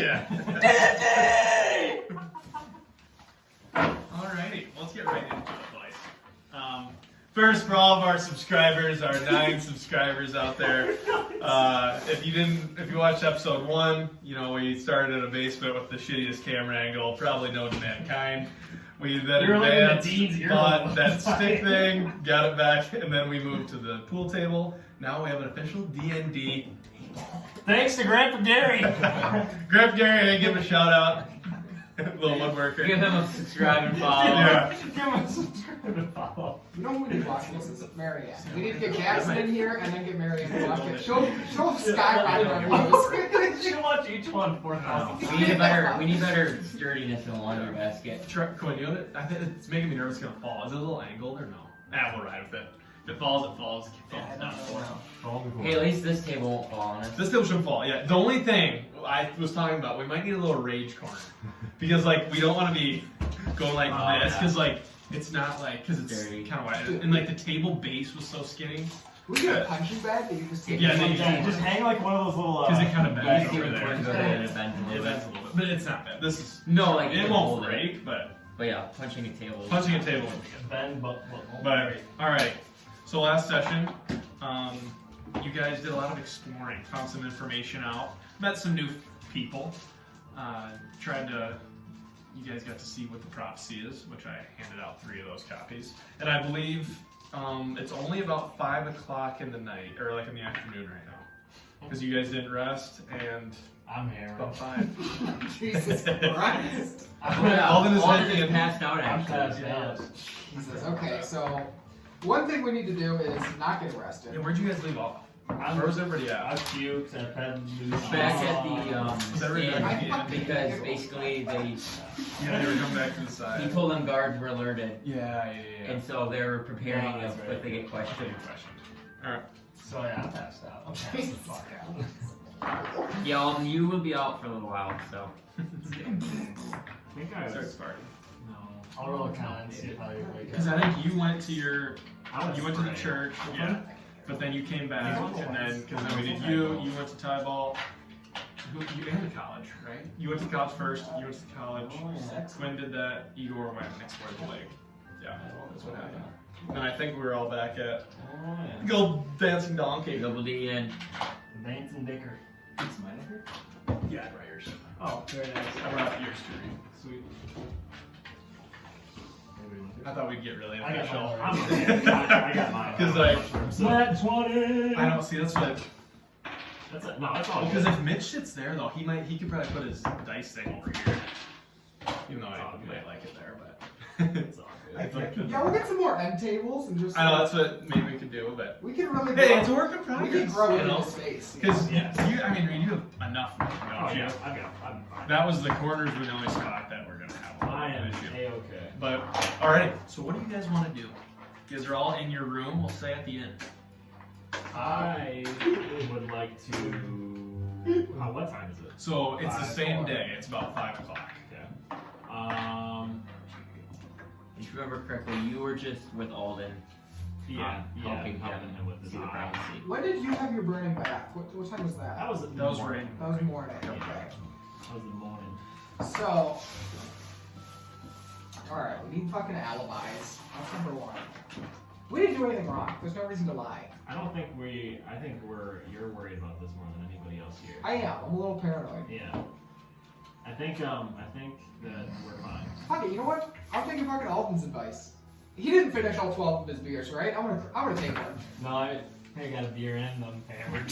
yeah. Alrighty, let's get right into it, boys. First, for all of our subscribers, our 9 subscribers out there, if you watched episode 1, you know we started in a basement with the shittiest camera angle, probably known to mankind. We then advanced, bought that stick thing, got it back, and then we moved to the pool table. Now we have an official D&D table. Thanks to Grandpa Gary. Grandpa Gary, hey, give him a shout out. Little woodworker. Give him a subscribe and follow. Yeah. Give him a subscribe and follow. You know who we need to watch this is Marianne. We need to get Jackson in here and then get Marianne to watch it. She'll skyrocket our views. You watch each one 4,000. We need better sturdiness in the laundry basket. Quinn, you know what? I think it's making me nervous. It's gonna fall. Is it a little angled or no? We'll ride with it. If it falls, it falls. If it falls, not. Hey, at least this table won't fall on us. This table shouldn't fall. Yeah. The only thing I was talking about, we might need a little rage corner because like we don't want to be going like this because like it's not like because it's kind of wide and like the table base was so skinny. We get a punching bag that you just take. Yeah, just hang like one of those little. Because it kind of bends over It there. bends a little bit. But it's not bad. This is No, like it won't break, but yeah, punching a table. Punching a table would be good. Bend, but all right. So last session, you guys did a lot of exploring, found some information out, met some new people, you guys got to see what the prophecy is, which I handed out 3 of those copies. And I believe it's only about 5 o'clock in the night, or like in the afternoon right now. Because you guys didn't rest, and I'm here. about 5. Jesus Christ. Alden is heading in. Passed out I'm actually. passed out. Jesus. Okay, so one thing we need to do is not get arrested. And where'd you guys leave off? Where was everybody I at? puked. I've had loose. Back at Is the everybody stand, back? because basically Yeah, they were coming back to the side. he told them guards were alerted, Yeah. and so they were preparing Yeah, that's if right. they get questioned. Good question. Alright. So yeah, I passed out. I'm passed the Jesus fuck out. Yeah, you will be out for a little while, so. I think I Start was. Sparky. No. I'll roll a con and see if I wake Because I think you went to your, I was you went to the afraid. church, yeah. But then you came back, and then because then we did you went to Tyball. You went to college, right? You went to college first. You went to college. Quinn did that. Igor went and explored the lake. Yeah, that's what happened. And I think we were all back at the old dancing donkey. Double D and Vance and Dicker. It's mine here. Yeah, right yours. Oh, very nice. I brought yours to read. Sweet. I thought we'd get really I got official. mine. I got mine. Because like, Flat 20. I don't see that's what. That's it. No, that's all. Because if Mitch sits there though, he could probably put his dice thing over here. Even though I might like it there, but It's all good. Yeah, we'll get some more end tables and just. I know that's what maybe we could do, but We can really. hey, grow- it's a work in We progress. can grow you into know? the space. Because Yes. you have enough. Oh don't you? yeah, I'm fine. That was the corners were the only spot that we're gonna have. I am an issue. A-okay. But alright, so what do you guys want to do? You guys are all in your room. We'll say at the end. I would like to. What time is it? So it's the same 5 day. It's about 5 o'clock. Okay. if you remember correctly, you were just with Alden. Helping him with see the the prophecy. When did you have your burning back? What time was that? That was rain. That was morning. Okay. That was the morning. So. Alright, we need fucking alibis. That's number 1. We didn't do anything wrong. There's no reason to lie. I think you're worried about this more than anybody else here. I am. I'm a little paranoid. Yeah. I think that we're fine. Fuck it, you know what? I'm taking fucking Alden's advice. He didn't finish all 12 of his beers, right? I'm gonna take one. No, I got a beer and I'm hammered.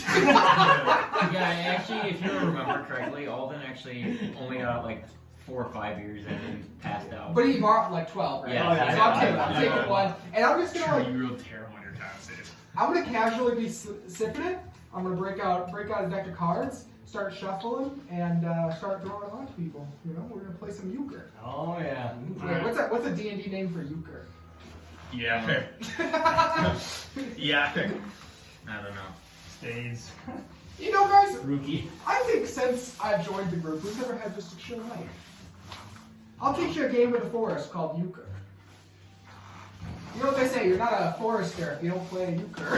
Yeah, actually, if you remember correctly, Alden actually only got like 4 or 5 years in and passed out. But he bought like 12, right? Yeah. Oh, yeah, So yeah, I'm taking one. And I'm just gonna like, You real terrible on your conversations. I'm gonna casually be sipping it. I'm gonna break out a deck of cards, start shuffling, and start throwing it on to people. You know, we're gonna play some euchre. Oh yeah. Wait, what's a D&D name for euchre? Yeah, fair. Yeah, fair. I don't know. Spades. You know, guys, Rookie. I think since I've joined the group, we've never had just a chill night. I'll teach you a game of the forest called euchre. You know what they say, you're not a forester if you don't play euchre.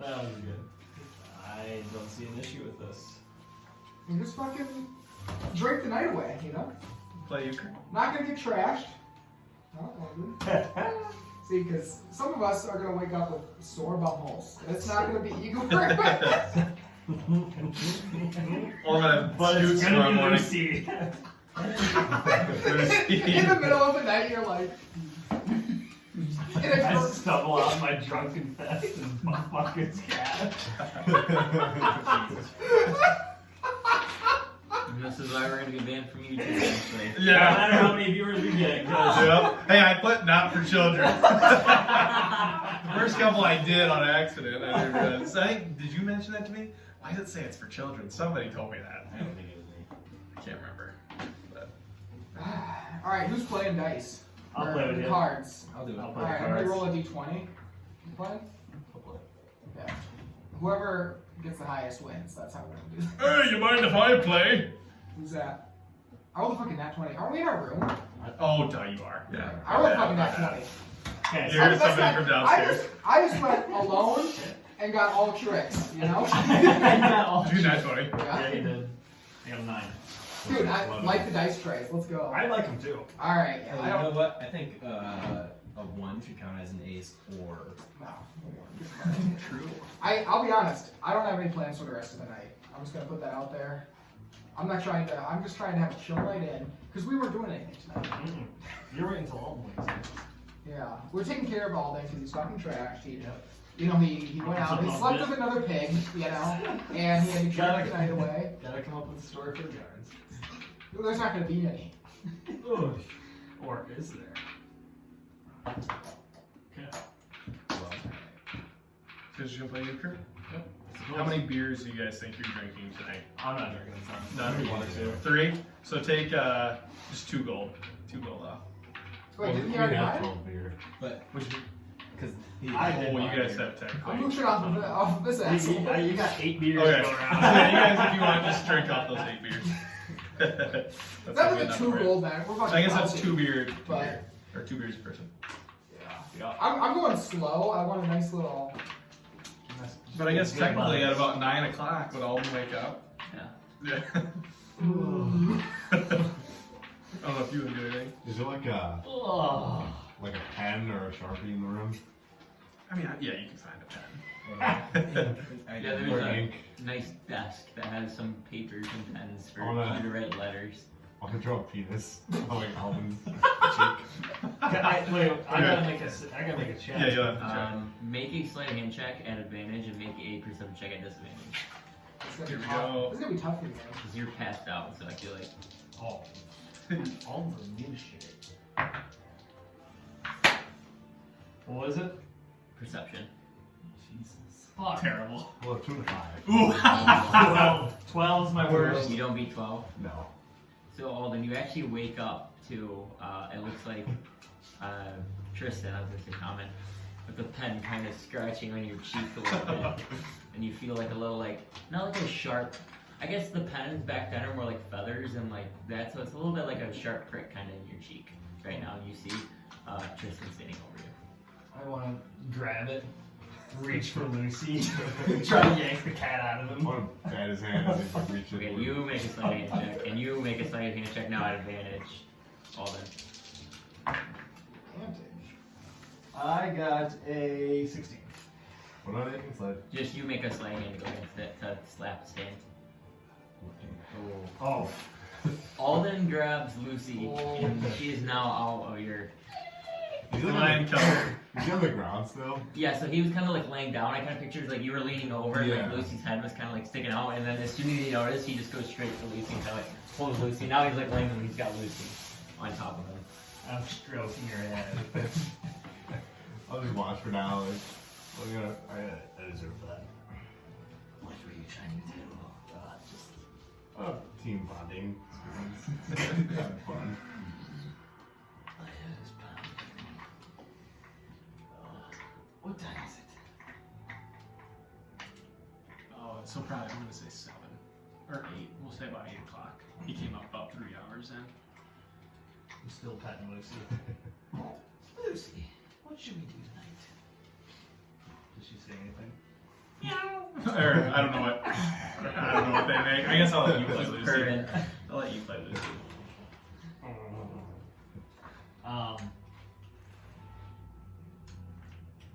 That was good. I see an issue with this. You just fucking drink the night away, you know? Play euchre. Not gonna get trashed. See, because some of us are gonna wake up with sore bumholes. It's not gonna be Igor. Or gonna But shoot it's tomorrow gonna be morning. Lucy. In the middle of the night, you're like. I stumble out my drunken fest and fuck his cat. And this is why we're gonna be banned from YouTube eventually. No Yeah. matter how many viewers we get, because Yep. Hey, I put not for children. The first couple I did on accident. I didn't realize. Did you mention that to me? Why does it say it's for children? Somebody told me that. I don't think it was me. I can't remember. But All right, who's playing dice? I'll Or play with the you. cards. I'll do it. I'll All play right, the I'm gonna cards. roll a d20. You playing? I'll play. Yeah. Whoever gets the highest wins. That's how we're gonna do it. hey, you mind if I play? Who's that? I rolled a fucking nat 20. Are we in our room? Oh, duh, you are. Yeah. I rolled a Yeah, fucking nat yeah. 20. Okay, You're That's somebody not- from downstairs. I just went alone and got all the tricks, you know? Did you get 20? Yeah, you did. I got a 9. Dude, I like the dice trays. Let's go. I like him too. All right. Hey, I you know don't. what? I think a 1 should count as an ace or. No. True. I'll be honest. I don't have any plans for the rest of the night. I'm just gonna put that out there. I'm just trying to have a chill night in because we weren't doing anything tonight. You're waiting until Alden wakes up. Yeah, we're taking care of Alden because he's fucking trash. He went out. He slept with another pig, you know, and he had to drink the night away. Gotta come up with a story for the yards. There's not gonna be any. Oof. Or is there? Okay. Because you're gonna play euchre? Yep. How many beers do you guys think you're drinking tonight? I'm not drinking this time. None. 1 or 2. 3. So take just 2 gold. 2 gold off. Wait, didn't he already buy it? beer. But, because I did. Oh, you buy guys beer. have technically. I'm mooching off of this asshole. You got 8 beers Okay. going Yeah, around. you guys, if you want, just drink off those 8 beers. That's That gonna was be a enough 2 for it. gold, man. We're fucking I guess that's healthy. 2 beer. But- Or 2 beers a person. Yeah. I'm going slow. I want a nice little. But I guess technically at about 9 o'clock would Alden wake up. Yeah. Yeah. I don't know if you would do anything. Is there like a pen or a Sharpie in the room? I mean, yeah, you can find a pen. Yeah, there's Or a ink? nice desk that has some papers and pens for I wanna- you to write letters. I can draw a penis on like Alden's cheek. I gotta make a check. Yeah, you'll have to check. Make a sleight of hand check at advantage and make a perception check at disadvantage. It's gonna Here be we tough. go. It's gonna be tough for you, man. Because you're passed out, so I feel like. Oh. Alden's a mean shit. What was it? Perception. Jesus. Fuck. Terrible. Well, 2 and 5. Ooh. 12 is my worst. You don't beat 12. No. So Alden, you actually wake up to, it looks like Tristan, I was going to say comment, with the pen kind of scratching on your cheek a little bit. And you feel like a little not like a sharp, I guess the pens back then are more like feathers and like that, so it's a little bit like a sharp prick kind of in your cheek right now. And you see Tristan standing over you. I want to grab it, reach for Lucy, try to yank the cat out of I him. want to pat his hand as if he reaches. Okay, you make a sleight of hand check, and you make a sleight of hand check now at advantage. Alden. Advantage. I got a 16. What are they inside? Just you make a sleight of hand to go against it to slap his hand. Oh. Alden grabs Lucy, Oh. and she is now out of your. He's like Lion color. Is he on the ground still? Yeah, so he was kind of like laying down. I kind of pictured like you were leaning over, and Yeah. like Lucy's head was kind of like sticking out, and then as soon as he noticed, he just goes straight for Lucy and kind of like pulls Lucy. Now he's like laying and he's got Lucy on top of him. I'm stroking your head. I'll just watch for now. Like, I deserve that. What were you trying to do? just team bonding. Having fun. What time is it? Oh, so probably I'm gonna say 7 or 8. We'll say about 8 o'clock. He came up about 3 hours in. I'm still petting Lucy. Lucy, what should we do tonight? Did she say anything? Or I don't know what they make. I guess I'll let you play Lucy. Current. I'll let you play Lucy.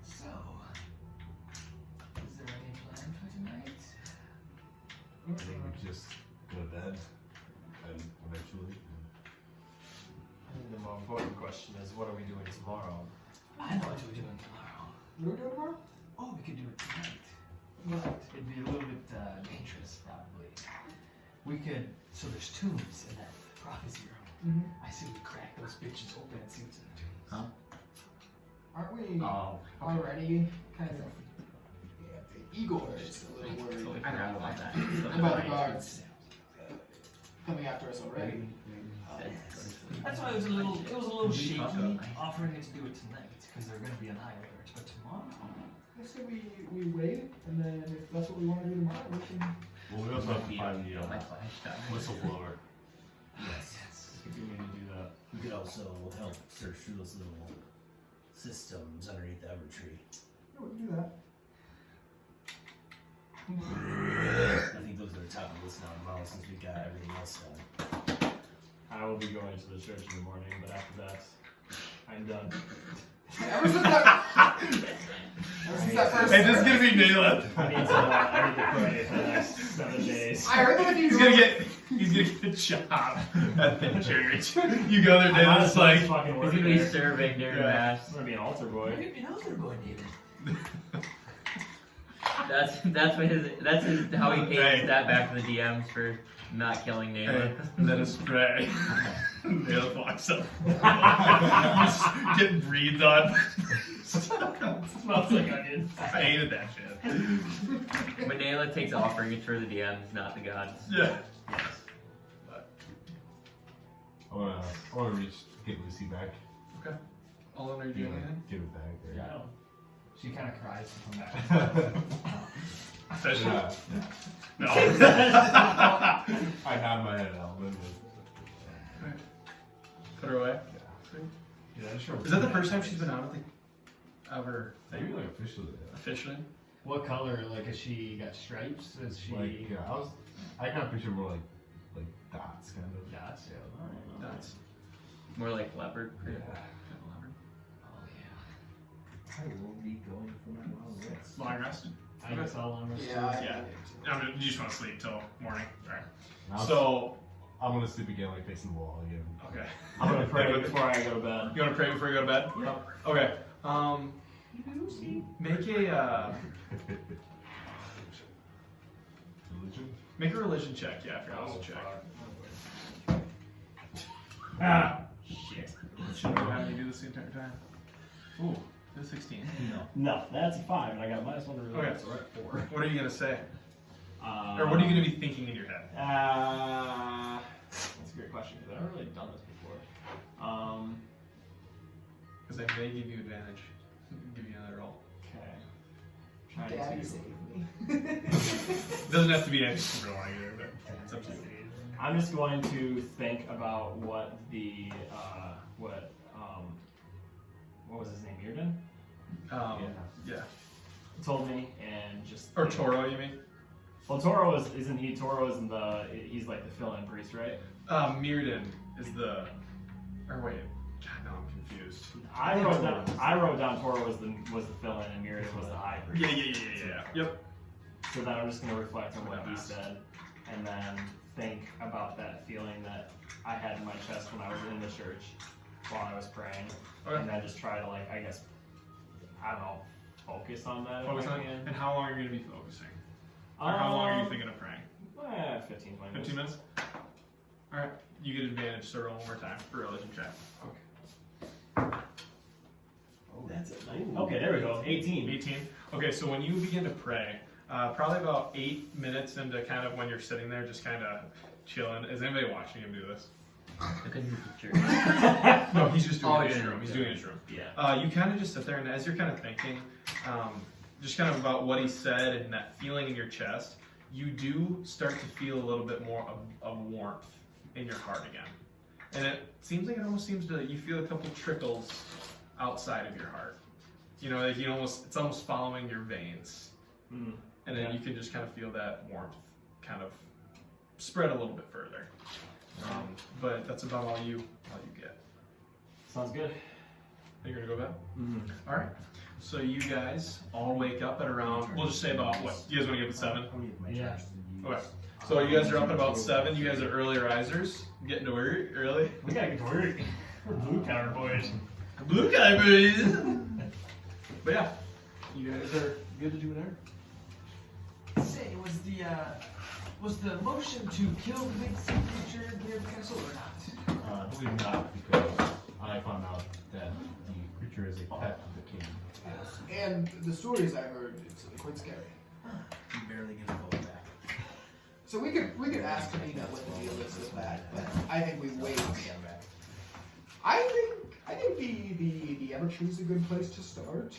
So, is there any plan for tonight? I think we just go to bed and eventually. I think the more important question is, what are we doing tomorrow? I know what we're doing tomorrow. What are we doing tomorrow? Oh, we could do it tonight. What? It'd be a little bit dangerous, probably. We could. So there's tombs in that prophecy room. I say we crack those bitches open and see what's in the tombs. Huh? Aren't we Oh. already kind of? Yeah, Igor is a little worried I forgot about that. about the guards coming after us already. That's why it was a little We shaky talked about that. offering it to do it tonight, because they're going to be on high alert. But tomorrow, I say we wait, and then if that's what we want to do tomorrow, we can. Well, we also have to find the My flash died. whistleblower. Yes. if you need to do that. We could also help search through those little systems underneath the Evertree. Yeah, we can do that. I think those are the top of the list now tomorrow since we got everything else done. I will be going to the church in the morning, but after that, I'm done. Ever since that first. Hey, this is gonna be Naileth. I need to pray for the next 7 days. I heard that if you He's gonna get a job at the church. You go there, Naileth's like, fucking He's working gonna be there. serving during mass. I'm gonna be an altar boy. That's how he pays Hey. that back to the DMs for not killing hey, Naileth. let us pray. Naileth walks up. Just getting breathed on. Smells like onions. I hated that shit. When Naileth takes offering, it's for the DMs, not the gods. Yeah. I wanna get Lucy back. Okay. All in, are you doing anything? Give it back. Right? Yeah. She kind of cries to come back. Especially. Yeah. No. I nod my head, Alden. Put her away. Yeah, sure. Is that the first time she's been out of the ever Maybe like officially. officially? What color? Like, has she got stripes? Is she Like, yeah, I kind of picture more like dots, kind of. dots? Yeah. I don't know. That's More like leopard. Yeah. Oh yeah. I will be going for my long rest. long rest. I guess I'll understand. Yeah. You just want to sleep till morning. All right. Now So I'm gonna sleep again, like facing the wall again. okay. I'm gonna pray before I go to bed. You want to pray before you go to bed? Yeah. Okay. Make a religion check. Yeah, I forgot it was a check. Ah, shit. Should I have you do this the entire time? Ooh, it's 16. No, that's a 5, and I got a -1 to religion, Okay. so we're at 4. What are you gonna say? Or what are you gonna be thinking in your head? That's a great question because I've never really done this before. Because I may give you advantage. Give you another roll. Okay. Daddy Trying save to. It doesn't have to be any super long either, but it's up to you. I'm just going to think about what the what was his name, Mirden? Yeah. Told me, and just Or Toro, you mean? Well, Toro isn't he? Toro isn't he's like the fill-in priest, right? Mirden is the. Or wait. God, no, I'm confused. I wrote down Toro was the fill-in and Mirden was the high priest. Yeah. Yep. So then I'm just gonna reflect on what he Mass. said, and then think about that feeling that I had in my chest when I was in the church while I was praying, Okay. and then just try to I don't know, focus on that. Focus if I on. can. And how long are you gonna be focusing? Or how long are you thinking of praying? 15, 20 15 minutes? Alright, you get advantage, so roll one more time for religion check. Oh, that's a Okay, there we go. 18. 18. Okay, so when you begin to pray, probably about 8 minutes into kind of when you're sitting there just kind of chilling. Is anybody watching him do this? Because he's the church. No, he's just doing Oh, it in his yeah. room. He's doing it in his room. Yeah. You kind of just sit there, and as you're kind of thinking, just kind of about what he said and that feeling in your chest, you do start to feel a little bit more of warmth in your heart again. And it seems like you feel a couple trickles outside of your heart. You know, like it's almost following your veins and then you can just kind of feel that warmth kind of spread a little bit further. But that's about all you get. Sounds good. Are you gonna go bed? All right. So you guys all wake up at around. We'll just say about what? You guys want to give it 7? How many of my Yeah. charges did you use? Okay. So you guys are up at about 7. You guys are early risers, getting to work early. We gotta get to work. We're blue collar boys. Blue guy boys. But yeah, you guys are good to do whatever. Say, was the motion to kill the big sea creature near the castle or not? I believe not, because I found out that the creature is a pet of the king. And the stories I heard, it's quite scary. You barely get the gold back. So we could ask Kamina what the deal is with that, but I think we wait. I think the Evertree is a good place to start.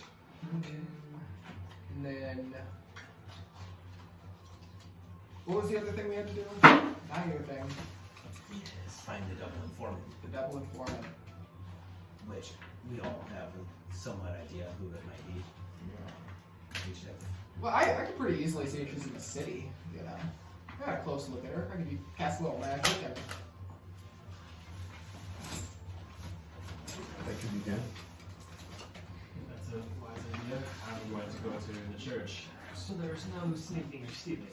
And then what was the other thing we had to do? Not anything. Find the double informant, The double informant. which we all have a somewhat idea who it might be. We should have. Well, I could pretty easily see if she's in the city, you know. I got a close look at her. I could cast a little magic and That could be good. That's a wise idea. I'm going to go to the church. So there's no sneaking or stealing.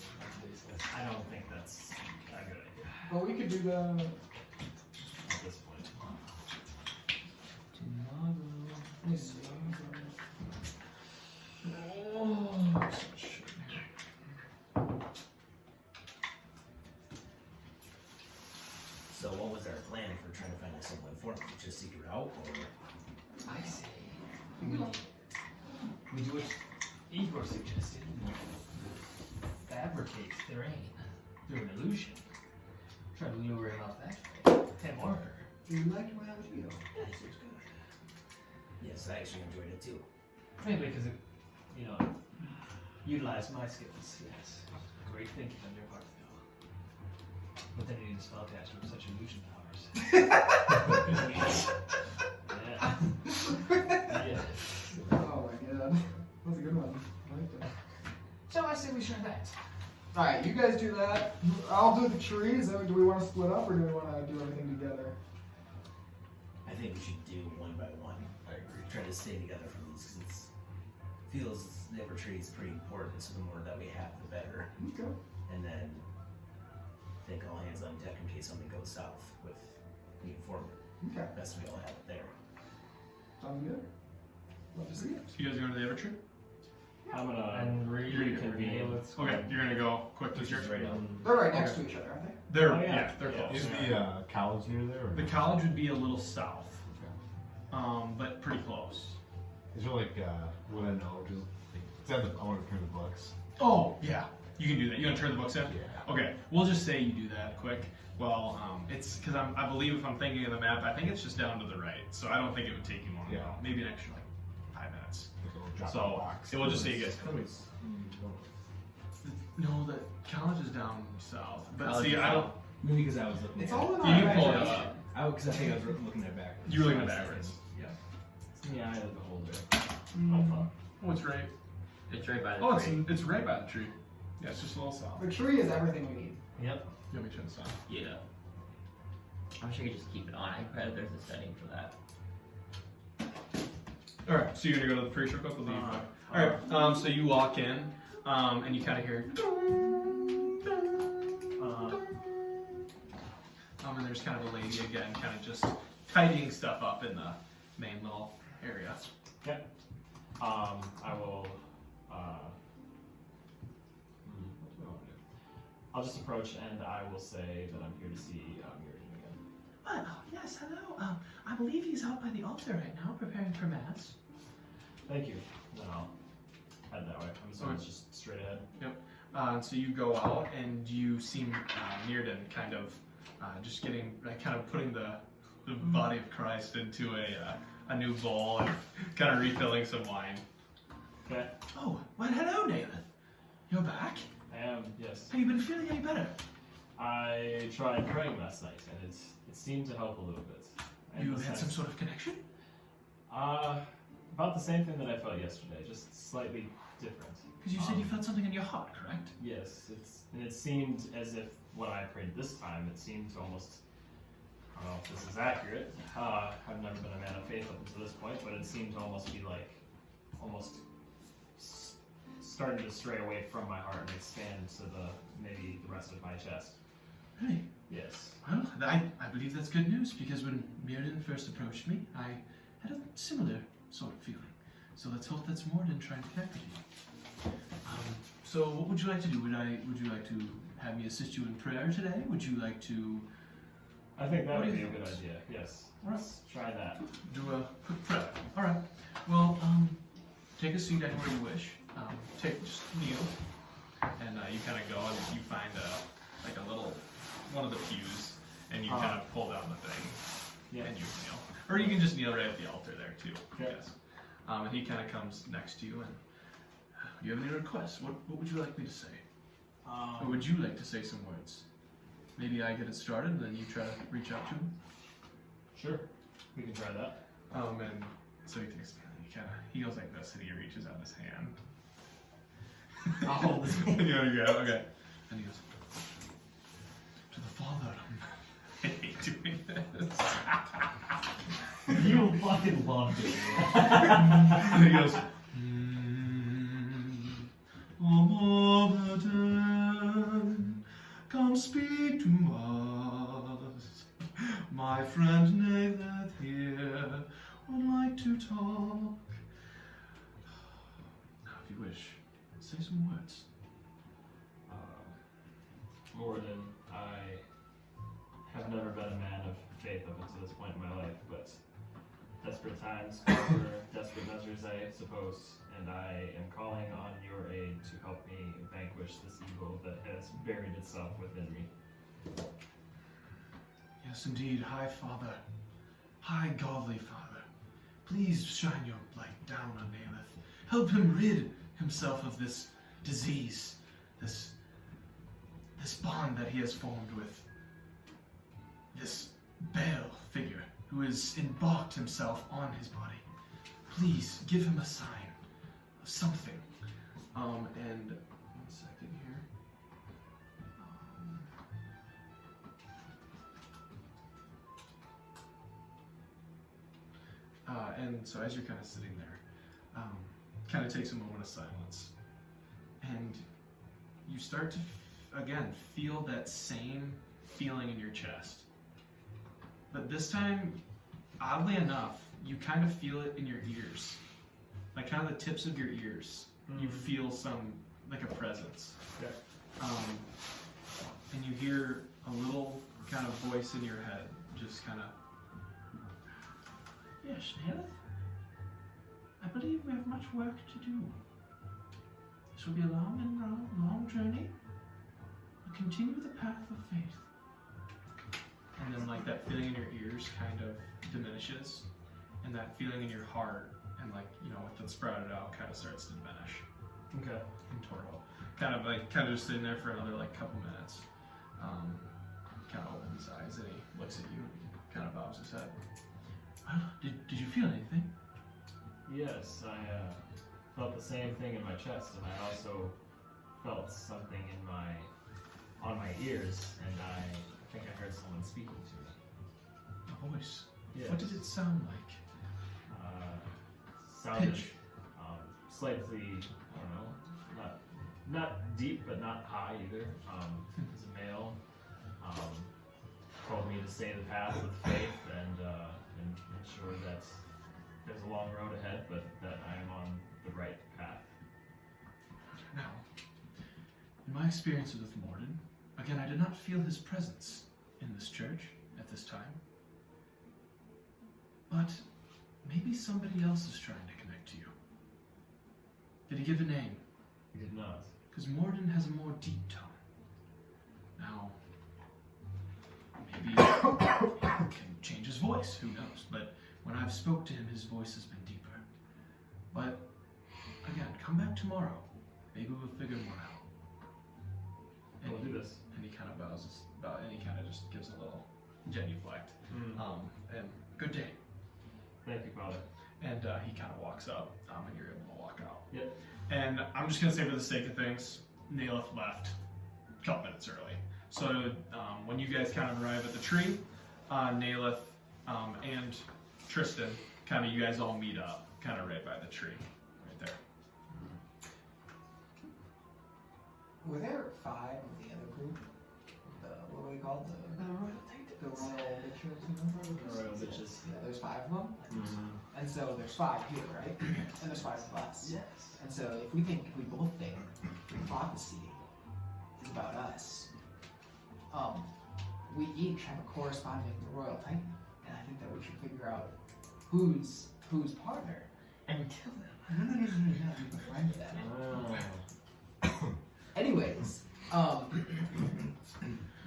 I don't think that's a good idea well, we could do the at this point. let me see. So what was our plan if we're trying to find a single informant? Just seek her out, or I say we do what Igor suggested. Fabricate terrain through an illusion. Try to lure him off that way. Have order. You liked my idea. yes, I actually enjoyed it too. Mainly because it, utilized my skills. Yes. Great thinking on your part, Phil. But then you need a spellcaster with such illusion powers. Yeah. Yeah. Oh my god. That's a good one. I like that. So I say we try that. Alright, you guys do that. I'll do the trees. Do we want to split up or do we want to do everything together? I think we should do one by one. I agree. Try to stay together for these because it feels the Evertree is pretty important. So the more that we have, the better. Okay. And then think all hands on deck in case something goes south with the informant. Okay. Best we all have it there. Sounds good. Love to see it. So you guys going to the Evertree? I'm gonna And reconvene. Okay, you're gonna go quick to church. Right on. They're right next to each other, aren't they? They're Oh, yeah. they're Yeah. close. Is the college near there? Or The college would be a little south, but pretty close. Is there like, would I know? Just, like, I want to turn the books. Oh yeah, you can do that. You want to turn the books in? Yeah. Okay, we'll just say you do that quick. Well, it's because I believe if I'm thinking of the map, I think it's just down to the right. So I don't think it would take you long at Yeah. all. Maybe an extra like 5 minutes. Like a little drop So box. it will just say you guys. Anyways, No, the college is down south. But College see, is I don't. south. Maybe because I was looking It's at all in You our can pull it imagination. up. because I think I was looking at it backwards. You're looking at it backwards. Yeah. Yeah, I had the whole bit. Oh, it's right. It's right by the Oh, tree. it's right by the tree. Yeah, it's just a little south. The tree is everything we need. Yep. You want me to turn this on? Yeah. I wish I could just keep it on. I bet there's a setting for that. All right, so you're gonna go to the pre-show quick. We'll leave. All right, so you walk in, and you kind of hear. And there's kind of a lady again, kind of just tidying stuff up in the main little area. Yep. I will. What do I want to do? I'll just approach and I will say that I'm here to see Miriam again. Oh, yes, hello. I believe he's out by the altar right now, preparing for mass. Thank you. Then I'll head that way. I'm assuming it's just straight ahead. So you go out and you see Nearden kind of just getting, kind of putting the body of Christ into a new bowl and kind of refilling some wine. Okay. Oh, well, hello, Naileth. You're back? I am, yes. Have you been feeling any better? I tried praying last night and it seemed to help a little bit. And You this had night- some sort of connection? About the same thing that I felt yesterday, just slightly different. Because you said you felt something in your heart, correct? Yes, it seemed as if what I prayed this time, it seemed to almost, I don't know if this is accurate, I've never been a man of faith up until this point, but it seemed to almost be like, starting to stray away from my heart and expand to maybe the rest of my chest. Really? Yes. Well, I believe that's good news, because when Mirrodin first approached me, I had a similar sort of feeling. So let's hope that's Morden trying to connect with you. So what would you like to do? Would you like to have me assist you in prayer today? Would you like to I think that What would do be you a good think? idea, yes. All right. Let's try that. do a quick prayer? All right. Well, take a seat anywhere you wish. Just kneel, And you kind of go and you find like a little one of the pews, and you kind of pull down the thing, Yeah. and you kneel, or you can just kneel right at the altar there too. Okay. Yes. And he kind of comes next to you, and do you have any requests? What would you like me to say? Or would you like to say some words? Maybe I get it started, and then you try to reach out to him. Sure. We can try that. And so he takes, he goes like this, and he reaches out his hand. I'll hold this. Yeah, okay. And he goes, to the Father. I hate doing this. You fucking loved it. And he goes, O Morden, come speak to us. My friend Naileth here would like to talk. Now, if you wish, say some words. Morden, I have never been a man of faith up until this point in my life, but desperate times call for desperate measures, I suppose, and I am calling on your aid to help me vanquish this evil that has buried itself within me. Yes, indeed, High Father, High Godly Father, please shine your light down on Naileth. Help him rid himself of this disease, this bond that he has formed with this Baal figure who has embarked himself on his body. Please give him a sign of something. And 1 second here. And so as you're kind of sitting there, kind of takes a moment of silence, and you start to again feel that same feeling in your chest, but this time, oddly enough, you kind of feel it in your ears, like kind of the tips of your ears. You feel like a presence. Okay. And you hear a little kind of voice in your head, just kind of, yes, Naileth, I believe we have much work to do. This will be a long journey. But continue the path of faith. And then like that feeling in your ears kind of diminishes, and that feeling in your heart, and like, you know, with it sprouted out, kind of starts to diminish. Okay. In total. Kind of just sitting there for another like couple minutes. Kind of opens his eyes and he looks at you and kind of bows his head. Did you feel anything? Yes, I felt the same thing in my chest, and I also felt something on my ears, and I think I heard someone speaking to me. A voice. Yes. What did it sound like? Sounded Pitch. slightly, I don't know, not deep, but not high either. It was a male. Told me to stay the path with faith and ensure that there's a long road ahead, but that I am on the right path. Now, in my experiences with Morden, again, I did not feel his presence in this church at this time. But maybe somebody else is trying to connect to you. Did he give a name? He did not. Because Morden has a more deep tone. Now, maybe he can change his voice, who knows? But when I've spoke to him, his voice has been deeper. But, again, come back tomorrow. Maybe we'll figure more out. And We'll do this. And he kind of bows, and he kind of just gives a little genuflect. And good day. Thank you, Father. And he kind of walks up, and you're able to walk out. Yep. And I'm just going to say for the sake of things, Naileth left a couple minutes early. So when you guys kind of arrive at the tree, Naileth and Tristan, kind of you guys all meet up, kind of right by the tree, right there. Were there 5 of the other group? What were they called? The Royal Bitches? Royal Bitches. Yeah, there's 5 of them. Mm-hmm. And so there's 5 here, right? And there's 5 of us. Yes. And so if we both think the prophecy is about us, we each have a corresponding Royal Titan. And I think that we should figure out who's partner. And kill them. No, we befriend them. Oh. Anyways, There can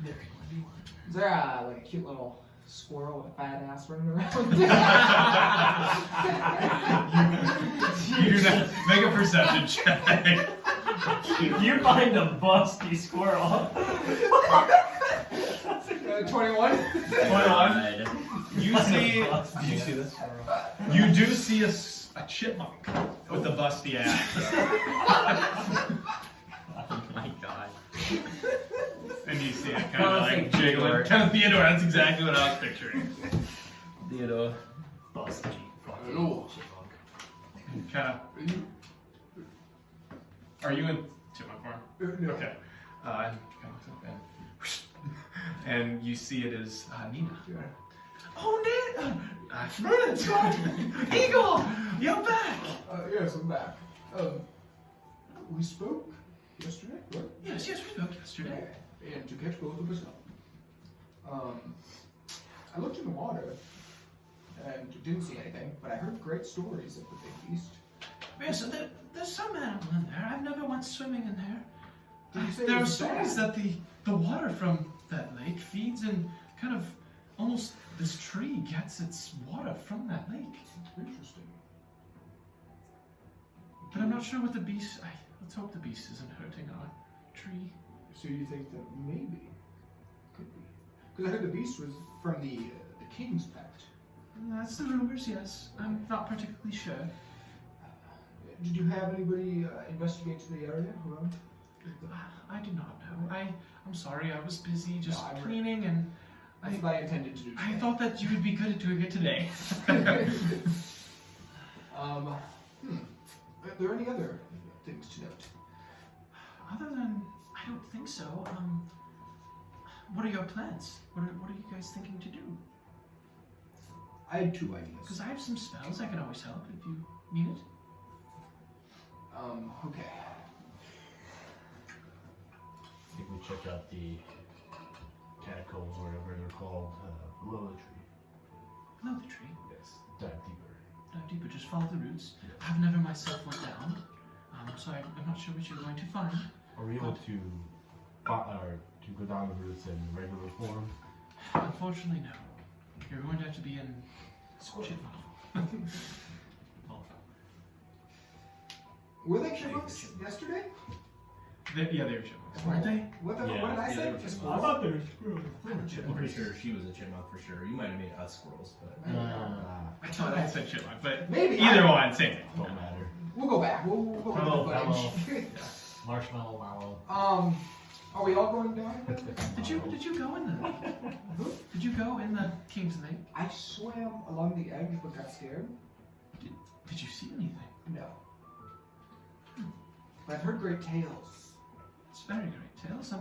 only be one. is there like a cute little squirrel with a fat ass running around? Make a perception check. You find a busty squirrel. 21? 21. You see, Did you see this? you do see a chipmunk with a busty ass. Oh my god. And you see it kind Kind of of like like jiggling. Theodore. Kind of Theodore, that's exactly what I was picturing. Theodore. Busty. Hello. Kind of. Are you in chipmunk form? No. Okay. And, and you see it is Nina. Oh, Nina! Igor! You're back! Yes, I'm back. We spoke yesterday, right? Yes, we spoke yesterday. And to catch both of us up. I looked in the water and didn't see anything, but I heard great stories of the big beast. Yes, there's some animal in there. I've never went swimming in there. Did you say There it are was stories bad? that the water from that lake feeds in kind of almost this tree gets its water from that lake. Interesting. But I'm not sure what the beast. Let's hope the beast isn't hurting our tree. So you think that maybe could be? Because I heard the beast was from the king's pact. That's the rumors, yes. I'm not particularly sure. Did you have anybody investigate the area around? I do not know. I'm sorry. I was busy just No, I- cleaning, and That's what I intended to do. I today. thought that you would be good at doing it today. Are there any other things to note? Other than, I don't think so. What are your plans? What are you guys thinking to do? I had 2 ideas. Because I have some spells I can always help if you need it. Okay. I think we check out the catacombs or whatever they're called, below the tree. Below the tree. Yes. Dive deeper. Dive deeper, just follow the roots. I've never myself went down, so I'm not sure what you're going to find. Are we able to go down the roots in regular form? Unfortunately, no. You're going to have to be in chipmunk. Were they chipmunks yesterday? Yeah, they were chipmunks, weren't they? What Yeah, did I yeah, say? they were Just chipmunks. squirrels? they were squirrels. I'm pretty sure she was a chipmunk for sure. You might have made us squirrels, but I thought I said chipmunk, but Maybe. either one, same thing. Don't matter. We'll go back. We'll go Hello, with the footage. Marshmallow mallow. Are we all going down? Did you go in the? Did you go in the King's Lake? I swam along the edge but got scared. Did you see anything? No. But I've heard great tales. It's very great tales.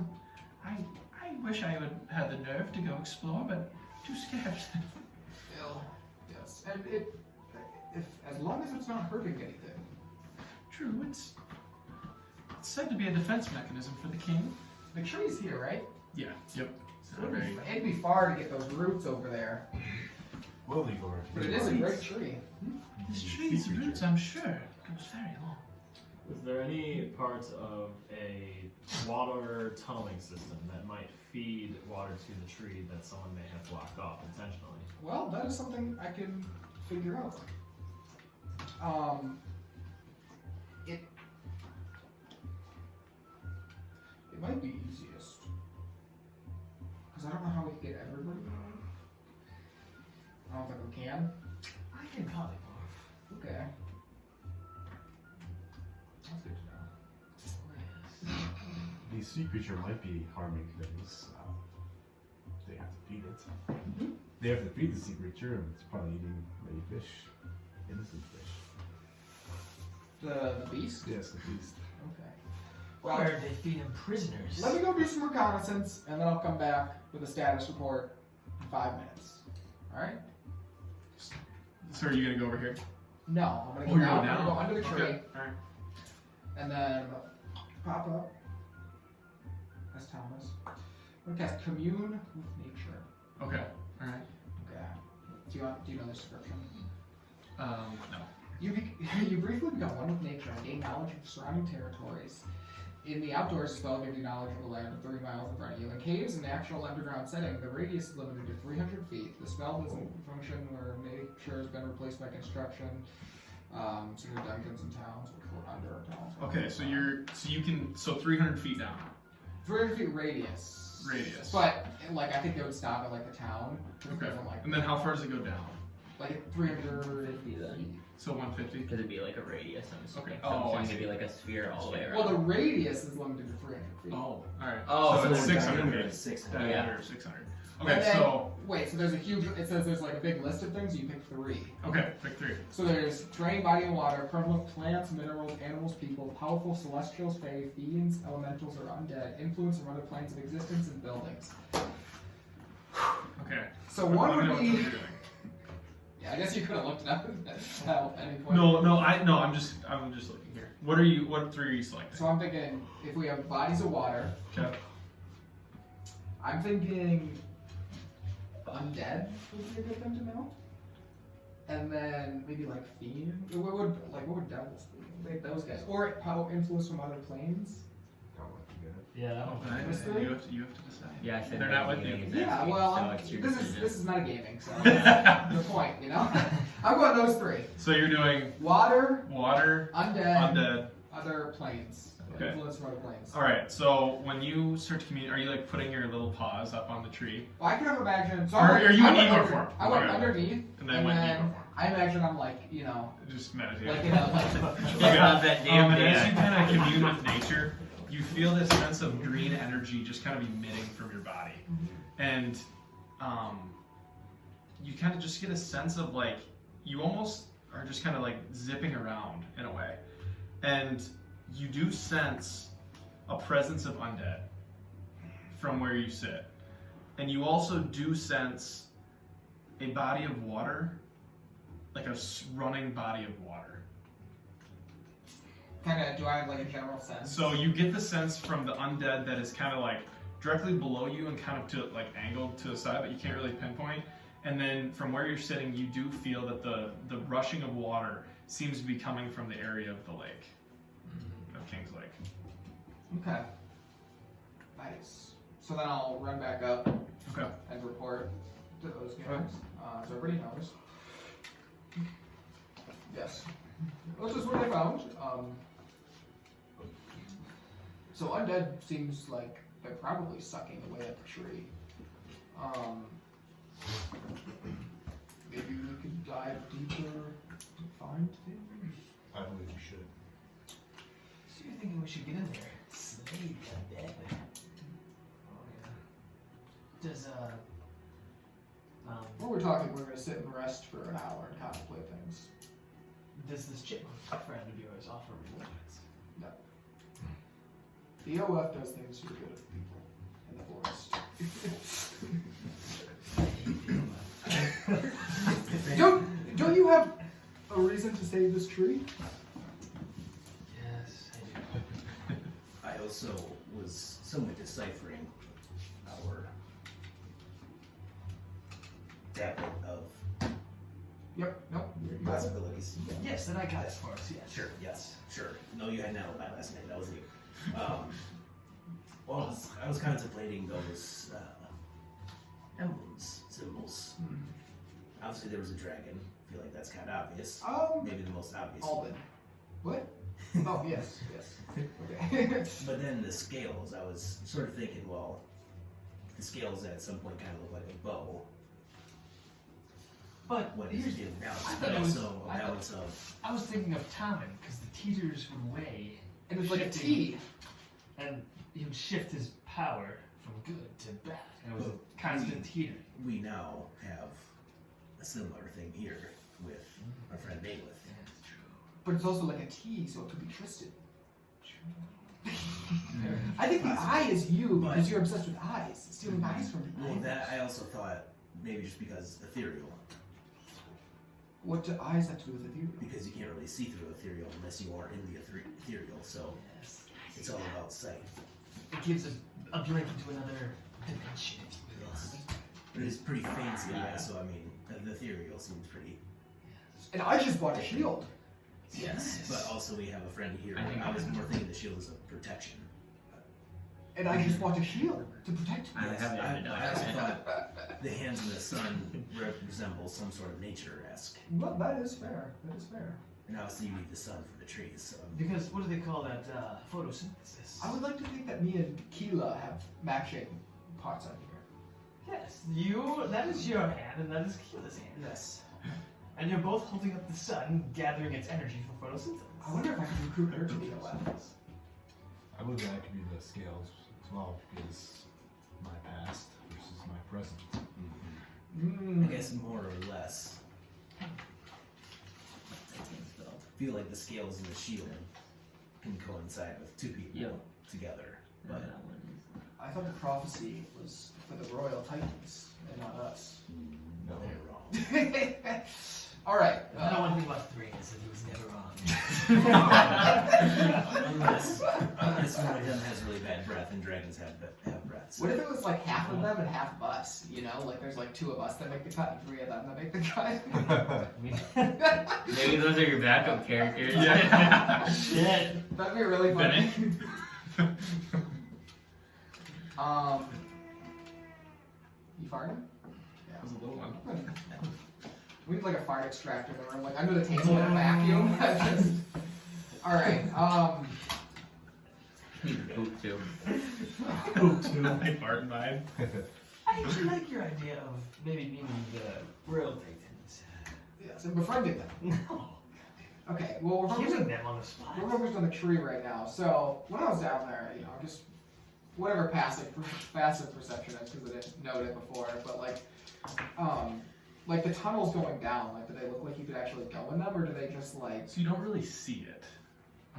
I wish I would had the nerve to go explore, but too scared. Yes. And if as long as it's not hurting anything. True, it's said to be a defense mechanism for the king. The tree's here, right? Yeah. Yep. So it'd be far to get those roots over there. Well, Igor. But it is a great tree. This tree's roots, I'm sure, goes very long. Is there any parts of a water tunneling system that might feed water to the tree that someone may have blocked off intentionally? Well, that is something I can figure out. It might be easiest. Because I don't know how we can get everybody on. I don't think we can. I can probably Okay. That's good to know. The sea creature might be harming things. They have to feed it. They have to feed the sea creature, and it's probably eating many fish. Innocent fish. The beast? Yes, the beast. Okay. Or Well, they feed him prisoners. let me go do some reconnaissance, and then I'll come back with a status report in 5 minutes. Alright? So are you gonna go over here? No, I'm gonna go Oh, you're down. going I'm gonna down. go under the tree, Okay. All right. and then pop up. That's Thomas. I'm gonna cast Commune with Nature. Okay. All right. Okay. Do you know the description? No. You briefly become one with nature and gain knowledge of surrounding territories. In the outdoors, the spell gives you knowledge of the land of 30 miles in front of you. In caves and natural underground setting, the radius is limited to 300 feet. The spell doesn't function where nature has been replaced by construction. So your dungeons and towns, which were under towns. Okay. So you can 300 feet down. 300 feet radius. Radius. But like I think they would stop at like the town. Okay. Like, And then how far does it go down? like 300 50 then. So 150. Because it'd be like a radius, I'm assuming. Okay. So I'm Oh, I assuming see. it'd be like a sphere all the way around. Well, the radius is limited to 300 feet. Oh. All right. Oh, so it's so 600 diameter feet. is 600. Diameter is 600. And Okay. then- So Wait, so there's a huge, it says there's like a big list of things, you pick 3. okay. Pick 3. So there's terrain, body of water, prevalent plants, minerals, animals, people, powerful celestials, fae, fiends, elementals, or undead, influence from other planes of existence, and buildings. Okay. So Let one me know would what be, you're doing. yeah, I guess you could have looked it up at any point. No. I'm just looking here. What 3 are you selecting? So I'm thinking, if we have bodies of water, Okay. I'm thinking undead would be a good thing to know. And then maybe like fiend. What would devils be? Like those guys. Or power influence from other planes. Yeah, that one. Right, Those you 3? have to decide. Yeah, I said They're not with you. gaming is Yeah, asking, well, so it's your this decision. is not a gaming, so that's the point, you know. I'm going those 3: So you're doing water, water, undead, other planes, Okay. influence from other planes. All right. So when you start to communicate, are you like putting your little paws up on the tree, Well, I could have imagined. So Or I went- are you I in went Igor under- form? I went Okay. underneath, and then when you go, I imagine I'm like, you know, just meditate. like in a like. Check out that damn and as you data. kind of commune with nature, you feel this sense of green energy just kind of emitting from your body, and you kind of just get a sense of like you almost are just kind of like zipping around in a way, and you do sense a presence of undead from where you sit, and you also do sense a body of water, like a running body of water. Kind of. Do I have like a general sense? So you get the sense from the undead that is kind of like directly below you and kind of to like angled to the side, but you can't really pinpoint. And then from where you're sitting, you do feel that the rushing of water seems to be coming from the area of the lake, of King's Lake. Okay. Nice. So then I'll run back up Okay. and report to those guys. So everybody knows. Yes. This is what I found. So undead seems like they're probably sucking away at the tree. Maybe we could dive deeper to find things. I believe you should. So you're thinking we should get in there? Slay the dead. Oh yeah. Does Well, we're talking. We're gonna sit and rest for an hour and contemplate things. does this chipmunk friend of yours offer rewards? The OF does things for the good of the people in the forest. Don't you have a reason to save this tree? Yes, I do. I also was somewhat deciphering our tablet of Yep. Nope. possibilities. Yes, then I got as far as yes. Sure, yes, sure. No, you had an alibi last night. That was you. Well, I was contemplating those emblems, symbols. Obviously, there was a dragon. I feel like that's kind of obvious. Maybe the most obvious. Alden. What? Oh yes, yes. Okay. But then the scales, I was sort of thinking, well, the scales at some point kind of look like a bow. But what does here's, it do now? I But thought it was- also a I thought- balance of I was thinking of Tommen, because the teeters would weigh, And it's like a shifting, T. and he would shift his power from good to bad. And it was a constant teetering. we now have a similar thing here with our friend Naileth. But it's also like a T, so it could be Tristan. I think the eye is you because you're obsessed with eyes. Stealing eyes from people. Well, that I also thought maybe just because ethereal, What do eyes have to do with ethereal? because you can't really see through ethereal unless you are in the ethereal. So Yes. it's all about sight. It gives a blink into another dimension. But it's pretty fancy, yeah. So I mean, the ethereal seems pretty. And I just bought a shield. Yes, but also we have a friend here. I think- I was more thinking the shield is a protection. And I just bought a shield to protect me. I haven't even done I also it. thought the hands in the sun resemble some sort of nature-esque. Well, that is fair. That is fair. And obviously you need the sun for the trees, so. Because what do they call that? Photosynthesis. I would like to think that me and Keela have matching parts on here. Yes, that is your hand, and that is Keela's hand. Yes. And you're both holding up the sun, gathering its energy for photosynthesis. I wonder if I can recruit her to be a left. I believe that could be the scales as well, because my past versus my present. I guess more or less. I feel like the scales and the shield can coincide with two people Yeah. together. But But that one is. I thought the prophecy was for the royal titans and not us. No. they're wrong. All right. I know one thing about Three is that he was never wrong. unless one of them has really bad breath and dragons have breath. So. What if it was like half of them and half of us? You know, like there's like 2 of us that make the cut and 3 of them that make the cut. Maybe those are your backup characters. Yeah. Shit. That'd be really funny. You farting? Yeah. That was a little one. We need like a fire extractor in the room, like under the table in a vacuum. All right. Poop too. I fart in mine. I actually like your idea of maybe being the royal titans. Yes, and befriending them. No. Okay. Well, we're Killing focusing, them on the spot. we're focused on the tree right now. So when I was down there, you know, just whatever passive perception is because I didn't note it before, but like the tunnels going down, like do they look like you could actually go in them, or do they just like So you don't really see it.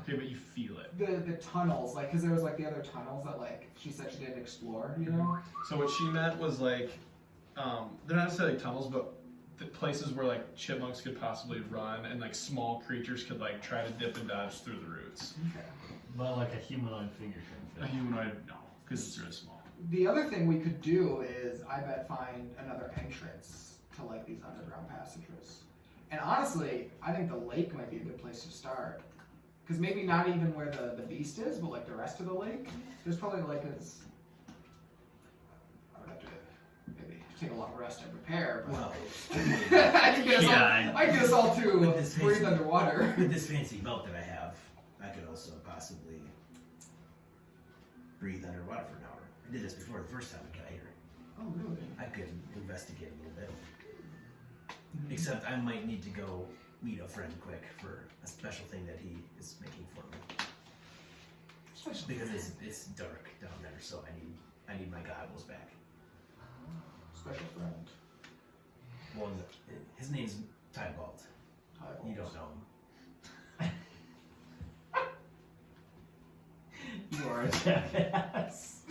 Okay, but you feel it. the tunnels, like because there was like the other tunnels that like she said she didn't explore, you know? So what she meant was like, they're not necessarily tunnels, but the places where like chipmunks could possibly run and like small creatures could like try to dip and dodge through the roots. Okay. But like a humanoid figure A humanoid, no, because it's really small. The other thing we could do is, I bet, find another entrance to like these underground passages. And honestly, I think the lake might be a good place to start. Because maybe not even where the beast is, but like the rest of the lake. There's probably like this. I would have to maybe take a long rest and prepare. But Well, I can get us all to With this breathe fancy- underwater. with this fancy belt that I have, I could also possibly breathe underwater for an hour. I did this before the first time we got here. Oh really? I could investigate a little bit. Except I might need to go meet a friend quick for a special thing that he is making for me. Because it's dark down there, so I need my goggles back. Special friend. Well, his name's Tybalt. You don't know him. You are a jackass.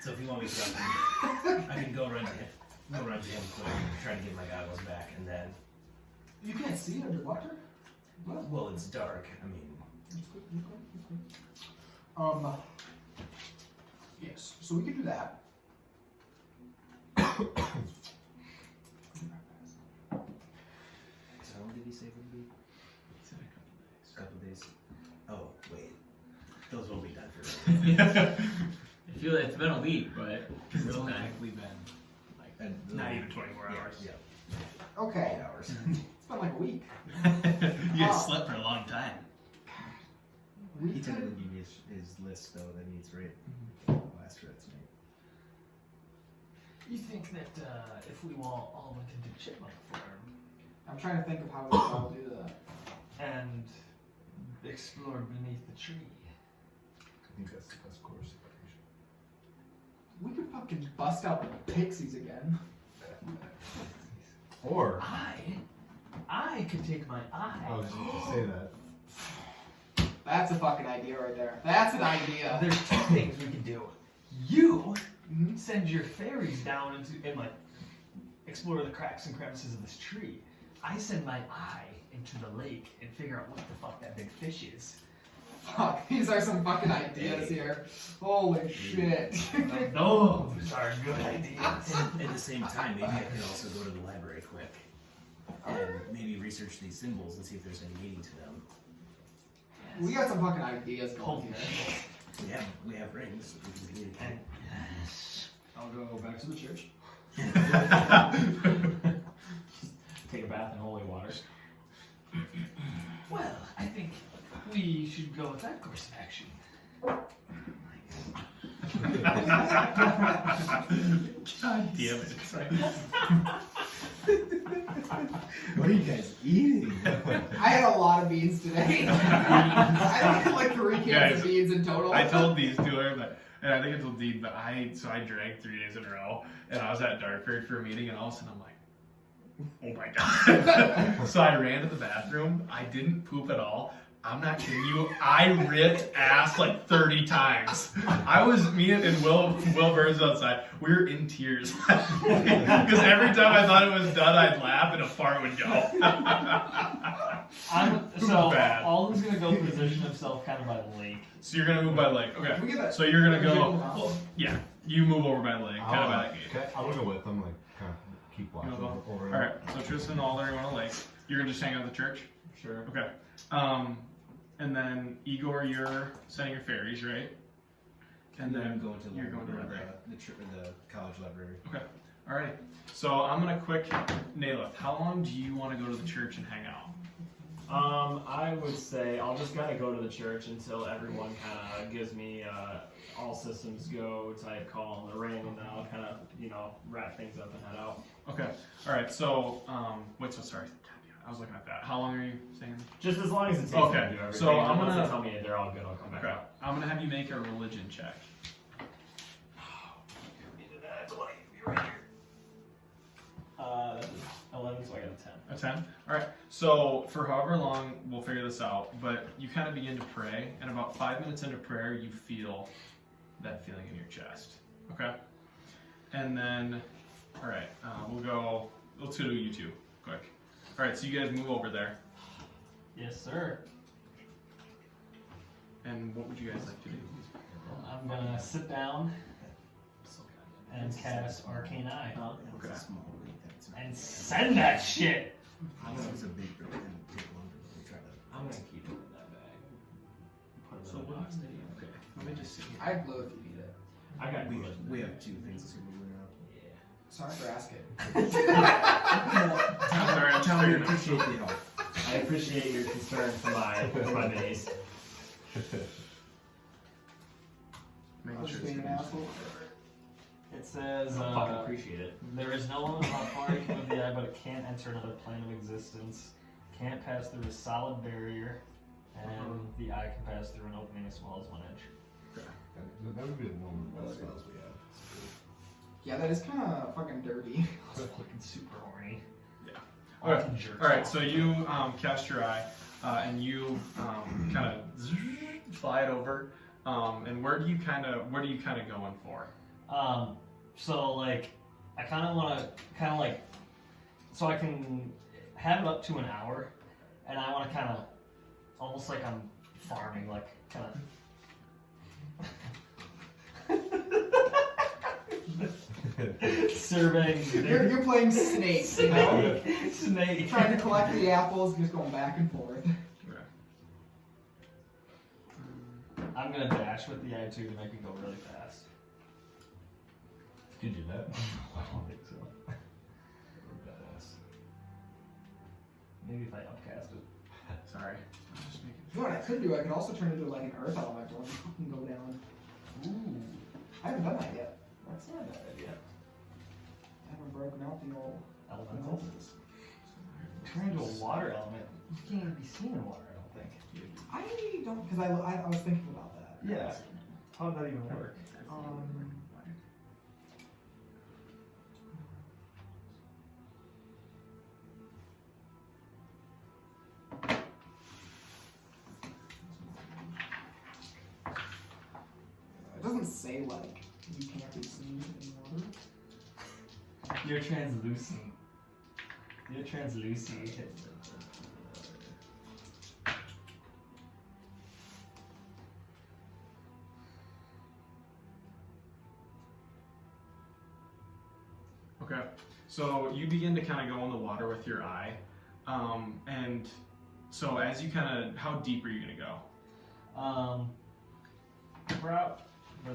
So if you want me to, I can go run to him. Go run to him quick, try to get my goggles back, and then. You can't see underwater? What? Well, it's dark. I mean, Yes, so we could do that. so how long did he say it would be? A couple days. Oh, wait. Those won't be done for me. I feel like it's been a week, but Because it's real only time. like been like Not even 24 hours. Yeah, Okay, 8 hours. it's been like a week. You guys slept for a long time. We He typically could, give me his list, though, that he needs right last for that tonight. You think that if we all went into Chipmunk Farm I'm trying to think of how we could all do that. and explored beneath the tree, I think that's the best course. We could fucking bust out the pixies again. Or I could take my eye. I was just going to say that. That's a fucking idea right there. That's an idea. There's two things we could do. You Mhm. send your fairies down and like explore the cracks and crevices of this tree. I send my eye into the lake and figure out what the fuck that big fish is. Fuck, these are some fucking ideas here. Holy shit. Those are good ideas. At the same time, maybe I could also go to the library quick and maybe research these symbols and see if there's any meaning to them. We got some fucking ideas going Holy here. shit. We have rings. We can communicate. I'll go back to the church. Take a bath in holy water. Well, I think we should go with that course of action. God damn it. What are you guys eating? I had a lot of beans today. I think I had like 3 cans Guys, of beans in total. I told these to her, and I think I told Dean, but I drank 3 days in a row, and I was at Dartford for a meeting, and all of a sudden I'm like, oh my god. So I ran to the bathroom. I didn't poop at all. I'm not kidding you. I ripped ass like 30 times. Me and Will Burns outside. We were in tears. Because every time I thought it was done, I'd laugh and a fart would go. So Bad. Alden's gonna go position himself kind of by the lake. So you're going to move by the lake. Can we Okay. get that? So you're going to go. Wow. Well, yeah. You move over by the lake. Kind of by that gate. Okay, I'm going to go with them, like, kind of keep You watching wanna go? over Alright. So Tristan and Alden are going to lake. You're going to just hang out at the church? Sure. Okay. And then Igor, you're sending your fairies, right? And then I'm going to you're going to the library. the college library. Okay. Alright. So I'm gonna quick Naileth. How long do you want to go to the church and hang out? I would say I'll just gotta go to the church until everyone kind of gives me all systems go type call on the ring, and then I'll kind of wrap things up and head out. Okay. Alright. So sorry. I was looking at that. How long are you saying? Just as long as it takes Okay, me to do everything. so and I'm once gonna- they tell me they're all good, I'll come back Okay. out. I'm gonna have you make a religion check. That is 11, so I got a 10. A 10? Alright, so for however long, we'll figure this out, but you kind of begin to pray, and about 5 minutes into prayer, you feel that feeling in your chest. Okay? And then, alright, let's go to you two, quick. Alright, so you guys move over there, Yes, sir. and what would you guys like to do? I'm gonna sit down and cast Arcane Eye. Okay. And send that shit! This is a big ring. It'll take longer to try to. I'm gonna keep it in that bag. Put it So in a what box. okay, let me just see here. I have glue if you need it. I got We have 2 things to move around. Yeah. Sorry for asking. Sorry, I'm Tell me figuring you it out. appreciate the help. I appreciate your concern for my base. Making Just sure being an it's asshole. It says, I fucking appreciate it. there is no limit how far you can move the eye, but it can't enter another plane of existence. Can't pass through a solid barrier, and the eye can pass through an opening as small as 1 inch. That would be the one of the best spells we have. Yeah, that is kind of fucking dirty. I was fucking super horny. Yeah. All Okay. right, jerks Alright, off. so you cast your eye, and you kind of fly it over. And where do you kind of going for? So like, I kind of want to, so I can have it up to an hour, and I want to kind of, almost like I'm farming, like kind of surveying. You're playing snakes, you know? Snake. Trying to collect the apples, just going back and forth. Okay. I'm gonna dash with the eye too to make it go really fast. Could you do that? I don't think so. Badass. Maybe if I upcast it. Sorry. I'm just making You know what I could do? I could also turn into like an earth elemental and fucking go down. Ooh, I haven't done that yet. that's not a bad idea. celestial Elementals. elementals. Turn into a water element. You can't even be seen in water, I don't think. I don't, because I was thinking about that. Yeah. How would that even work? It doesn't say like you can't be seen in water. You're translucent. You're translucent. Okay, so you begin to kind of go in the water with your eye, and so as you kind of, how deep are you gonna go?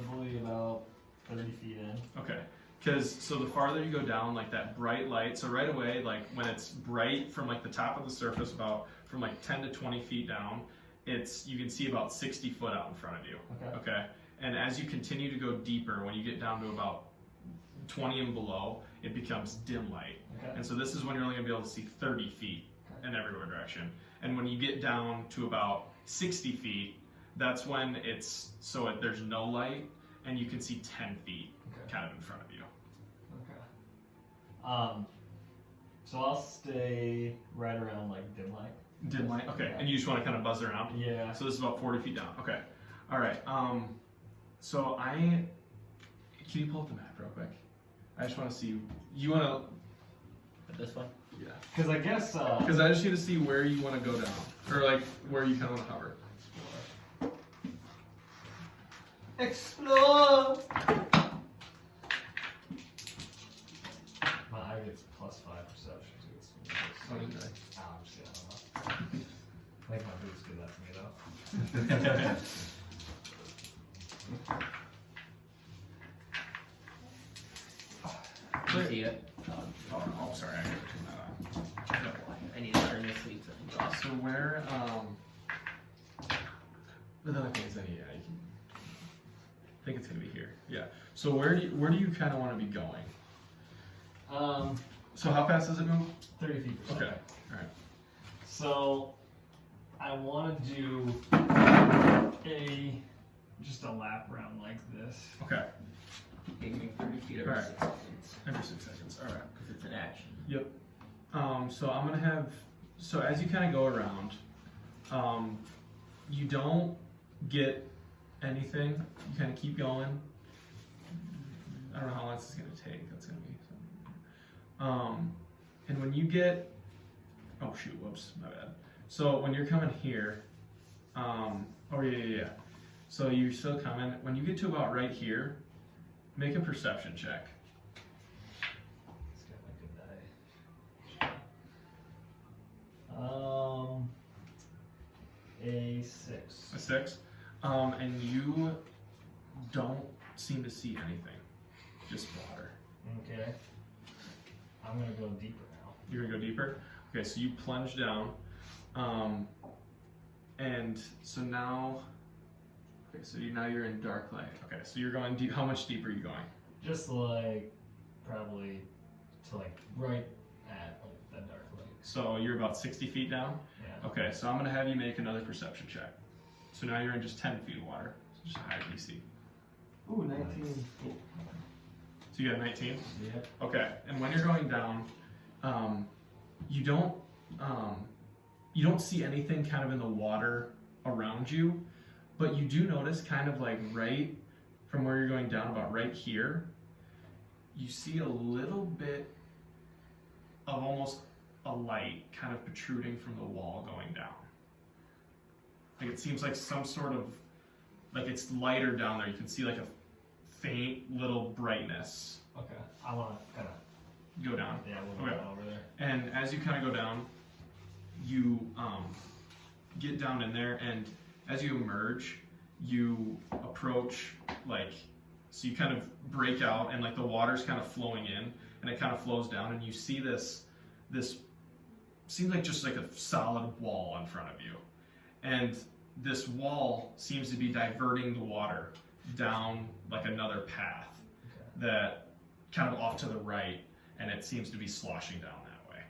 Probably about 30 feet in. Okay, because so the farther you go down, like that bright light, so right away, like when it's bright from like the top of the surface, about from like 10 to 20 feet down, you can see about 60 foot out in front of you. Okay, and as you continue to go deeper, when you get down to about 20 and below, it becomes dim light. Okay. And so this is when you're only gonna be able to see 30 feet in every direction. And when you get down to about 60 feet, that's when there's no light and you can see 10 feet kind of in front of you. Okay. So I'll stay right around like dim light. Dim light, okay. And you just want to kind of buzz around? Yeah. So this is about 40 feet down. Okay. All right. So can you pull up the map real quick? I just want to see. You want to? This one? Yeah. Because I guess. Because I just need to see where you want to go down, or like where you kind of want to hover. Explore. My eye gets +5 perception too. Oh, okay. I'm just kidding. I don't know. I think my boots do that to me though. You see it? Oh, sorry. I gotta turn that on. I need to turn this sleep thing off. So where? But then I think it's any. Yeah, you can. I think it's gonna be here. Yeah. So where do you kind of want to be going? So how fast does it move? 30 feet per second. Okay. All right. So I want to do just a lap round like this. Okay. Aiming 30 feet every Alright. 6 seconds. Every 6 seconds. All right. Because it's an action. Yep. So I'm gonna have. So as you kind of go around, you don't get anything. You kind of keep going. I don't know how long this is gonna take. That's gonna be. And when you get. Oh shoot! Whoops. My bad. So when you're coming here. Oh yeah. So you're still coming. When you get to about right here, make a perception check. Let's get my good die. A 6. A 6. And you don't seem to see anything. Just water. Okay. I'm gonna go deeper now. You're gonna go deeper? Okay, so you plunge down. And so now, okay, so now you're in dark light. Okay, so you're going deep. How much deeper are you going? Just like, probably to like right at like that dark light. So you're about 60 feet down? Yeah. Okay, so I'm gonna have you make another perception check. So now you're in just 10 feet of water. So just a high DC. Ooh, 19. So you got 19? Yep. Okay, and when you're going down, you don't see anything kind of in the water around you, but you do notice kind of like right from where you're going down, about right here, you see a little bit of almost a light kind of protruding from the wall going down. Like it seems like some sort of, like it's lighter down there. You can see like a faint little brightness. Okay. I want to kind of Go down. Yeah, we'll Okay. go over there. And as you kind of go down, you get down in there, and as you emerge, you approach, like, so you kind of break out, and like the water's kind of flowing in, and it kind of flows down, and you see this seems like just like a solid wall in front of you. And this wall seems to be diverting the water down like another path that kind of off to the right. and it seems to be sloshing down that way.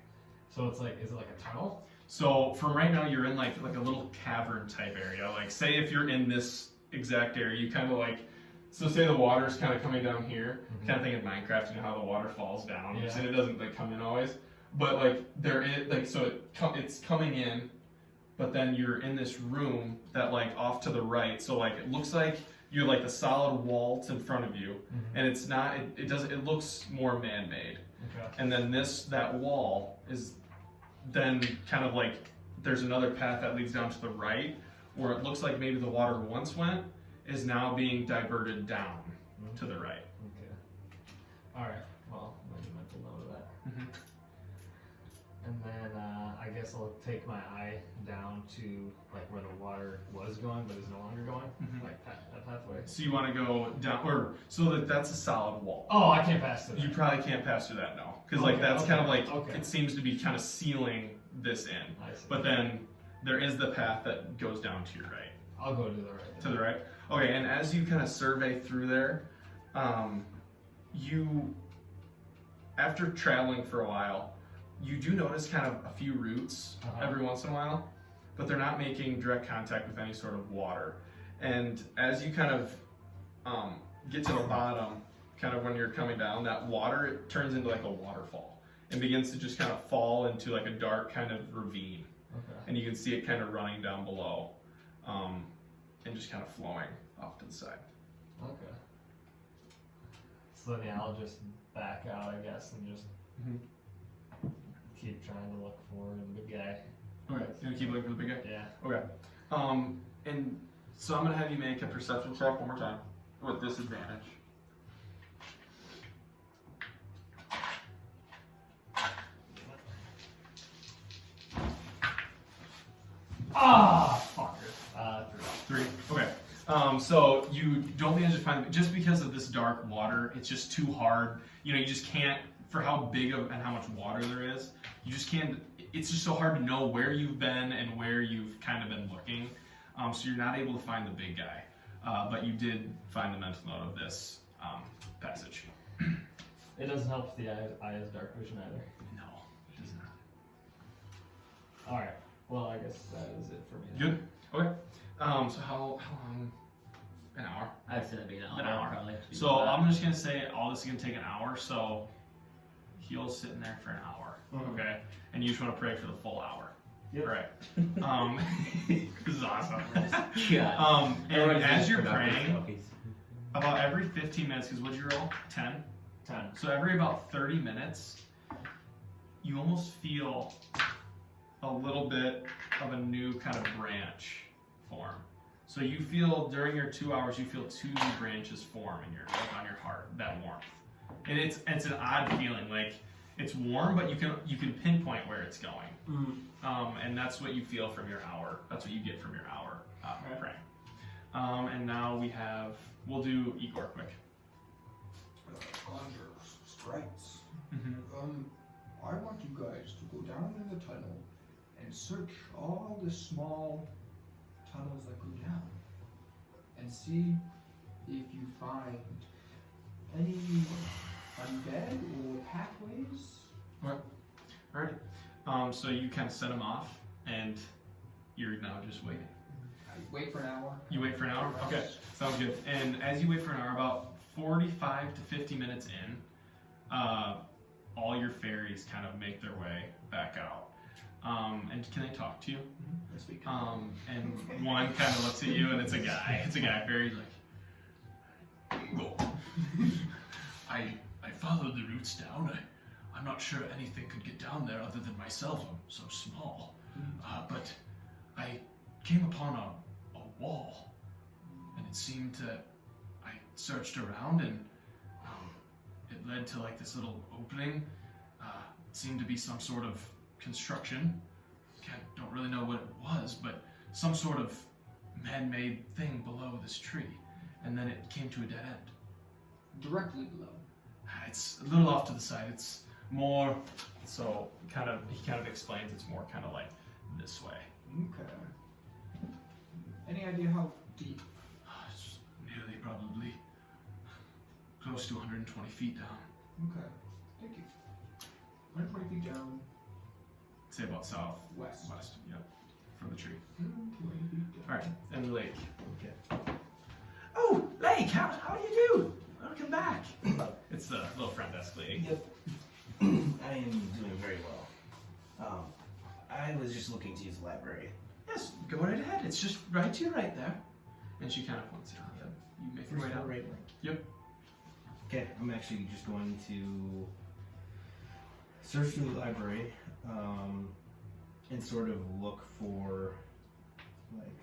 So it's like, is it like a tunnel? So from right now, you're in like a little cavern type area. Like say if you're in this exact area, you kind of like, so say the water's kind of coming down here, kind of think in Minecraft, you know how the water falls down, Yeah. and it doesn't like come in always, but like there is like, so it's coming in, but then you're in this room that like off to the right, so like it looks like you're like the solid wall in front of you, and it's not, it looks more man-made. Okay. And then that wall is then kind of like, there's another path that leads down to the right, where it looks like maybe the water once went, is now being diverted down to the right. Okay. Alright, well, I'm making a mental note of that. And then I guess I'll take my eye down to like where the water was going but is no longer going, like that pathway. So you want to go down, or so that's a solid wall. Oh, I can't pass through that. You probably can't pass through that, no, because like that's kind of like okay. it seems to be kind of sealing this in. I see. But then there is the path that goes down to your right. I'll go to the right. To the right. Okay, and as you kind of survey through there, you, after traveling for a while, you do notice kind of a few roots every once in a while, but they're not making direct contact with any sort of water. And as you kind of get to the bottom, kind of when you're coming down, that water, it turns into like a waterfall and begins to just kind of fall into like a dark kind of ravine. Okay. And you can see it kind of running down below, and just kind of flowing off to the side. Okay. So then I'll just back out, I guess, and just keep trying to look for the big guy. Okay, you gonna keep looking for the big guy? Yeah. Okay. And so I'm gonna have you make a perception check one more time with disadvantage. Ah, fucker. 3. Okay. So you don't manage to find them just because of this dark water. It's just too hard. You know, you just can't, for how big of and how much water there is. You just can't. It's just so hard to know where you've been and where you've kind of been looking. So you're not able to find the big guy. But you did find the mental note of this passage. It doesn't help if the eye has dark vision either. No, it does not. Alright. Well, I guess that is it for me. Good. Okay. So how long? An hour. I'd say that'd be an hour. An hour. Probably. So I'm just gonna say all this is gonna take an hour. So he'll sit in there for an hour. Okay. And you just want to pray for the full hour. Yep. Right. This is awesome. Yeah. And as you're praying, about every 15 minutes, because what'd you roll? 10? 10. So every about 30 minutes, you almost feel a little bit of a new kind of branch form. So you feel during your 2 hours, you feel 2 new branches form in your on your heart, that warmth. And it's an odd feeling, like it's warm, but you can pinpoint where it's going. And that's what you feel from your hour. That's what you get from your hour praying. And now we'll do Igor quick. Conjure strikes. I want you guys to go down in the tunnel and search all the small tunnels that go down and see if you find any undead or pathways. Alright. So you kind of set him off, and you're now just waiting. I wait for an hour. You wait for an hour? Okay, sounds good. And as you wait for an hour, about 45 to 50 minutes in, all your fairies kind of make their way back out. And can they talk to you? Yes, we And one kind of looks at you, and it's a guy. It's a guy. Fairy's like, Igor, I followed the roots down. I'm not sure anything could get down there other than myself. I'm so small. But I came upon a wall, and it seemed I searched around, and it led to like this little opening. It seemed to be some sort of construction. Don't really know what it was, but some sort of man-made thing below this tree. And then it came to a dead end. Directly below. It's a little off to the side. It's more, so he kind of explains it's more kind of like this way. Okay. Any idea how deep? It's nearly probably close to 120 feet down. Okay. Thank you. 120 feet down. Say about south. West. West, yep. From the tree. 120 feet down. Alright, and Lake. Okay. Oh, Layk, how do you do? Welcome back. It's the little front desk lady. Yep. I am doing very well. I was just looking to use the library. Yes, go right ahead. It's just right to your right there. And she kind of points out that you make your way down. Right. Yep. Okay, I'm actually just going to search through the library and sort of look for, like,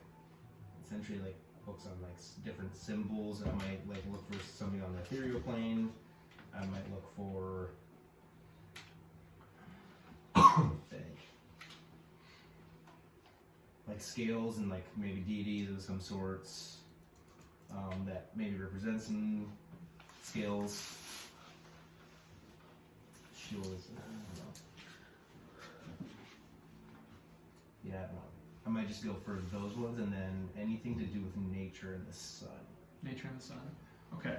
essentially like books on like different symbols. I might like look for something on the ethereal plane. I might look for like scales and like maybe deities of some sorts that maybe represent some scales. She was, I don't know. Yeah, I don't know. I might just go for those ones and then anything to do with nature and the sun. Nature and the sun. Okay.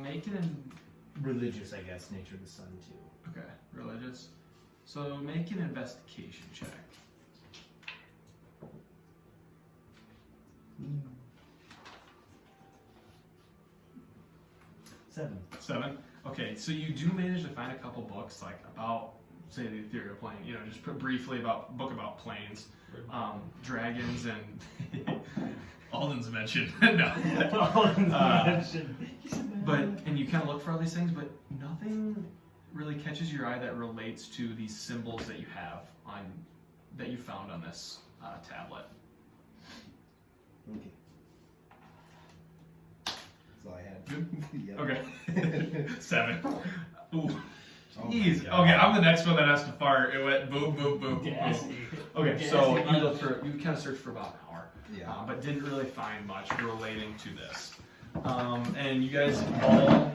Make it an Religious, I guess. Nature, the sun, too. okay, religious. So make an investigation check. Seven. 7. Okay, so you do manage to find a couple books like about, say, the ethereal plane. You know, just put briefly about book about planes, dragons, and Alden's mentioned. No. Alden's mentioned. But and you kind of look for all these things, but nothing really catches your eye that relates to these symbols that you have on that you found on this tablet. Okay. That's all I had. Good. Yep. Okay. 7. Ooh. Oh Jeez. my God. Okay, I'm the next one that has to fart. It went boom, boom, boom, boom, boom. Gassy. Okay, Gassy so you bunch. look for you kind of search for about an hour, Yeah. but didn't really find much relating to this. And you guys all,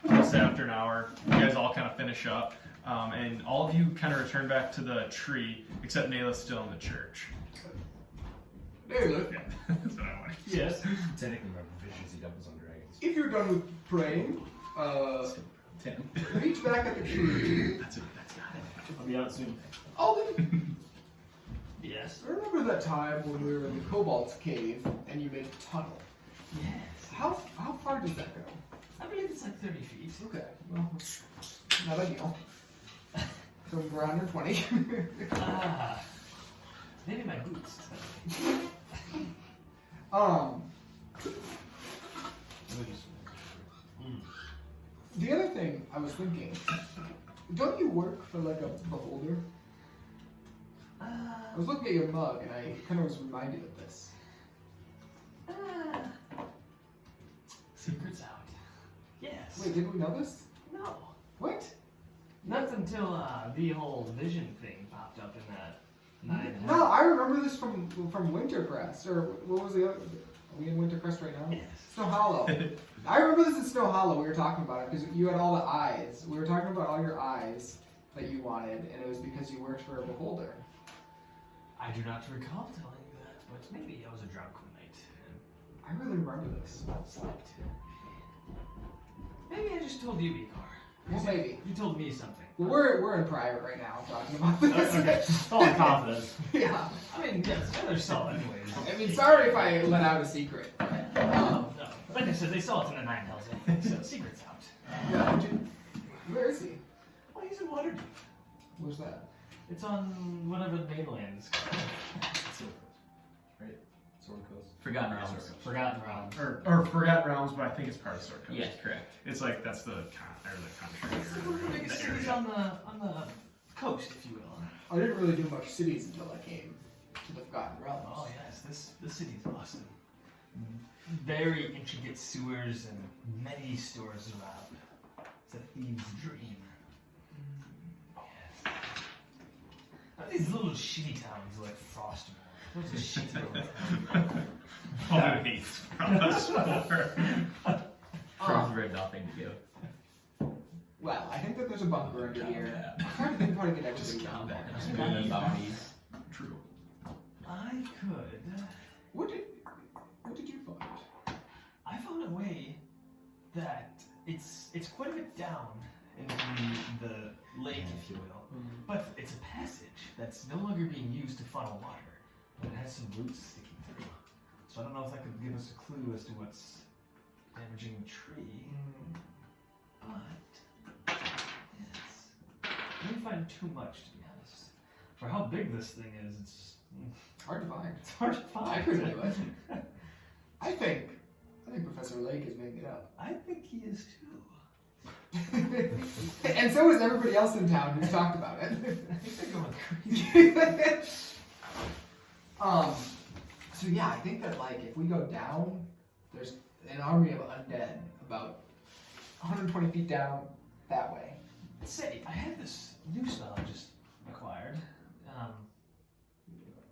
just after an hour, you guys all kind of finish up, and all of you kind of return back to the tree, except Naileth's still in the church. Naileth, Yeah, that's what I wanted. Yes. Technically, my proficiency doubles on dragons. if you're done with praying, 10. reach back at the tree. That's not it. I'll be out soon. Alden, Yes. remember that time when we were in the Cobalt's cave and you made a tunnel? Yes. How far does that go? I believe it's like 30 feet. Okay, well, not ideal. So we're 120. Ah. Maybe my boots. The other thing I was thinking, don't you work for like a beholder? I was looking at your mug and I kind of was reminded of this. Secret's out. Yes. Wait, didn't we know this? No. What? Not until the whole vision thing popped up in that 9. No, I remember this from Wintercrest, or what was the other? Are we in Wintercrest right now? Yes. Snow Hollow. I remember this in Snow Hollow. We were talking about it because you had all the eyes. We were talking about all your eyes that you wanted, and it was because you worked for a beholder. I do not recall telling you that, but maybe I was a drunk one night and I really remember this. slept. Maybe I just told you, Igor. Well, maybe. You told me something. Well, we're in private right now talking about this. Okay. All in confidence. Yeah. I mean, yes, they're solid anyways. I mean, sorry if I let out a secret. No. Like I said, they saw it in the 9 hells anyway, so secret's out. Yeah, where is he? Well, he's in Waterdeep. Where's that? It's on whatever the mainland is called. Right? Sword Coast. Forgotten Realms. Forgotten Realms. Or Forgotten Realms, but I think it's part of Sword Coast. Yes, correct. It's like that's the country. It's one of the biggest cities on the coast, if you will. I didn't really do much cities until I came to the Forgotten Realms. Oh yes, this city's awesome. Very intricate sewers and many stores around. It's a thieves' dream. Yes. Not these little shitty towns like Frostmore. Those are shitty little towns. All hates from us. Frostburg, nothing to do. Well, I think that there's a bunker under here. I'm trying to think of how to get everything down there. Many bodies. True. I could. What did you find? I found a way that it's quite a bit down, into the lake, if you will. But it's a passage that's no longer being used to funnel water. But it has some roots sticking through. So I don't know if that could give us a clue as to what's damaging the tree. But yes, I didn't find too much, to be honest. For how big this thing is, it's Hard to find. hard to find. I couldn't do it. I think Professor Layk is making it up. I think he is too. And so is everybody else in town who's talked about it. I think they're going crazy. So yeah, I think that like if we go down, there's an army of undead about 120 feet down that way. Say, I had this new spell I just acquired.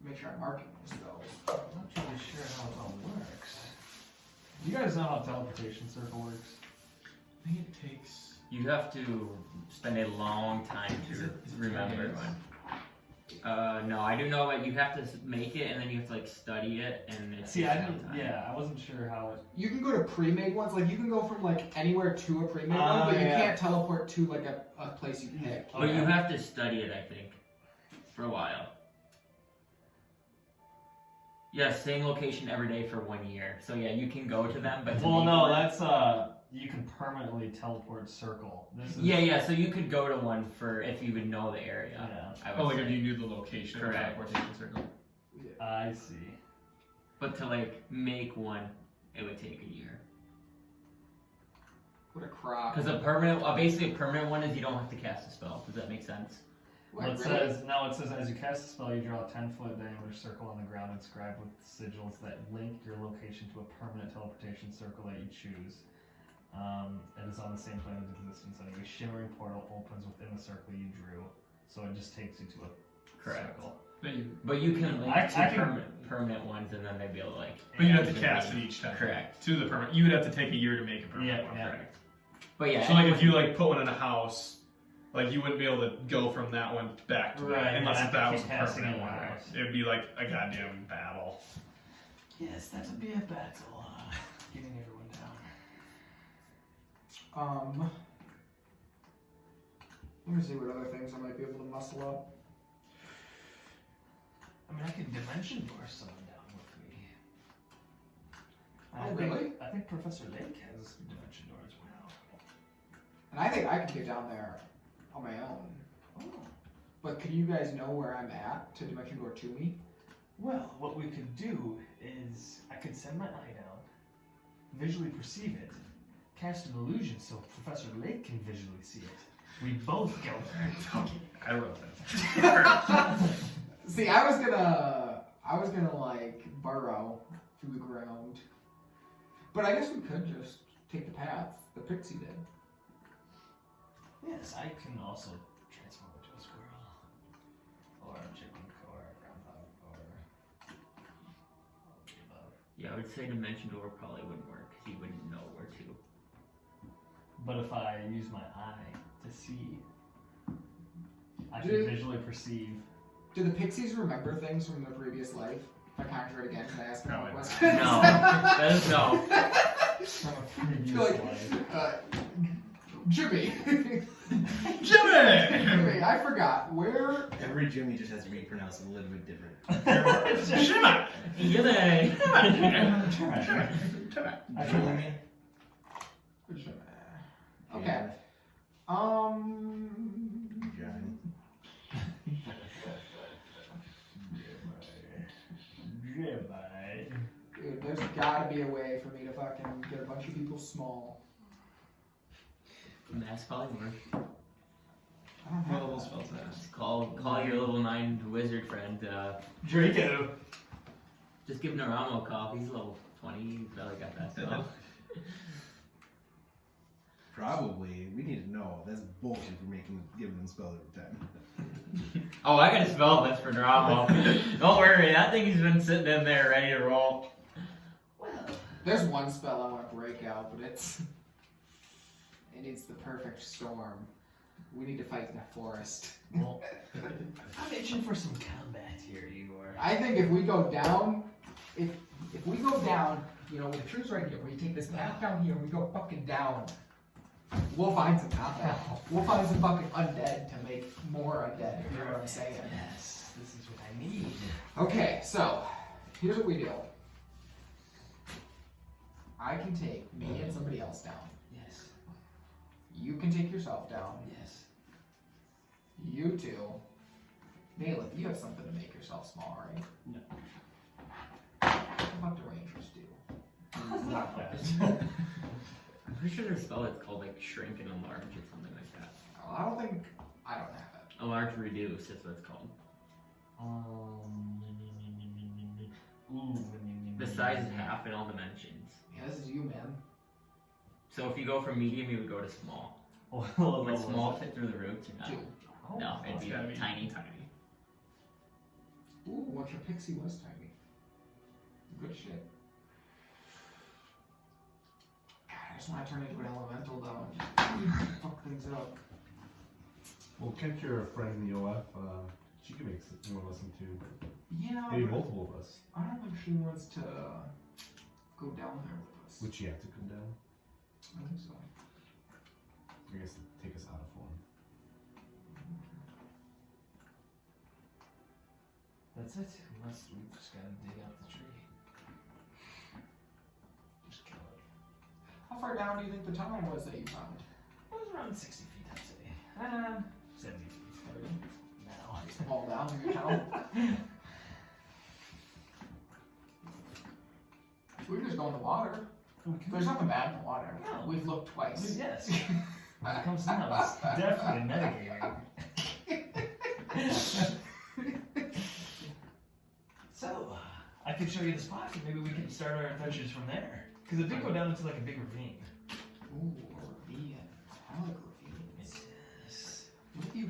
Make sure I'm marking this though. I'm not really sure how it all works. Do you guys know how teleportation circle works? I think it takes. You have to spend a long time Is to it remember 10 one. No, I do know that you have to make it and then you have to like study it and it's See, I takes some didn't. time. Yeah, I wasn't sure how it. You can go to pre-made ones, like you can go from like anywhere to a pre-made one, but you yeah. can't teleport to like a place you pick. But you have to study it, I think, for a while. Yeah, same location every day for 1 year. So yeah, you can go to them, but to Well, make no, one- that's you can permanently teleport circle. This is Yeah, so you could go to one for if you would know the area. Yeah. I would Oh, like say. if you knew the location of the Correct. teleportation circle. I see. But to like make one, it would take a year. What a crock. Because basically a permanent one is you don't have to cast a spell. Does that make sense? Well, What, it really? says as you cast a spell, you draw a 10-foot diameter circle on the ground inscribed with sigils that link your location to a permanent teleportation circle that you choose. It is on the same plane of existence anyway. A shimmering portal opens within the circle you drew, so it just takes you to a circle. But you can link I to can- permanent ones, and then they'd be able to like. But you'd have to cast it each time. Correct. To the permanent. You would have to take a year to make a permanent one. Yeah. Correct. But yeah. So like if you like put one in a house, like you wouldn't be able to go from that one back to Right, that unless you'd if have that to was a keep casting permanent it in one. the Right? house. It would be like a goddamn battle. Yes, that would be a battle. Getting everyone down. Let me see what other things I might be able to muscle up. I mean, I could dimension door someone down with me. Oh, really? I think Professor Layk has dimension door as well. And I think I can get down there on my own. Oh. But can you guys know where I'm at to dimension door to me? Well, what we could do is I could send my eye down, visually perceive it, cast an illusion so Professor Layk can visually see it. We both go there. I wrote that. See, I was gonna like burrow through the ground. But I guess we could just take the path the pixie did. Yes, I can also transform into a squirrel, or a chicken, or a groundhog, or all of the above. Yeah, I would say dimension door probably wouldn't work because you wouldn't know where to. But if I use my eye to see, I can Dude. visually perceive. Do the pixies remember things from their previous life? If I conjure it again, can I ask them more Probably questions? No. That is no. From a previous Like, life. Jimmy! Jimmy! Jimmy, I forgot. Where? Every Jimmy just has to be pronounced a little bit different. Shimmer! Yay! Jimmy. Okay. Johnny. Dude, there's gotta be a way for me to fucking get a bunch of people small. Mass polymorph. I don't have What level that. spells that? Just call your level 9 wizard friend. Draco. Just give Naramo a call. He's level 20. He's probably got that spell. Probably. We need to know. That's bullshit for giving them spells every time. Oh, I got a spell list for Naramo. Don't worry, that thing's been sitting in there ready to roll. Well, there's one spell I want to break out, but it needs the perfect storm. We need to fight in a forest. Well, I'm itching for some combat here, Igor. I think if we go down, if we go down, you know, the tree's right here. We take this path down here and we go fucking down. We'll find some not now. We'll find some fucking undead to make more undead, if you know what I'm saying. Yes, this is what I need. Okay, so here's what we do. I can take me and somebody else down. Yes. You can take yourself down. Yes. You two. Naileth, you have something to make yourself small, right? No. What the fuck do rangers do? Not bad. I'm pretty sure there's a spell that's called like shrink and enlarge or something like that. Well, I don't have it. Enlarge reduce is what it's called. The size is half in all dimensions. Yeah, this is you, man. So if you go from medium, you would go to small. Would small fit through the roots or not? 2. No, it'd be gotta be- tiny. Ooh, what your pixie was tiny. Good shit. God, I just want to turn into an elemental though and just fuck things up. Well, can't your friend in the OF, she can make one lesson too. Yeah, Maybe but multiple of us. I don't think she wants to go down there with us. Would she have to come down? I think so. I guess take us out of form. That's it. Unless we just gotta dig out the tree. Just kill it. How far down do you think the tunnel was that you found? It was around 60 feet, I'd say. 70 feet. Now. Fall down through your tunnel? We can just go in the water. There's nothing bad in the water. No. We've looked twice. Yes. When it comes down, it's definitely metagaming. So, I could show you the spot, and maybe we can start our adventures from there. Because it did go down into like a big ravine. Ooh, a ravine. I like ravines. Yes. What if you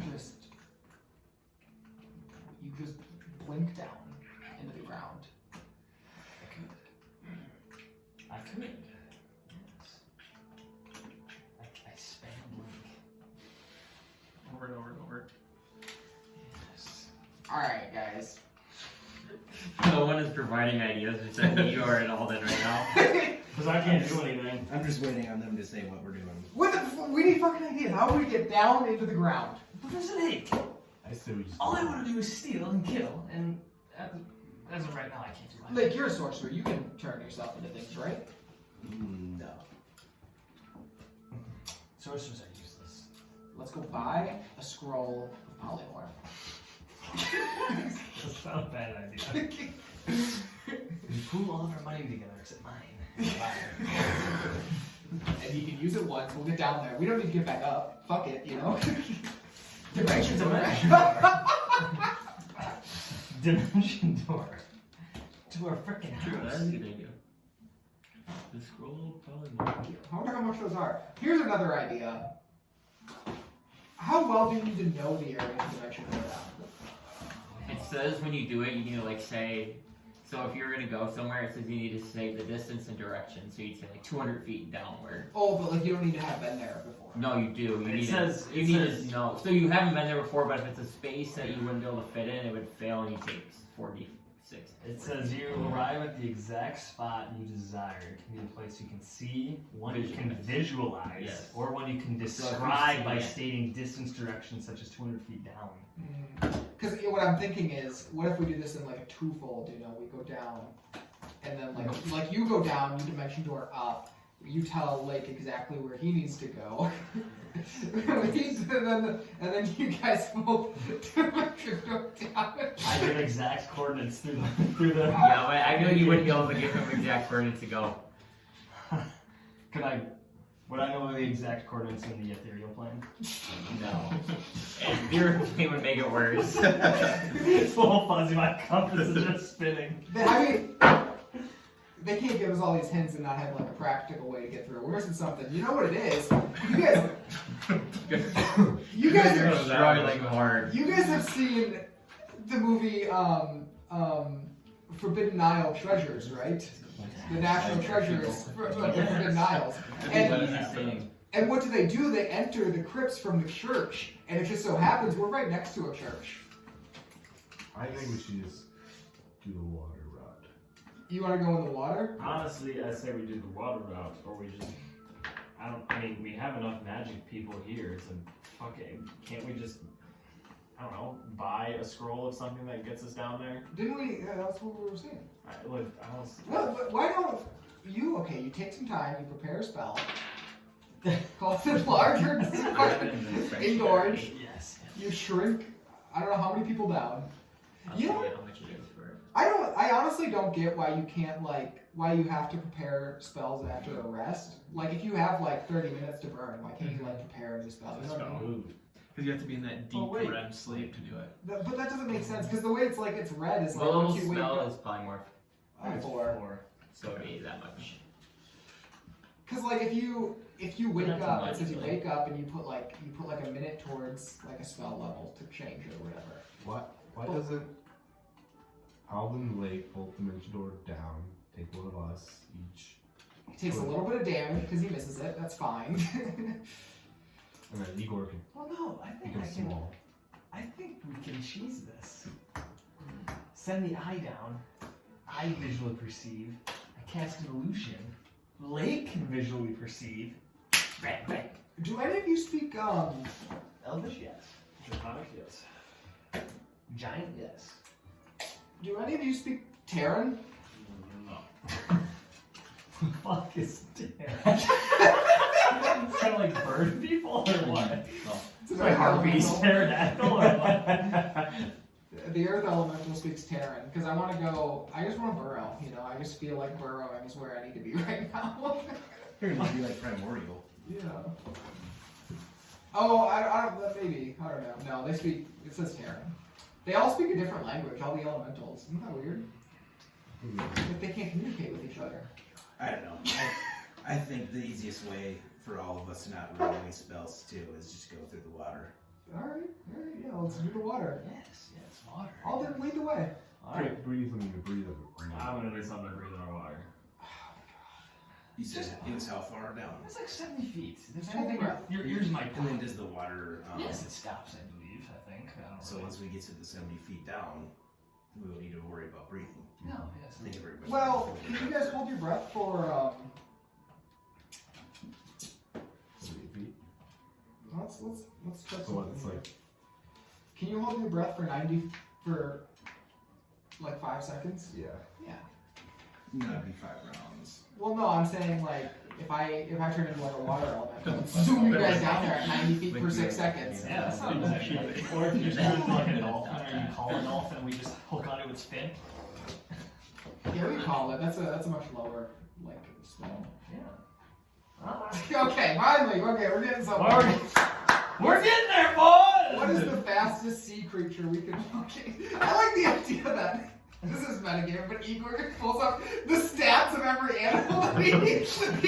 just blink down into the ground? I could. Yes. I spam blink. Over and over and over. Yes. Alright, guys. No one is providing ideas except Igor and Alden right now. Because I can't do anything. I'm just waiting on them to say what we're doing. What the we need fucking ideas. How do we get down into the ground? Professor Layk, I say we just. all I want to do is steal and kill, and as of right now, I can't do that. Like, you're a sorcerer. You can turn yourself into things, right? No. Sorcerers are useless. Let's go buy a scroll of polymorph. That's not a bad idea. We pool all of our money together except mine. And you can use it once. We'll get down there. We don't need to get back up. Fuck it, you know? Dimensions of Dimension door. To our frickin' True, that's a house. good idea. The scroll probably not. I wonder how much those are. Here's another idea. How well do you need to know the area of dimension door down? It says when you do it, you need to like say, so if you're gonna go somewhere, it says you need to say the distance and direction. So you'd say like 200 feet downward. Oh, but like you don't need to have been there before. No, you do. You It need says- to, it you need says- to know. So you haven't been there before, but if it's a space that you wouldn't be able to fit in, it would fail and you take 46. It says you arrive at the exact spot you desire. It can be a place you can see, one you can visualize, Yes. or one you can So if you describe see by it. stating distance direction such as 200 feet down. Because what I'm thinking is, what if we do this in like a twofold? You know, we go down, and then like you go down, you dimension door up. You tell Layk exactly where he needs to go. and then you guys both dimension door down. I give exact coordinates through the Yeah, but I know you wouldn't be able to give him exact coordinates to go. Would I know the exact coordinates in the ethereal plane? No. And your plane would make it worse. It's all fuzzy, my compass is just spinning. I mean, they can't give us all these hints and not have like a practical way to get through. We're missing something. You know what it is? You guys You're are struggling hard. You guys have seen the movie Forbidden Isle Treasures, right? The National Treasures of the Forbidden Isles. What And, is he saying? and what do? They enter the crypts from the church, and it just so happens we're right next to a church. I think we should just do the water route. You want to go in the water? Honestly, I say we do the water route, or we just. I mean, we have enough magic people here to fucking. Can't we just, I don't know, buy a scroll of something that gets us down there? Didn't we? Yeah, that's what we were saying. I don't. Well, but why don't you? Okay, you take some time. You prepare a spell. Call it larger. Engorge. Yes. You shrink. I don't know how many people down. I'll You see know- how much it is for it. I honestly don't get why you can't why you have to prepare spells after a rest. Like if you have 30 minutes to burn, why can't you prepare a new spell? You know what I mean? Because you have to be in that deep Oh, wait. REM sleep to do it. But that doesn't make sense because the way it's red is Well, once you wake spell up. is probably more, Four. so it'd be that much. Because if you wake Not too up, much, it says you really. wake up and you put a minute towards a spell level to change it or whatever. Why doesn't Alden and Layk both dimension door down, take one of us each, It takes a little bit of damage because he misses it. That's fine. and then Igor can Well, no, I think become small. I think we can cheese this. Send the eye down. I visually perceive. I cast an illusion. Layk can visually perceive. Bang, bang. Do any of you speak Elvish, yes. Draconic, yes. Giant, yes. Do any of you speak Terran? No. Fuck is Terran? Kind of like bird people or what? It's a Like harpies, elemental. pterodactyl or what? The earth elemental speaks Terran because I just want to burrow. I just feel like burrowing is where I need to be right now. Figured it'd be like primordial. Yeah. Oh, I don't. Maybe I don't know. No, they speak. It says Terran. They all speak a different language. All the elementals. Isn't that weird? Like they can't communicate with each other. I don't know. I think the easiest way for all of us to not roll any spells too is just go through the water. All right. Yeah. Let's do the water. Yes, water. Alden, lead the way. Alright, breathe something to breathe over. I'm gonna need something to breathe in our water. You said it was how far down? It's like 70 feet. If Hold anything, breath. your ears might And then pop. does the water? Yes, it stops, I believe. I think. I don't So know. once we get to the 70 feet down, we won't need to worry about breathing. No, yes. I think everybody. Well, can you guys hold your breath for? 70 feet. Let's try So what, something. it's like, Can you hold your breath for 90 for 5 seconds? yeah. Yeah. That'd be 5 rounds. Well, no, I'm saying if I turn into a water element, zoom you guys down there at 90 feet per 6 seconds. Yeah, that's not bad. Or if you just turn into like a dolphin, or you call a dolphin, and we just hook onto its fin. Yeah, we call it. That's a much lower spell. Yeah. Okay, finally. Okay, we're getting somewhere. We're getting there, boys! What is the fastest sea creature we can? Okay, I like the idea that this is metagame, but Igor pulls up the stats of every animal that he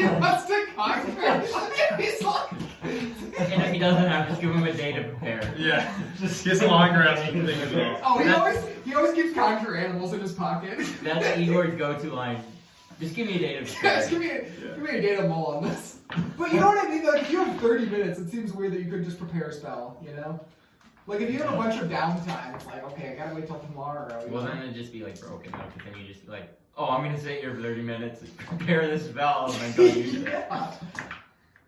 wants to conquer. He's like, And if he doesn't have, just give him a day to prepare. Yeah. Just get some long rest and think of it. oh, he always keeps conquer animals in his pocket. That's Igor's go-to line. Just give me a day to prepare. Guys, give me a data mull on this. But you know what I mean? If you have 30 minutes, it seems weird that you couldn't just prepare a spell, If you have a bunch of downtime, it's like, okay, I gotta wait till tomorrow. Well, then it'd just be broken up, because then you just be like, oh, I'm gonna sit here for 30 minutes, prepare this spell, and then go use it. Yeah.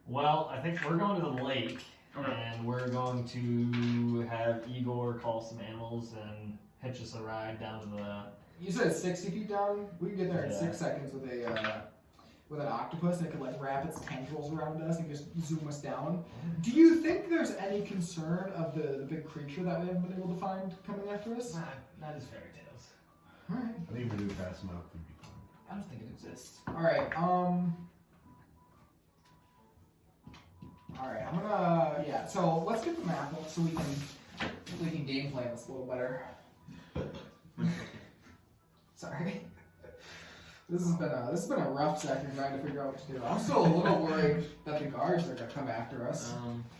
Well, I think we're going to the lake, and we're going to have Igor call some animals and hitch us a ride down to the. You said 60 feet down? We can get there in Yeah. 6 seconds with with an octopus, and it could wrap its tendrils around us and just zoom us down. Do you think there's any concern of the big creature that we haven't been able to find coming after us? Not as fairy tales. Alright. I think if we do it fast enough, we'd be fine. I don't think it exists. Alright, Alright, I'm gonna so let's get the map up so we can game plan this a little better. Sorry. This has been a rough second trying to figure out what to do. I'm still a little worried that the guards are gonna come after us.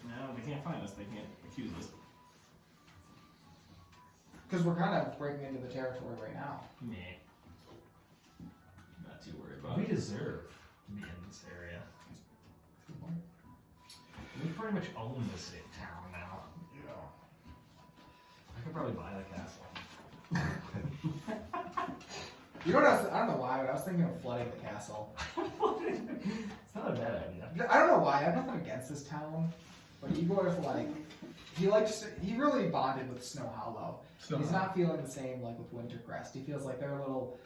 No, they can't find us. They can't accuse us. Because we're kind of breaking into the territory right now. Meh. Not too worried about We it. deserve to be in this area. We pretty much own this town now. Yeah. I could probably buy the castle. You know what I don't know why, but I was thinking of flooding the castle. It's not a bad idea. I don't know why. I have nothing against this town, but Igor is like, he really bonded with Snow Hollow. He's not feeling the same like with Wintercrest. He feels like they're a little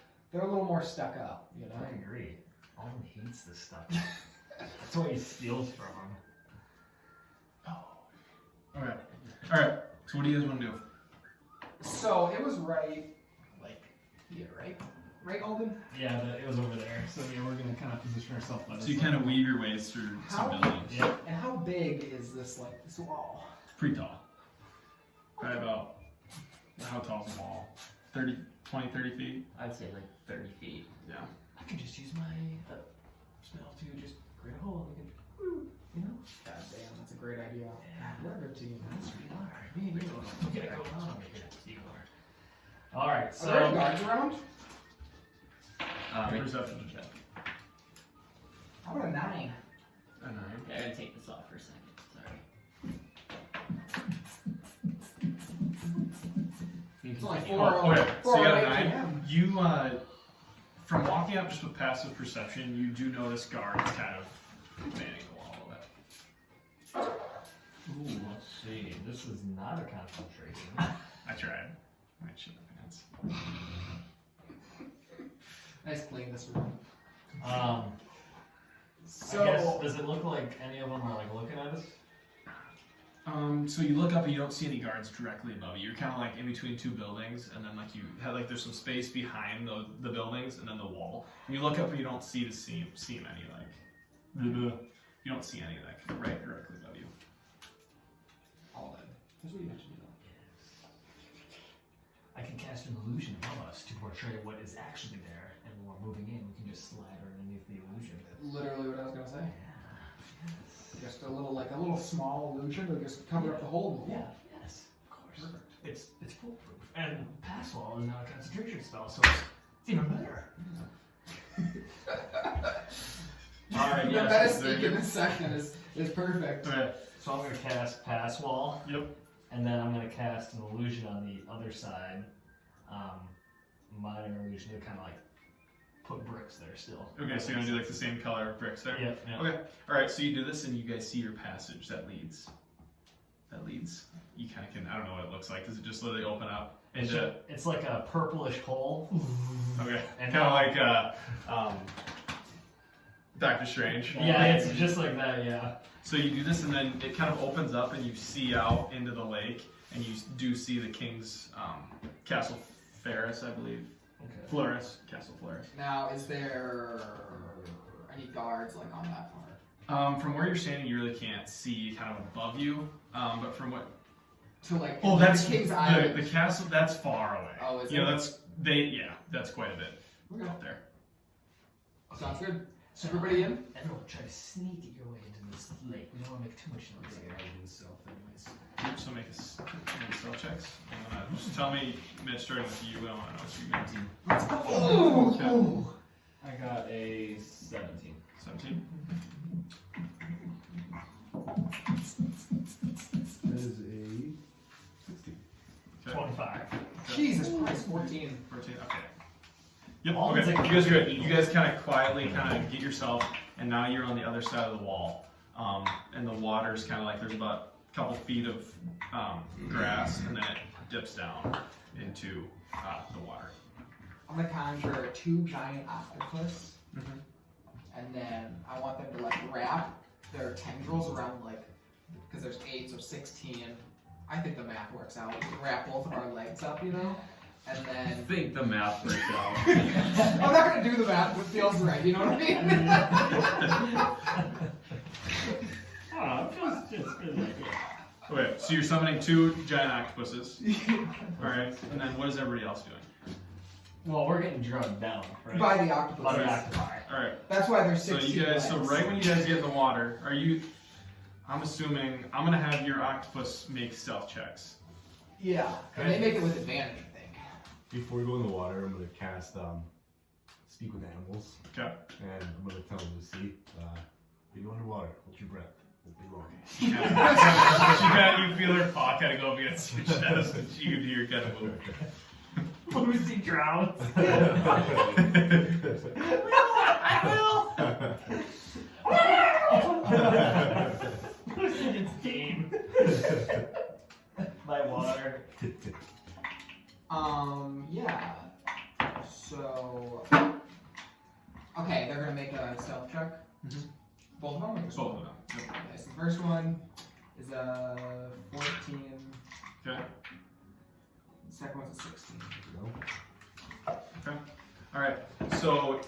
more stuck up, you know. I agree. Alden hates this stuff. That's why he steals from him. Okay. All right. So what do you guys want to do? So it was right, like here, right? Right, Alden? Yeah, it was over there. So yeah, we're gonna kind of position ourselves by So you kind of weave your ways through some buildings. Yeah. And how big is this wall? Pretty tall. Probably about, how tall is the wall? 30 feet? I'd say like 30 feet. Yeah. I could just use my spell to just create a hole. And we can, you know. God damn, that's a great idea. Yeah. We're a good team. That's what we are. Me and you. Look at it go on. Igor. All right, Are there any so guards around? Perception check. How about a 9? A 9. Yeah, I gotta take this off for a second. Sorry. It's only Oh, okay. So you got a 4:08 9. PM. You, from walking up just with passive perception, you do notice guards kind of manning the wall a little bit. ooh, let's see. This is not a concentration. I tried. I shit my pants. Nice clean this room. I guess, does it look like any of them are like looking at us? So you look up and you don't see any guards directly above you. You're kind of like in between two buildings, and then like you have like there's some space behind the buildings and then the wall. And you look up and you don't see any like you don't see any like right directly above you. Alden. That's what you mentioned. I can cast an illusion above us to portray what is actually there, and when we're moving in, we can just slide underneath the illusion. Literally what I was gonna say. Yeah. Yes. Just a little small illusion to just cover up the hole in the wall. Yeah. Yes. Of course. Perfect. It's foolproof. And pass wall is not a concentration spell, so it's even better. All right. The Yes. best sneak in this section is perfect. Okay. So I'm gonna cast pass wall. Yep. And then I'm going to cast an illusion on the other side. Minor illusion to kind of like put bricks there still. Okay, so you're gonna do like the same color bricks there? Yeah. Okay. Alright, so you do this and you guys see your passage that leads. You kind of can, I don't know what it looks like. Does it just literally open up into. It's like a purplish hole. Okay. And Kind of like Doctor Strange. Yeah, it's just like that, yeah. So you do this and then it kind of opens up and you see out into the lake and you do see the king's Castle Ferris, I believe. Okay. Flores. Castle Flores. Now, is there any guards like on that part? From where you're standing, you really can't see kind of above you. But from what? So like, Oh, that's the King's Island. the castle. That's far away. Oh, is you know, it? that's quite a bit Okay. up there. Sounds good. So everybody in? Everyone try to sneak your way into this lake. We don't want to make too much noise. So make a stealth checks. Just tell me, Mitch, starting with you. I don't want to know what you mean. Let's go. Okay. I got a 17. 17. That is a 16. Okay. 25. Jesus Christ, 14. 14. Okay. Yep. All Okay. is like You guys are good. You guys kind of quietly get yourself, and now you're on the other side of the wall. And the water's kind of like there's about a couple feet of grass, and then it dips down into the water. I'm gonna conjure 2 giant octopus, and then I want them to like wrap their tendrils around like, because there's 8, so 16. I think the math works out. We can wrap both of our legs up, you know, and I then think the math works out. I'm not gonna do the math, but it feels right. You know what I mean? Just good idea. Okay. So you're summoning 2 giant octopuses. All right. And then what is everybody else doing? Well, we're getting drugged down, right? By the By the octopuses. octopi. All right. That's why there's So 16 you guys, legs. right when you guys get in the water, I'm assuming I'm gonna have your octopus make stealth checks. Yeah, and they make it with advantage, I think. Before we go in the water, I'm going to cast Speak with Animals. Okay. And I'm going to tell them to see, when you go underwater, hold your breath. Won't be long. You feel her paw kind of go up against your chest, and you can hear kind of move. Lucy drowns. Lucy gets game. By water. Yeah. So. Okay, they're gonna make a stealth check. Mhm. Both of them? Or just Both one? of them. Yep. Okay, so the first one is a 14. Okay. The second one's a 16. Okay. All right. So,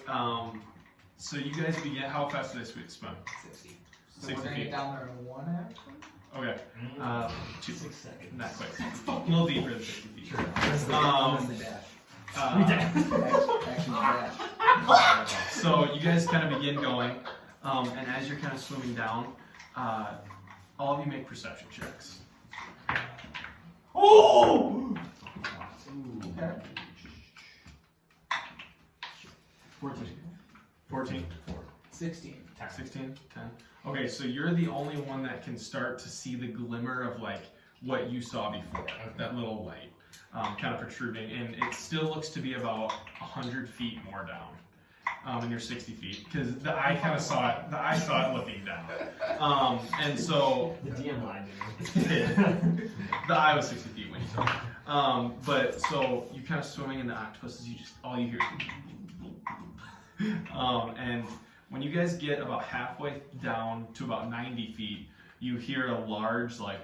so you guys begin. How fast do they swim? 60. So 60 we're gonna feet. get down there in 1 action. Okay. 6 seconds. Not quite. A little deeper than 60 feet. Sure. Honestly, Um, honestly dash. Actually dash. So you guys kind of begin going, and as you're kind of swimming down, all of you make perception checks. Oh! Okay. 14, 16. 16, 10. Okay, so you're the only one that can start to see the glimmer of like what you saw before, that little light kind of protruding, and it still looks to be about 100 feet more down. And you're 60 feet, because the eye kind of saw it. The eye saw it looking down, and so The DM lied to the eye was 60 feet when you saw it. But so you kind of swimming in the octopuses. You just all you hear is and when you guys get about halfway down to about 90 feet, you hear a large like.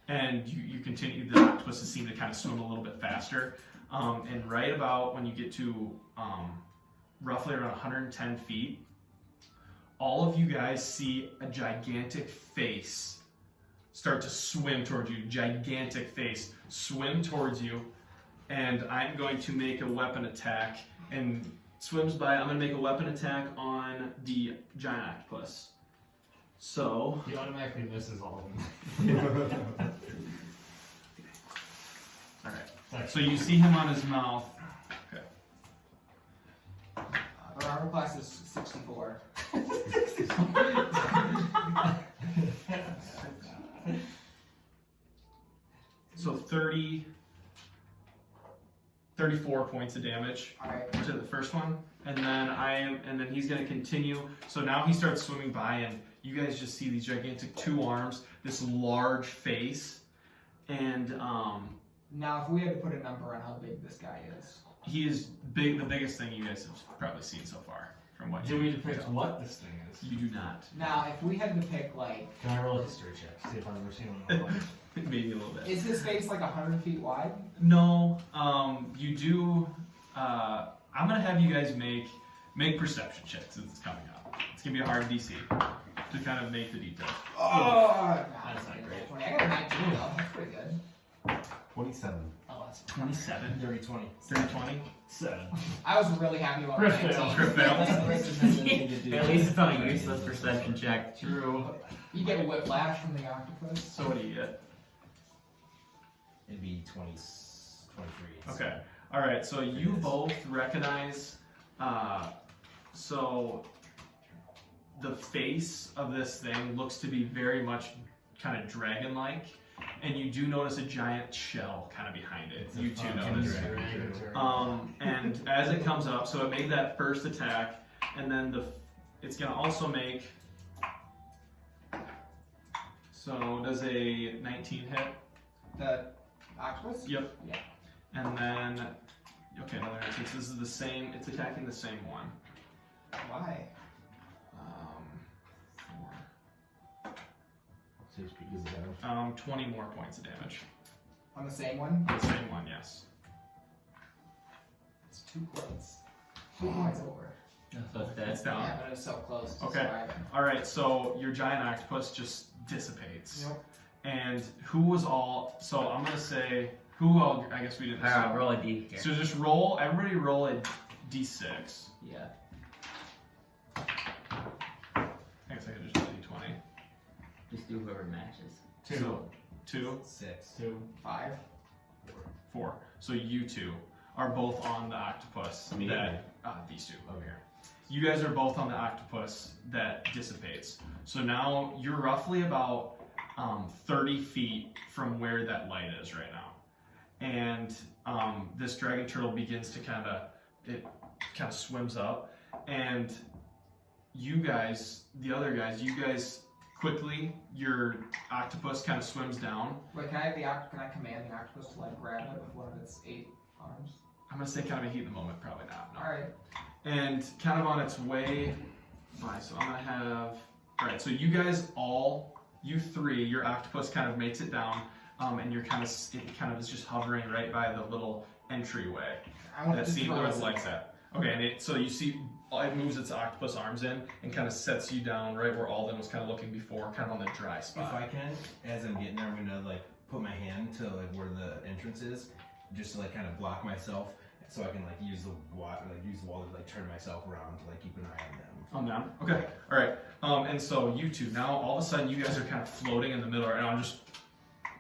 And you continue, the octopuses seem to kind of swim a little bit faster. And right about when you get to roughly around 110 feet, all of you guys see a gigantic face start to swim towards you. Gigantic face swim towards you. And I'm going to make a weapon attack. And swims by, I'm going to make a weapon attack on the giant octopus. So. He automatically misses all of them. Alright. So you see him on his mouth. Okay. Our armor class is 64. So 34 points of damage Alright. to the first one. And then he's gonna continue. So now he starts swimming by and you guys just see these gigantic 2 arms, this large face, and Now, if we had to put a number on how big this guy is. he is big, the biggest thing you guys have probably seen so far from what Do you we depict what this thing is? You do not. Now, if we had to pick, like, Can I roll a history check? See if I've ever seen one of those. Maybe a little bit. is his face like 100 feet wide? No, you do. I'm gonna have you guys make perception checks since it's coming up. It's gonna be a hard DC to kind of make the details. Oh, That's not great. I got a 19 though. That's pretty good. 27. Oh, that's 27, Dirty 20. 30, 20. 7. I was really happy about Chris 19. failed. Crit fail. At least it's not a useless perception check. True. You get a whiplash from the octopus. So what do you get? It'd be 23. Okay. All right. So you both recognize. So the face of this thing looks to be very much kind of dragon-like, and you do notice a giant shell kind of behind it. You two notice. And as it comes up, so it made that first attack, and then it's gonna also make. So does a 19 hit? The octopus? Yep. Yeah. And then, okay, another 19. So this is the same. It's attacking the same one. Why? 20 more points of damage. On the same one? The same one, yes. It's 2 points. 2 points over. So it's dead. It's down. Yeah, but it's so close to Okay. surviving. All right. So your giant octopus just dissipates. Yep. And who was all? So I'm gonna say who all? I guess we didn't. Alright, roll a D here. So just roll. Everybody roll a d6. Yeah. I guess I could just do d20. Just do whoever matches. So 2, 6. 2. 5. 4. So you two are both on the octopus. Me? These two over here. You guys are both on the octopus that dissipates. So now you're roughly about 30 feet from where that light is right now. And this dragon turtle begins to kind of swims up, and you guys, the other guys, you guys quickly, your octopus kind of swims down. Wait, can I command the octopus to like grab it with one of its 8 arms? I'm gonna say kind of a heat in the moment, probably not. No. All right. And kind of on its way by, so I'm gonna have. All right, so you guys you 3, your octopus kind of makes it down, and it kind of is just hovering right by the little entryway. That scene where the light's at. Okay, and so you see it moves its octopus arms in and kind of sets you down right where Alden was kind of looking before, kind of on the dry If spot. I can, as I'm getting there, I'm gonna like put my hand to like where the entrance is, just to like kind of block myself, so I can like use the wall to like turn myself around to like keep an eye on them. I'm down. Okay. All right. And so you two now, all of a sudden, you guys are kind of floating in the middle right now.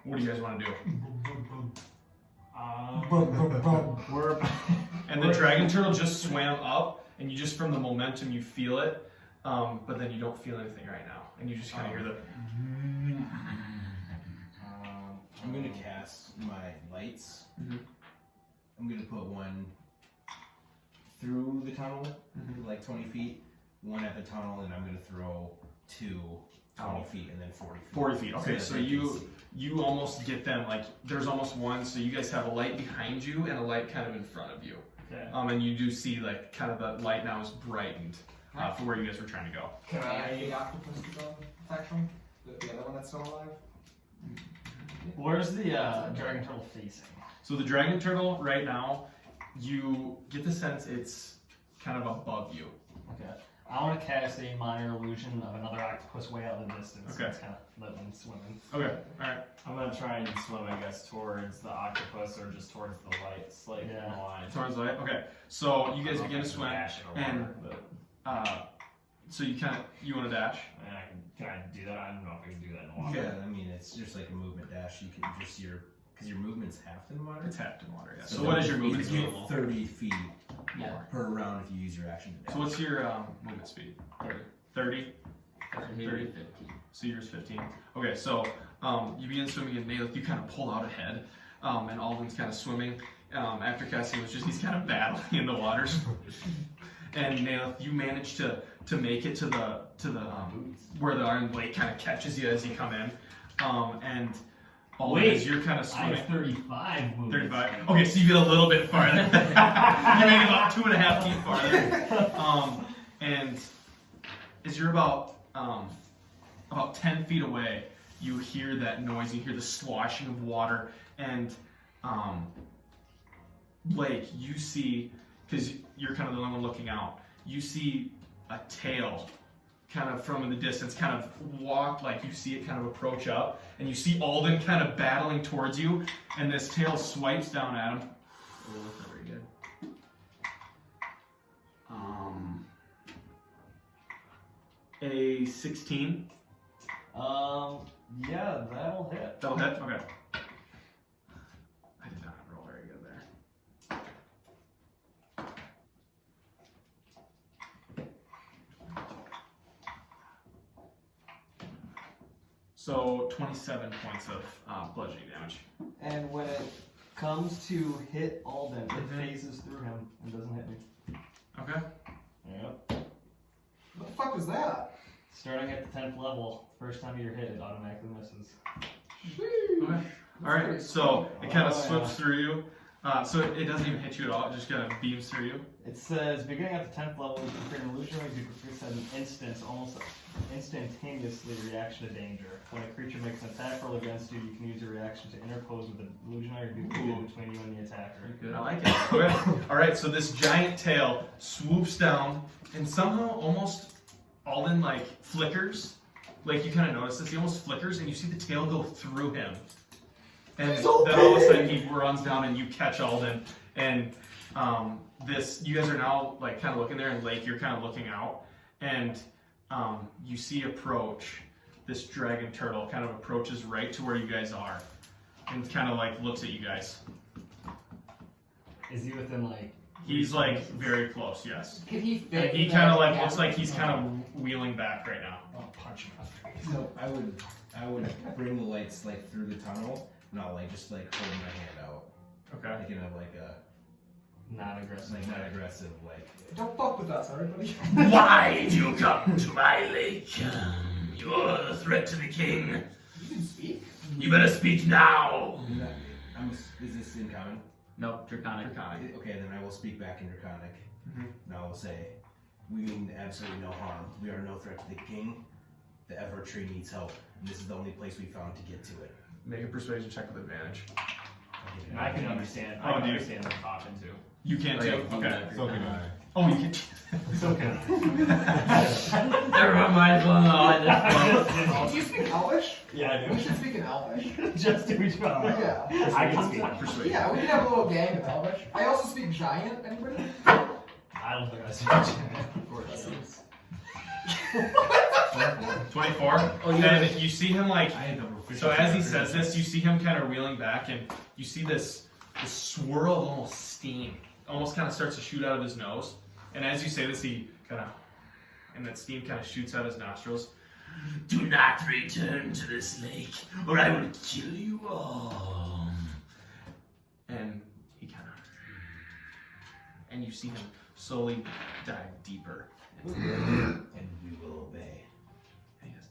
What do you guys want to do? And the dragon turtle just swam up, and you just from the momentum you feel it, but then you don't feel anything right now, and you just kind of hear the. I'm gonna cast my lights. Mhm. I'm gonna put one through the tunnel, like 20 feet, one at the tunnel, and I'm gonna throw 2 20 feet and then 40 feet. 40 feet. Okay, so that they can see. you almost get them, like there's almost one, so you guys have a light behind you and a light kind of in front of you. Okay. And you do see like kind of the light now is brightened for where you guys were trying to go. Can I the octopus to go fetch him? The other one that's still alive? Where's the dragon turtle facing? So the dragon turtle right now, you get the sense it's kind of above you. Okay. I want to cast a minor illusion of another octopus way out in the distance. Okay. It's kind of living, swimming. Okay, all right. I'm gonna try and swim, I guess, towards the octopus or just towards the lights, like in the line. Towards the light. Okay, so you guys begin to swim, Dash in the and water, but so you want to dash. I mean, can I do that? I don't know if I can do that in the water. Yeah, I mean it's just like a movement dash. You can just because your movement's half in water. It's half in water. Yeah. So So what is your you movement speed? get 30 feet More. per round if you use your action to dash. So what's your movement speed? 30. 30. 50. So yours 15. Okay, so you begin swimming, and Naileth, you kind of pull out ahead, and Alden's kind of swimming. After casting, he's kind of battling in the waters. And Naileth, you manage to make it to the where the Iron Blade kind of catches you as you come in, and Alden, as you're kind of I swimming. have 35 movements. 35. Okay, so you get a little bit farther. You make it about 2.5 feet farther. And as you're about 10 feet away, you hear that noise. You hear the sloshing of water, and Layk, you see, because you're kind of the only one looking out. You see a tail, kind of from in the distance, kind of walk, like you see it kind of approach up, and you see Alden kind of battling towards you, and this tail swipes down at him. Oh, that's not very good. A 16. Yeah, that'll hit. That'll hit? Okay. I did not roll very good there. So 27 points of bludgeoning damage. And when it comes to hit Alden, Mhm. it phases through him and doesn't hit me. Okay. Yep. What the fuck was that? Starting at the 10th level, first time you're hit, it automatically misses. Okay. All right. So it kind of slips through you. So it doesn't even hit you at all. It just kind of beams through you. It says, beginning at the 10th level, you can create an illusionary creature at an instance, almost instantaneously reaction to danger. When a creature makes an attack roll against you, you can use your reaction to interpose with an illusionary duplicate between you and the attacker. Good. I like it. Okay. All right. So this giant tail swoops down, and somehow almost Alden like flickers. Like you kind of notice this. He almost flickers, and you see the tail go through him. And then all of a sudden he runs down, and you catch Alden. And you guys are now like kind of looking there, and Layk, you're kind of looking out, and you see approach this dragon turtle. Kind of approaches right to where you guys are, and kind of like looks at you guys. Is he within like He's like very close, yes. Can he fit? And he in kind of that like looks gap? like he's kind of wheeling back right now. I'll punch him in the face. So I would bring the lights like through the tunnel, not like just like holding my hand out, Okay. like in a like a Non-aggressive. like not aggressive like. Don't fuck with us, everybody. Why do you come to my lake? You're a threat to the king. You can speak. You better speak now. Is this in common? Nope, Draconic. Okay, then I will speak back in Draconic. Mhm. And I will say, we mean absolutely no harm. We are no threat to the king. The Evertree needs help, and this is the only place we found to get to it. Make a persuasion check with advantage. I can understand. Oh, I can dude. understand them talking too. You can too. Okay. So can I. Oh, you can. So can I. Everyone might as well know at this point. Do you speak Elvish? Yeah, I We should speak in Elvish. do. Just to each other. Yeah. I can speak. Persuasion. Yeah, we can have a little gang of Elvish. I also speak Giant. Anybody? I don't think I speak Giant. 24. And you see him like. I had no proficiency. So as he says this, you see him kind of reeling back, and you see this swirl of almost steam, almost kind of starts to shoot out of his nose. And as you say this, he kind of, and that steam kind of shoots out his nostrils. Do not return to this lake, or I will kill you all. And he kind of, and you see him slowly dive deeper. And we will obey. And he goes,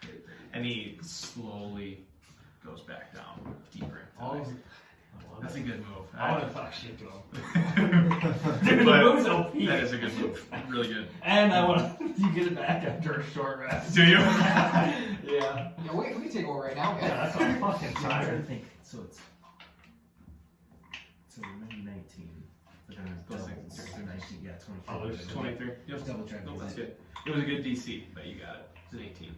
"Good." And he slowly goes back down deeper. Always. That's a good move. I want to talk shit to him. Dude, the move's OP. that is a good move. Really good. And I want to. You get it back after a short rest. Do you? Yeah. Yeah, wait, we can take over right now. Yeah, that's what I'm fucking I'm trying to tired. think. So it's 19. But then it's Plus double. six, So 19. Yeah, 24. Oh, there's 23. Just double check. No, that's good. It was a good DC, but you got it. It's an 18.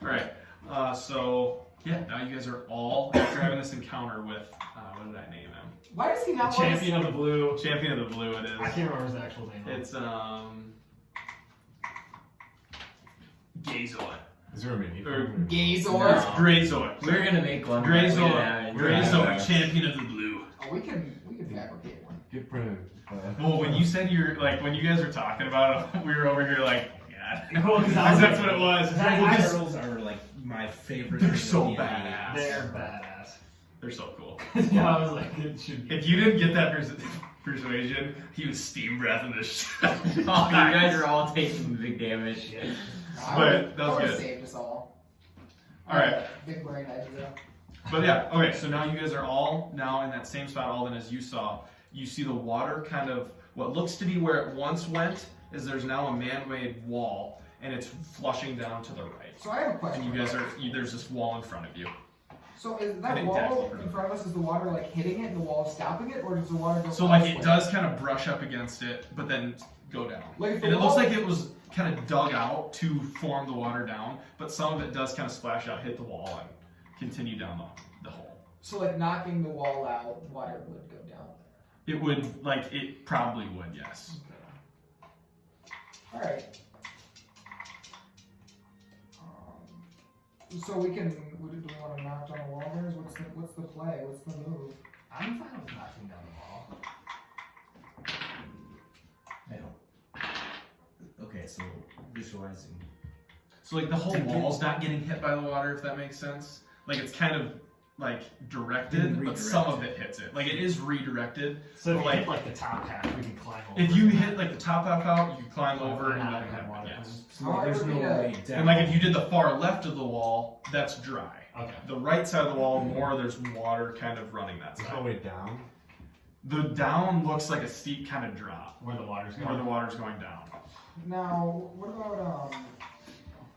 Alright, so, yeah, now you guys are all, after having this encounter with, what did I name him? Why does he not want Champion of the blue. Champion of the Blue it I is. can't remember his actual name. It's, Grazzor. Is there a mini? Or- Gazor? It's Grazzor. We're gonna make one. Grazzor. Grazzor, Yeah. Champion of the Blue. Oh, we can fabricate one. Get printed. Well, when you said you're, like, when you guys were talking about it, we were over here like, God. Well, 'cause I was That's like- what it was. I- Well, 'cause Turtles are like my favorite. They're thing so in D&D. badass. They're badass. They're so cool. Yeah, I was like, it should be. If you didn't get that persuasion, he was steam breathing this shit. Oh, you guys are all taking big damage. Shit. But that was good. Saved us all. Alright, Big brain idea. but yeah, okay, so now you guys are all now in that same spot, Alden, as you saw. You see the water kind of, what looks to be where it once went, is there's now a man-made wall, and it's flushing down to the right. So I have a question. And you guys are, there's this wall in front of you. So is I that think wall that's- in front of us, is the water like hitting it and the wall stopping it, or does the water go So like it elsewhere? does kind of brush up against it, but then go down. Like if the And it looks wall- like it was kind of dug out to form the water down, but some of it does kind of splash out, hit the wall, and continue down the hole. So like knocking the wall out, water would go down. It would, like, it probably would, yes. Alright. So we can, do we want to knock down the wall there? What's the play? What's the move? I'm fine with knocking down the wall. I don't. Okay, so visualizing. So like the whole wall's not getting hit by the water, if that makes sense. Like it's kind of like directed, but some of it hits it. Like it is redirected. So if But, you like- hit like the top half, we can climb over. If you hit like the top half out, you can climb over and Not then have water. yes. So there's no way down. And like if you did the far left of the wall, that's dry. Okay. The right side of the wall, more there's water kind of running that There's no side. way down. The down looks like a steep kind of drop Where the water's where going. the water's going down. Now, what about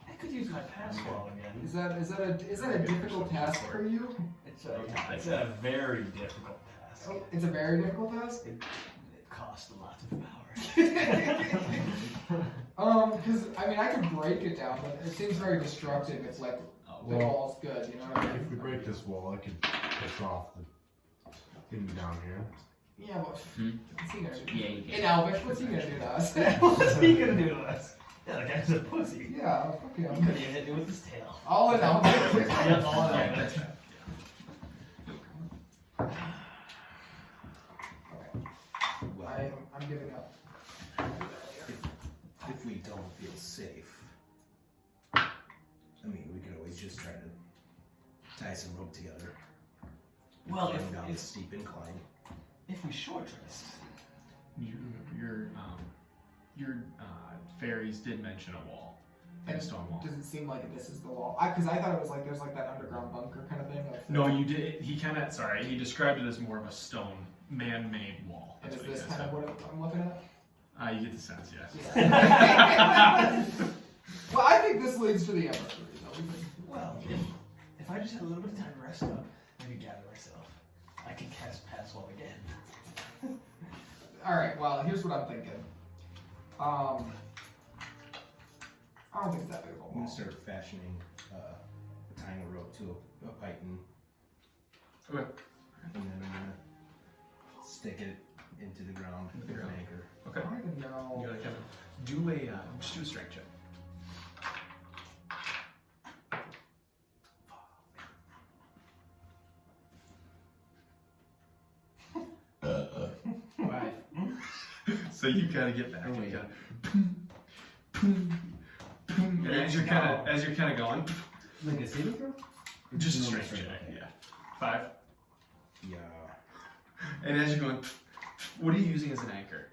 I could use my pass wall again. is that a difficult task for you? It's a very difficult task. Oh, it's a very difficult task. It costs a lot of power. Because I mean I could break it down, but it seems very destructive. It's like the Well, wall's good, you know what I mean? if we break this wall, I could push off the thing down here. Yeah, but what's he gonna do? Yeah, you In can. Elvish, what's he gonna do to us? What's he gonna do to us? Yeah, the guy's a pussy. Yeah, fuck He him. could have hit me with his tail. All in Elvish. Yep, all in Yeah, Elvish. that's right. I'm giving up. If we don't feel safe, I mean, we could always just try to tie some rope together. Well, Climb down this steep incline. if we short rest, Your fairies did mention a wall, And a stone wall. does it seem like this is the wall? Because I thought it was like there's like that underground bunker kind of thing. No, you did. He described it as more of a stone, man-made wall. And That's is what he this said. kind of what I'm looking at? You get the sense, yes. Yeah. Well, I think this leads to the Evertree. So well, if I just had a little bit of time to rest up, maybe gather myself, I can cast Pass Wall again. all right. Well, here's what I'm thinking. I don't think it's that big of a I'm gonna wall. start fashioning, tying a rope to a python. Okay. And then I'm gonna stick it into the ground with an anchor. Okay. I don't even know. You gotta kind of do a just do a strength check. Right. So you gotta get back. Oh, You wait. gotta, and as you're kind of going, Like a saving throw? just a Normal strength check. okay. Yeah. 5. Yeah. And as you're going, what are you using as an anchor?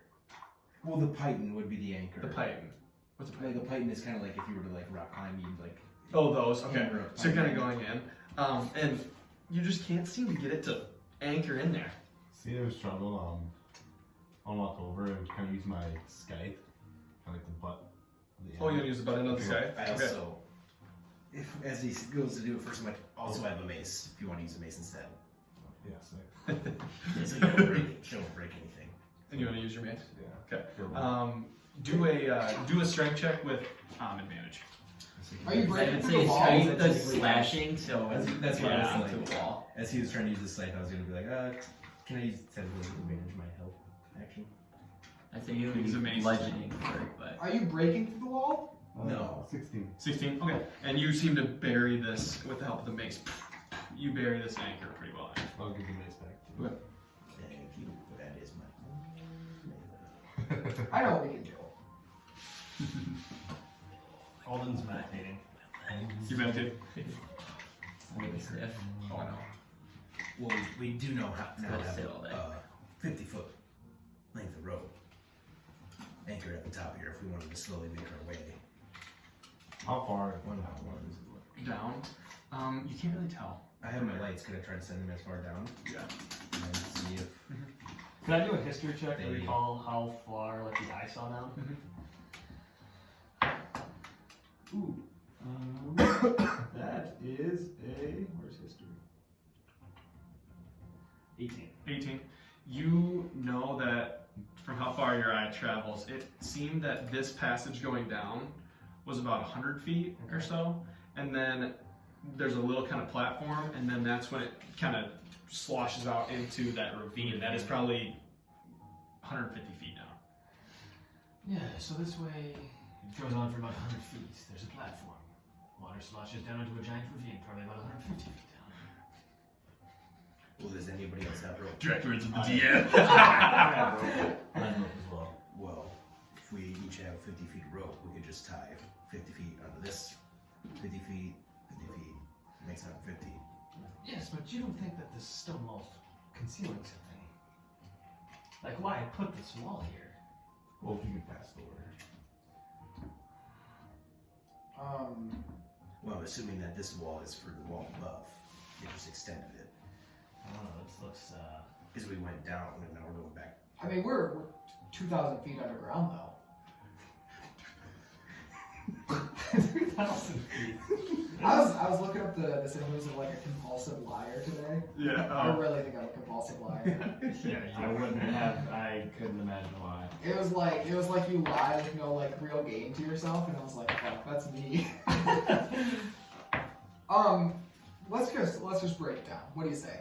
Well, the python would be the anchor. The python. What's a python? Like the python is kind of like if you were to like rock climb, you'd like. Oh, those. Okay. Hammer up So you're kind of python. going in, and you just can't seem to get it to anchor in there. See, I was struggle. I'll walk over and kind of use my scythe, kind of like the butt. Of the Oh, you're gonna use the button on the Okay. side. I also, as he goes to do it first, I'm like, also have a mace if you want to use a mace instead. Yes. So you don't break anything. And you want to use your mace? Yeah. Okay. Do a strength check with advantage. Are you I breaking would through say the it's walls? kind of slashing, so That's what I was to like. the wall. As he was trying to use the scythe, I was gonna be like, can I use technically advantage my help action? I say you Use use a mace. bludgeoning for it, but Are you breaking through the wall? No. 16. 16. Okay. And you seem to bury this with the help of the mace. You bury this anchor pretty well. I'll give the mace back. Okay. Thank you. That is my. I know what we can do. Alden's meditating. You meditate. make a sniff. Oh no. Well, we do know how now Gotta have sit all day. 50-foot length of rope anchored at the top here if we wanted to slowly make our way. How far? Down. You can't really tell. I have my lights. Could I try to send them as far down Yeah. and then see if Can I do a history check to Maybe. recall how far like the ice saw down? Ooh. That is a. Where's history? 18. 18. You know that from how far your eye travels, it seemed that this passage going down was about 100 feet or so, and then there's a little kind of platform, and then that's when it kind of sloshes out into that ravine. That is probably 150 feet down. Yeah, so this way it goes on for about 100 feet. There's a platform. Water sloshes down into a giant ravine, probably about 150 feet down. well, does anybody else have rope? Direct words of the DM. I have rope as well. Well, if we each have 50 feet of rope, we could just tie 50 feet onto this. 50 feet, 50 feet, makes 150. Yes, but you don't think that this stone wall's concealing something? Like, why put this wall here? Well, if you could pass the word. Well, I'm assuming that this wall is for the wall above. They just extended it. I don't know, this looks, Because we went down and now we're going back. I mean, we're 2,000 feet underground though. 3,000 feet. I was looking up the symbols of like a compulsive liar today. Yeah. I really think I'm a compulsive liar. Yeah, I wouldn't have. I couldn't imagine why. It was like you lie with no like real gain to yourself, and I was like, fuck, that's me. Let's just break it down. What do you say?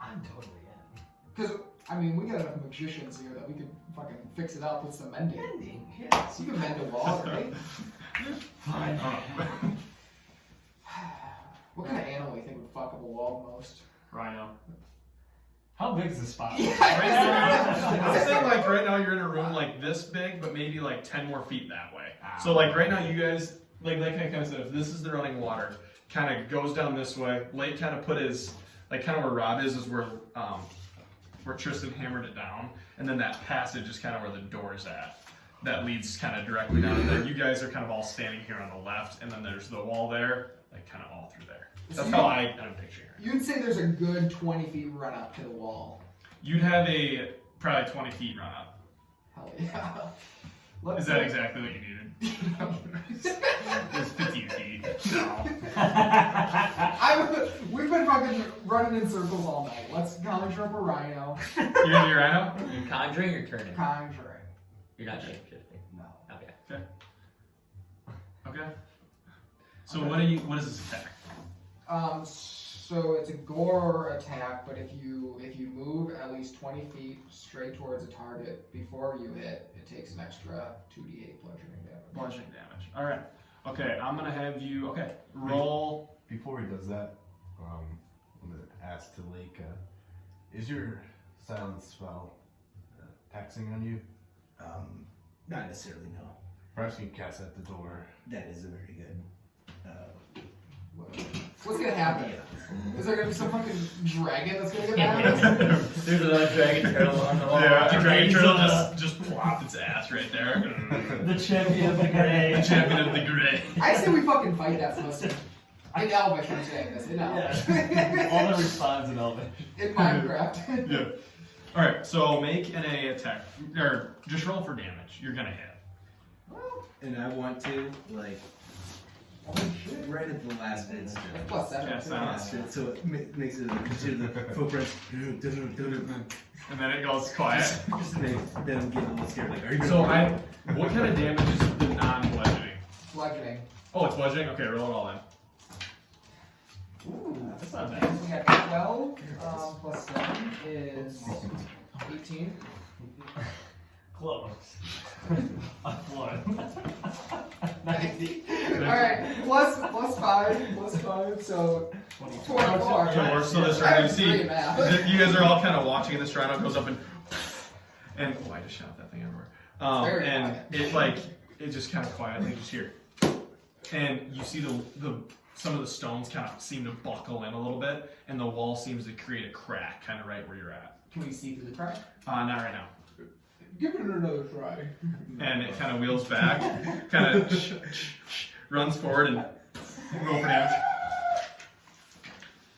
I'm totally in. Because I mean, we got enough magicians here that we could fucking fix it up with some mending. Ending, yes. You can mend a wall, right? Fine. What kind of animal do you think would fuck up a wall the most? Rhino. How big is this spot? Right now, I'm saying like right now you're in a room like this big, but maybe like 10 more feet that way. So like right now you guys, like I kind of said, if this is the running water, kind of goes down this way. Layk kind of put his, like kind of where Rob is where Tristan hammered it down, and then that passage is kind of where the door's at. That leads kind of directly down, and then you guys are kind of all standing here on the left, and then there's the wall there, like kind of all through there. That's how I'm picturing it. You'd say there's a good 20 feet run up to the wall. You'd have a probably 20 feet run up. Hell yeah. Is that exactly what you needed? It's 15 feet. No. We've been fucking running in circles all night. Let's conjure up a rhino. You're gonna be rhino? You're conjuring or turning? Conjuring. You're not shape-shifting. No. Okay. Okay. So what is this attack? So it's a gore attack, but if you move at least 20 feet straight towards a target before you hit, it takes an extra 2d8 bludgeoning damage. Bludgeoning damage. All right. Okay, I'm gonna have you. Okay, roll. Before he does that, I'm gonna ask to Layk, is your silence spell taxing on you? Not necessarily, no. Perhaps you can cast at the door. That is a very good. What's gonna happen? Yeah. Is there gonna be some fucking dragon that's gonna get mad? There's another dragon turtle on the wall. Yeah, the dragon turtle just plopped its ass right there. The champion of the gray. The champion of the gray. I say we fucking fight that system. In Elvish, I'm saying this. In Elvish. All the responds in Elvish. In Minecraft. Yeah. All right. So make an A attack, or just roll for damage. You're gonna hit. And I want to like Holy shit. right at the last instant. Plus 7. Yeah, too. silence. So it makes it to the footprints. And then it goes quiet. Just to make them get a little scared. Like, are you? So what kind of damage is the non-bludgeoning? Bludgeoning. Oh, it's bludgeoning. Okay, roll it all in. Ooh. That's not bad. We have 12 plus 7 is 18. Close. A floor. 90. Alright, plus 5, so 24. So this rhino, you see, Great math. you guys are all kind of watching, and this rhino goes up and oh, I just shot that thing everywhere. Very And it just kind of quietly just here, and you see some of the stones kind of seem to buckle in a little bit, and the wall seems to create a crack, kind of right where you're at. Can we see through the crack? Not right now. Give it another try. And it kind of wheels back, kind of runs forward and roll for damage.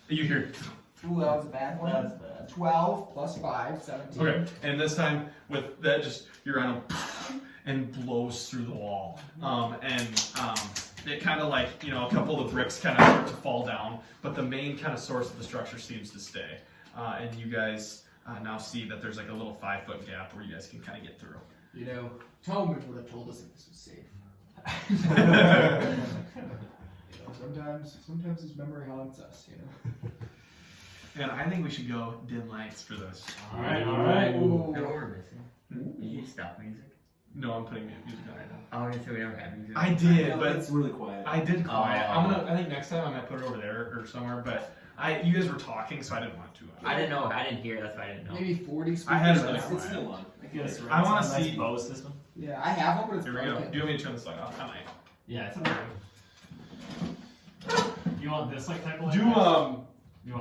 You hear. Ooh, that was a bad one. That's bad. 12 plus 5, 17. Okay, and this time with that, just you're on and blows through the wall, it kind of like a couple of the bricks kind of start to fall down, but the main kind of source of the structure seems to stay, and you guys now see that there's like a little 5-foot gap where you guys can kind of get through. Tolman would have told us if this was safe. Sometimes his memory haunts us, And I think we should go dim lights for this. Alright. Ooh. No, we're missing. Did you stop music? No, I'm putting music on right now. Oh, I so we never had music. I did, No, but it's really quiet. I did quiet. Oh. I think next time I might put it over there or somewhere. But you guys were talking, so I didn't want to. I didn't know. I didn't hear. That's why I didn't know. Maybe 40 speakers. I had it It's really still on. I wanna see- bow system. Yeah, I have one, but it's Here we go. broken. Do you want me to turn this light off? I might. Yeah, it's okay. You want this like type of light? Do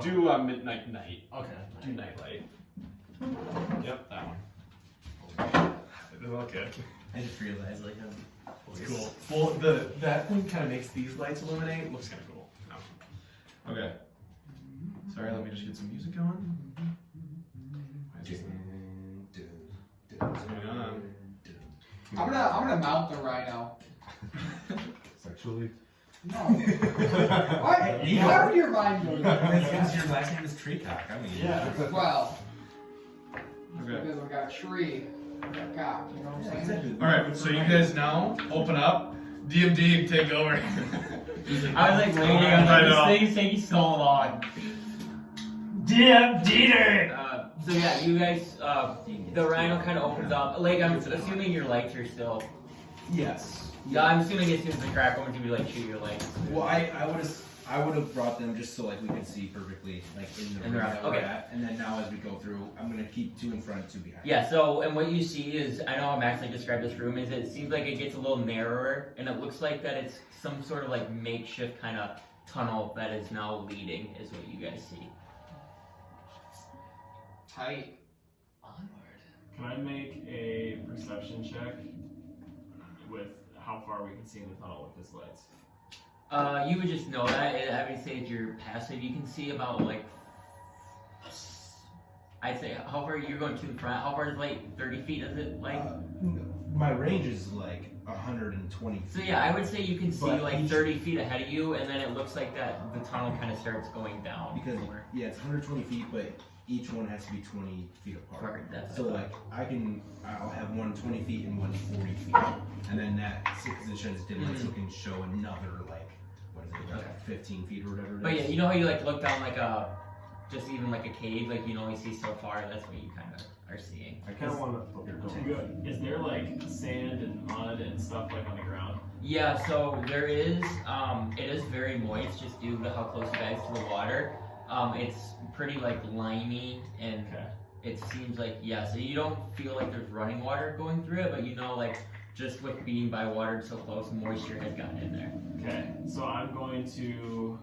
You want- midnight night. Okay. Do night light. Yep, that one. It does look good. I just realized like It's cool. Well, that thing kind of makes these lights illuminate. Looks kind of cool. No. Okay. Sorry, let me just get some music going. Why is this going on? I'm gonna mount the rhino. Sexually? No. What? Why would your mind go there? Because your last name is Treecock. I mean, Yeah. Well, Okay. because we got a tree. We got a cock, you know what I'm saying? exactly. All right. So you guys now open up. DMD take over. I was like waiting. I was I know. like, this thing's taking so long. DM Dieter! So yeah, you guys, the rhino kind of opens up. Like, I'm assuming your lights are still. Yes. Yeah, I'm assuming as soon as the crack opens, you be like shoot your lights. Well, I would have. I would have brought them just so like we could see perfectly like in the And room they're that out, we're okay. at. And then now as we go through, I'm gonna keep 2 in front, 2 behind. Yeah, so, and what you see is, I know how Max like described this room, is it seems like it gets a little narrower, and it looks like that it's some sort of like makeshift kind of tunnel that is now leading, is what you guys see. Tight. Onward. Can I make a perception check with how far we can see in the tunnel with his lights? You would just know that, I would say if you're passive, you can see about like, I'd say, how far you're going to in front, how far is light, 30 feet, is it like? My range is like 120 feet. So yeah, I would say you can see But like each- 30 feet ahead of you, and then it looks like that the tunnel kind of starts going down. Because somewhere. yeah, it's 120 feet, but each one has to be 20 feet apart. Apart, that's So what I like I'll have one 20 feet and one 40 feet, and then that 6 positions didn't so can show another like what is it, like Okay. 15 feet or whatever. It But is. yeah, you know how you like look down like a, just even like a cave, like you can only see so far. That's what you kind of are seeing. I kind of want to. Good. Is there like sand and mud and stuff like on the ground? Yeah, so there is. It is very moist, just due to how close you guys to the water. It's pretty like limey, and Okay. it seems like so you don't feel like there's running water going through it, but you know like just with being by water so close, moisture has gotten in there. Okay, so I'm going to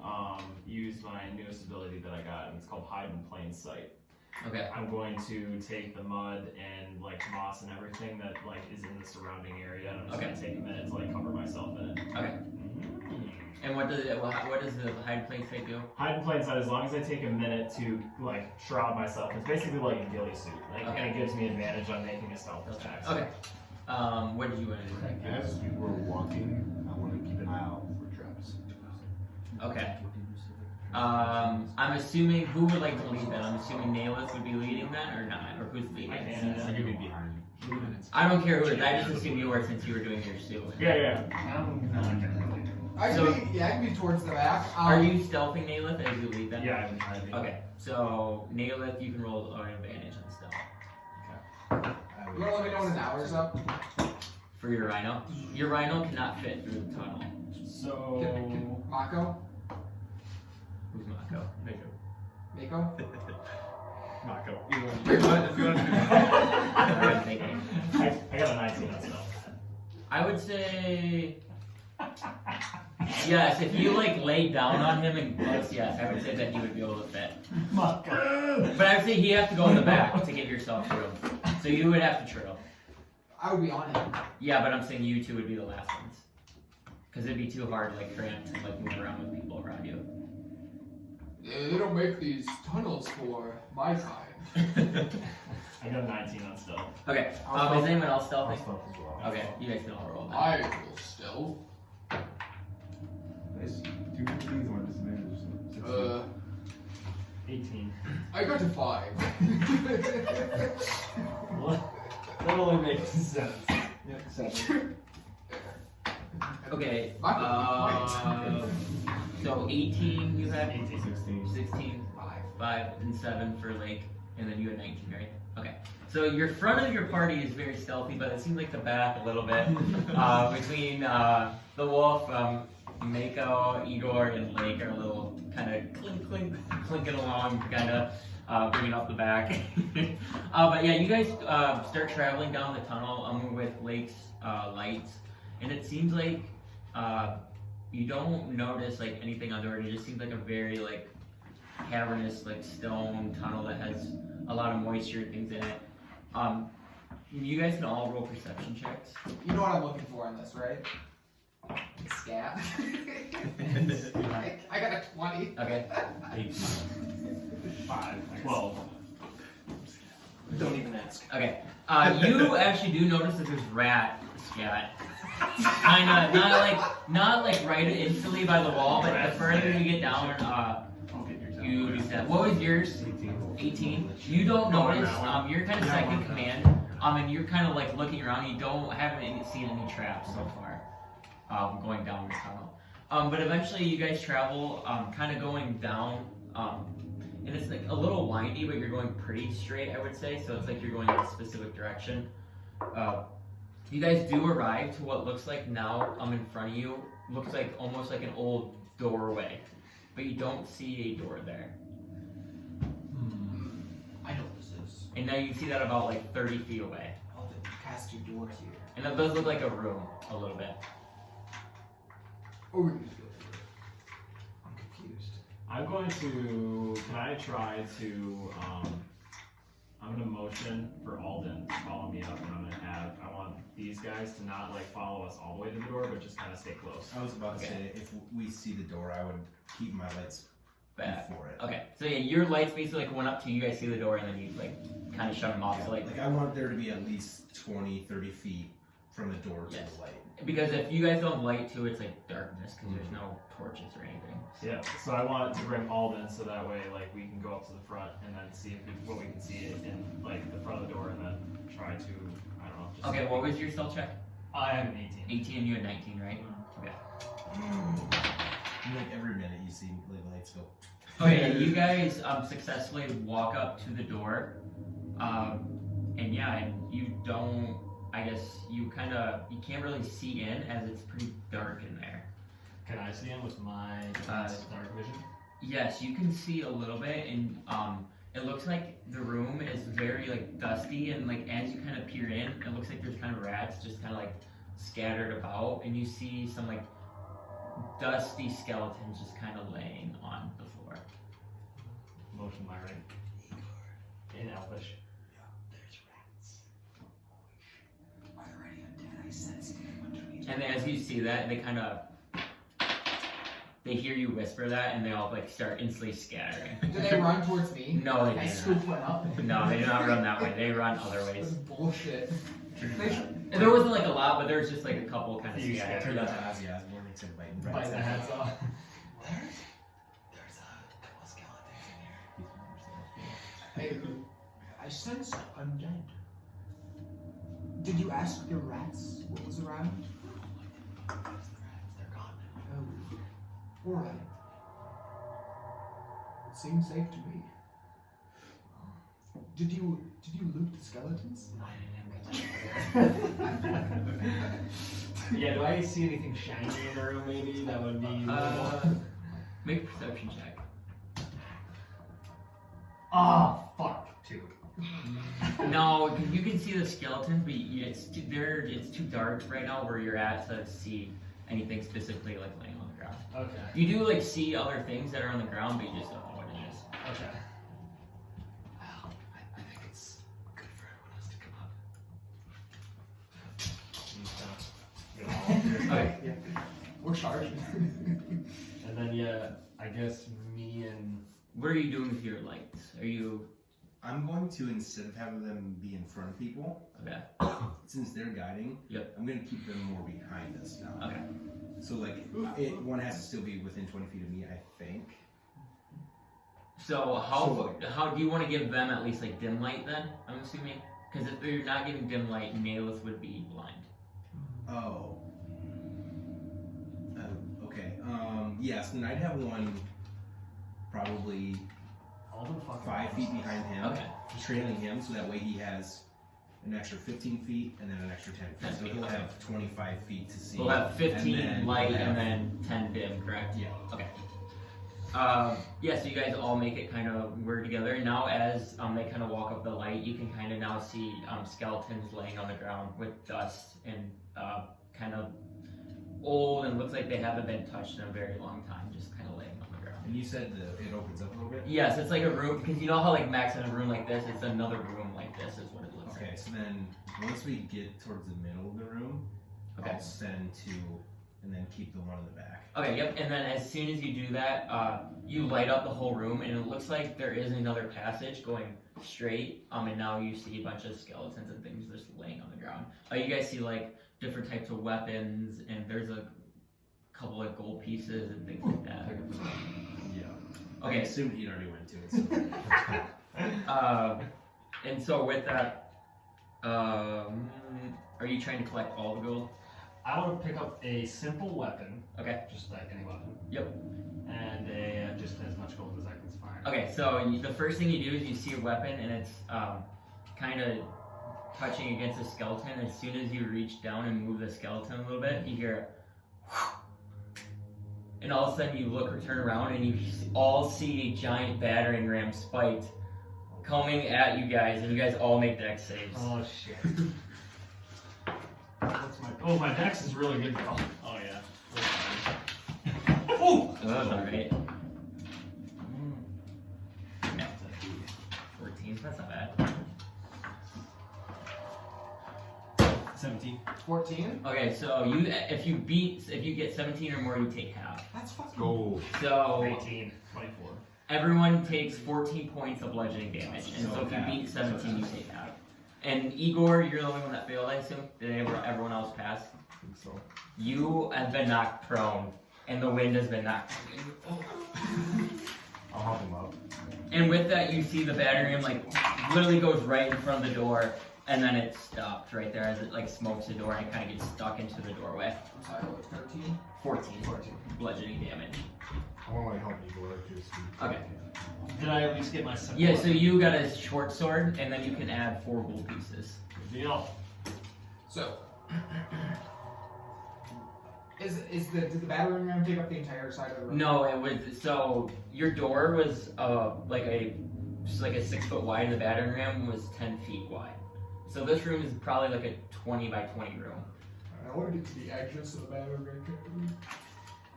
use my newest ability that I got, and it's called Hide in Plain Sight. Okay. I'm going to take the mud and like moss and everything that like is in the surrounding area, and I'm just gonna take a minute to like cover myself in it. Okay. And what does the hide plain sight do? Hide in plain sight, as long as I take a minute to like shroud myself, it's basically like a ghillie suit. Like, Okay. and it gives me advantage on making a stealth attack. Okay. What did you want to do? Zach? As we were walking, I want to keep an eye out for traps. Okay. I'm assuming who would like to lead then? I'm assuming Naileth would be leading then, or not? Or who's leading? I could be behind you. I don't care who it is. I just assume you were since you were doing yours too. Yeah. I'm not gonna really. I can So- be, I can be towards the back. Are you stealthing Naileth as you lead then? Yeah, I'm trying to. Okay. So Naileth, you can roll an advantage on stealth You wanna let me know when an hour's up? for your rhino. Your rhino cannot fit through the tunnel. So Mako? Who's Mako? Mako? Mako. If you want to do I'm thinking. I got a 19 on stealth. I would say yes. If you like lay down on him and yes, I would say that he would be able to fit. But I would say he have to go in the back to get yourself through. So you would have to trail. I would be on him. Yeah, but I'm saying you two would be the last ones. Because it'd be too hard like for him to like move around with people around you. They don't make these tunnels for my kind. I got a 19 on stealth. Okay. Is anyone else I'll stealthing? stealth as well. Okay, you guys can all roll that. I will stealth. Nice. 2 15s or disadvantage. 18. I got to 5. That only makes sense. Yeah, 7. Okay. Mako, So 18 you had? 16. 16, 5, and 7 for Layk, and then you had 19, right? Okay. So your front of your party is very stealthy, but it seems like the back a little bit. Between the wolf, Mako, Igor, and Layk are a little kind of clinking along, kind of bringing up the back. But yeah, you guys start traveling down the tunnel with Lake's lights, and it seems like you don't notice like anything under it. It just seems like a very like cavernous like stone tunnel that has a lot of moisture and things in it. You guys can all roll perception checks. You know what I'm looking for in this, right? Scat. I got a 20. Okay. 18. 5. 12. Don't even ask. Okay. You actually do notice that there's rat scat. Kinda not like right instantly by the wall, but the further you get down, you do that. What was yours? 18. You don't notice. You're kind of second in command. And you're kind of like looking around. You haven't seen any traps so far. Going down the tunnel. But eventually you guys travel, kind of going down. And it's like a little windy, but you're going pretty straight, I would say. So it's like you're going in a specific direction. You guys do arrive to what looks like now in front of you. Looks like almost like an old doorway. but you don't see a door there. I know what this is. And now you can see that about like 30 feet away. I'll cast your door here. And it does look like a room a little bit. Or we can just go through it. I'm confused. I'm going to. Can I try to? I'm gonna motion for Alden to follow me up, and I'm gonna have. I want these guys to not like follow us all the way to the door, but just kind of stay close. I was about to Okay. say, if we see the door, I would keep my lights Back. before it. Okay, so yeah, your lights basically like went up to you guys see the door, and then you like kind of shut them off. Yeah, So like, like I want there to be at least 20, 30 feet from the door to Yes. the light. because if you guys don't light to, it's like darkness because there's no torches or anything. Yeah. So I want to bring Alden so that way like we can go up to the front and then see what we can see in like the front of the door, and then try to I don't know. Just Okay, what was your stealth check? I have an 18. 18 and you had 19, right? Okay. Like every minute you see the lights go. Okay, you guys successfully walk up to the door, and yeah, and you don't. I guess you can't really see in as it's pretty dark in there. Can I see him with my dark vision? Yes, you can see a little bit, and it looks like the room is very like dusty, and like as you kind of peer in, it looks like there's kind of rats just kind of like scattered about, and you see some like dusty skeletons just kind of laying on the floor. Motion my right. In Elvish. There's rats. Are there any undead? I sense them underneath. And as you see that, they hear you whisper that, and they all like start instantly scattering. Do they run towards me? No, they I do scoop not. one up. No, they do not run that way. They run other This ways. is bullshit. And there wasn't like a lot, but there was just like a couple kind of Few scattered. Turn out to Ozzy Osbourne except biting Bite rats. the heads off. There's a couple skeletons in here. I sense undead. Did you ask the rats what was around? They're gone. Oh. Alright. It seems safe to me. Did you loot the skeletons? Yeah, do I see anything shiny in the room maybe? That would be Make a perception check. Oh, fuck. 2. No, 'cause you can see the skeletons, but it's too dark right now where you're at to see anything specifically like laying on the ground. Okay. You do like see other things that are on the ground, but you just don't know what it is. Okay. Well, I think it's good for everyone else to come up. Okay. We're charging. And then yeah, I guess me and What are you doing with your lights? Are you I'm going to, instead of having them be in front of people, okay? since they're guiding, Yep. I'm going to keep them more behind us now. Okay. So like, one has to still be within 20 feet of me, I think. So how do you want to give them at least like dim light then? I'm assuming because if you're not giving dim light, Naileth would be blind. Oh. Okay. Yes, then I'd have one probably all the fucking 5 feet behind him, Okay. trailing him, so that way he has an extra 15 feet and then an extra 10 feet. So he'll have 25 feet to see. We'll have 15 and then light we'll have- and then 10 dim, correct? Yeah. Okay. Yeah, so you guys all make it kind of work together. Now as they kind of walk up the light, you can kind of now see skeletons laying on the ground with dust and kind of old and looks like they haven't been touched in a very long time, just kind of laying on the ground. And you said it opens up a little bit? Yes, it's like a room, because you know how like Max in a room like this, it's another room like this is what it looks Okay, like. so then once we get towards the middle of the room, Okay. I'll send 2 and then keep the one in the back. Okay, yep, and then as soon as you do that, you light up the whole room, and it looks like there is another passage going straight, and now you see a bunch of skeletons and things just laying on the ground. You guys see like different types of weapons, and there's a couple of gold pieces and things like that. Yeah. I Okay, assumed he'd already went to it. So. and so with that, are you trying to collect all the gold? I want to pick up a simple weapon, Okay, just like any weapon. Yep. And just as much gold as I can find. okay, so the first thing you do is you see a weapon, and it's kind of touching against a skeleton. As soon as you reach down and move the skeleton a little bit, you hear and all of a sudden you look or turn around and you all see a giant battering ram spiked coming at you guys, and you guys all make dex saves. Oh shit. My dex is really good though. Oh yeah. Oh, that's alright. 14, that's not bad. 17. 14? Okay, so if you get 17 or more, you take half. That's fucking Go. So 18, 24. everyone takes 14 points of bludgeoning damage, and so if you beat 17, you take half. And Igor, you're the only one that failed, I assume. Did everyone else pass? I think so. You have been knocked prone, and the wind has been knocked. I'll help him up. And with that, you see the battering ram like literally goes right in front of the door, and then it stops right there as it like smokes the door, and it kind of gets stuck into the doorway. I'm sorry, what, 13? 14 bludgeoning damage. I want to like help Igor just. Okay. Did I at least get my second? Yeah, so you got a short sword, and then you can add 4 gold pieces. Good deal. So, did the battering ram take up the entire side of the room? No, it was so your door was like a 6 foot wide, and the battering ram was 10 feet wide. So this room is probably like a 20 by 20 room. I want to get to the edges of the battering ram.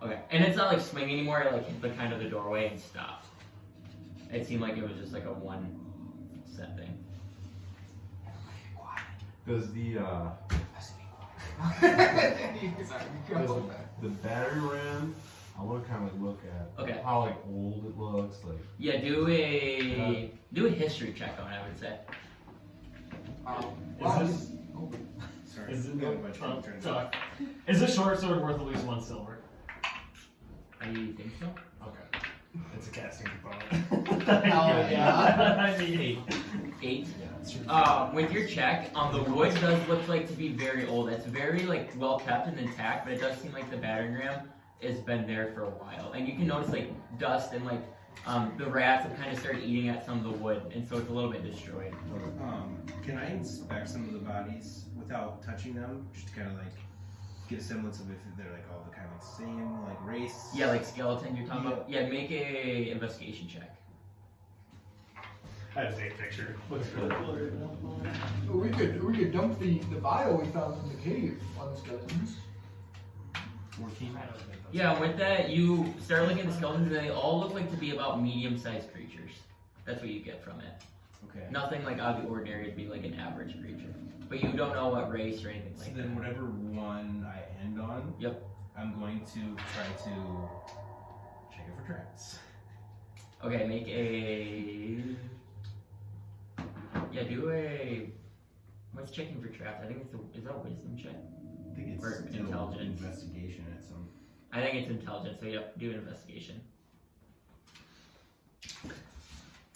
Okay, and it's not like swing anymore. It like hit the kind of the doorway and stopped. It seemed like it was just like a one set thing. Does the the battery ram? I want to kind of like look at Okay. how like old it looks. Like Yeah, do a history check on it, I would say. Is Sorry. Is it Got a bunch of turns. Is a short sword worth at least 1 silver? I think so. Okay. It's a casting component. Hell yeah. I need 8. Yeah, it's true. With your check, the wood does look like to be very old. It's very like well kept and intact, but it does seem like the battering ram has been there for a while. And you can notice like dust and like the rats have kind of started eating at some of the wood, and so it's a little bit destroyed. Can I inspect some of the bodies without touching them? Just to kind of like get a semblance of if they're like all the kind of like same like race. Yeah, like skeleton you're talking about. Yeah, make a investigation check. I have to take a picture. Looks really cool right now. We could dump the vial we found in the cave on the skeletons. 14. Yeah, with that you start looking at the skeletons, and they all look like to be about medium-sized creatures. That's what you get from it. Okay. Nothing like out of the ordinary to be like an average creature. But you don't know what race or anything So like then that. whatever one I end on, Yep. I'm going to try to check it for traps. Okay, make a... Yeah, do a... What's checking for traps? I think it's a... Is that a wisdom check? I think it's Or still intelligence. investigation at some. I think it's intelligence, so yep, do an investigation.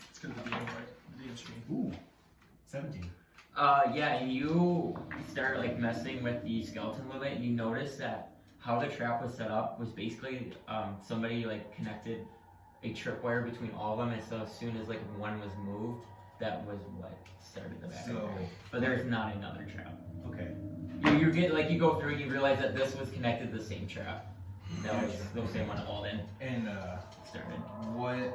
It's gonna be on my DM screen. Ooh, 17. Yeah, and you start like messing with the skeleton a little bit, and you notice that how the trap was set up was basically somebody like connected a tripwire between all of them, and so as soon as like one was moved, that was what started the back. So, But there's not another trap. okay. You get like you go through and you realize that this was connected to the same trap. That was the same one Alden And started. what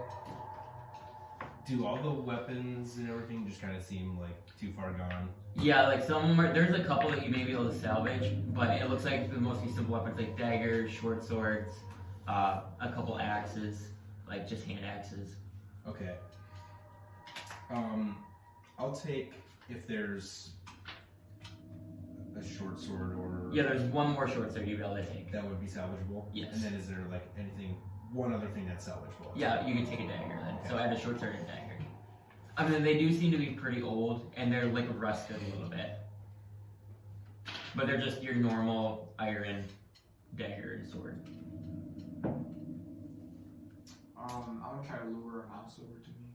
do all the weapons and everything just kind of seem like too far gone? Yeah, like some of them are, there's a couple that you may be able to salvage, but it looks like the mostly simple weapons like daggers, short swords, a couple axes, like just hand axes. Okay. I'll take if there's a short sword or Yeah, there's one more short sword you'd be able to take. that would be salvageable. Yes. And then is there like one other thing that's salvageable? Yeah, you can take a dagger then. So Okay. add a short sword and a dagger. I mean, they do seem to be pretty old, and they're like rusted a little bit. But they're just your normal iron dagger and sword. I'm gonna try to lure a mouse over to me.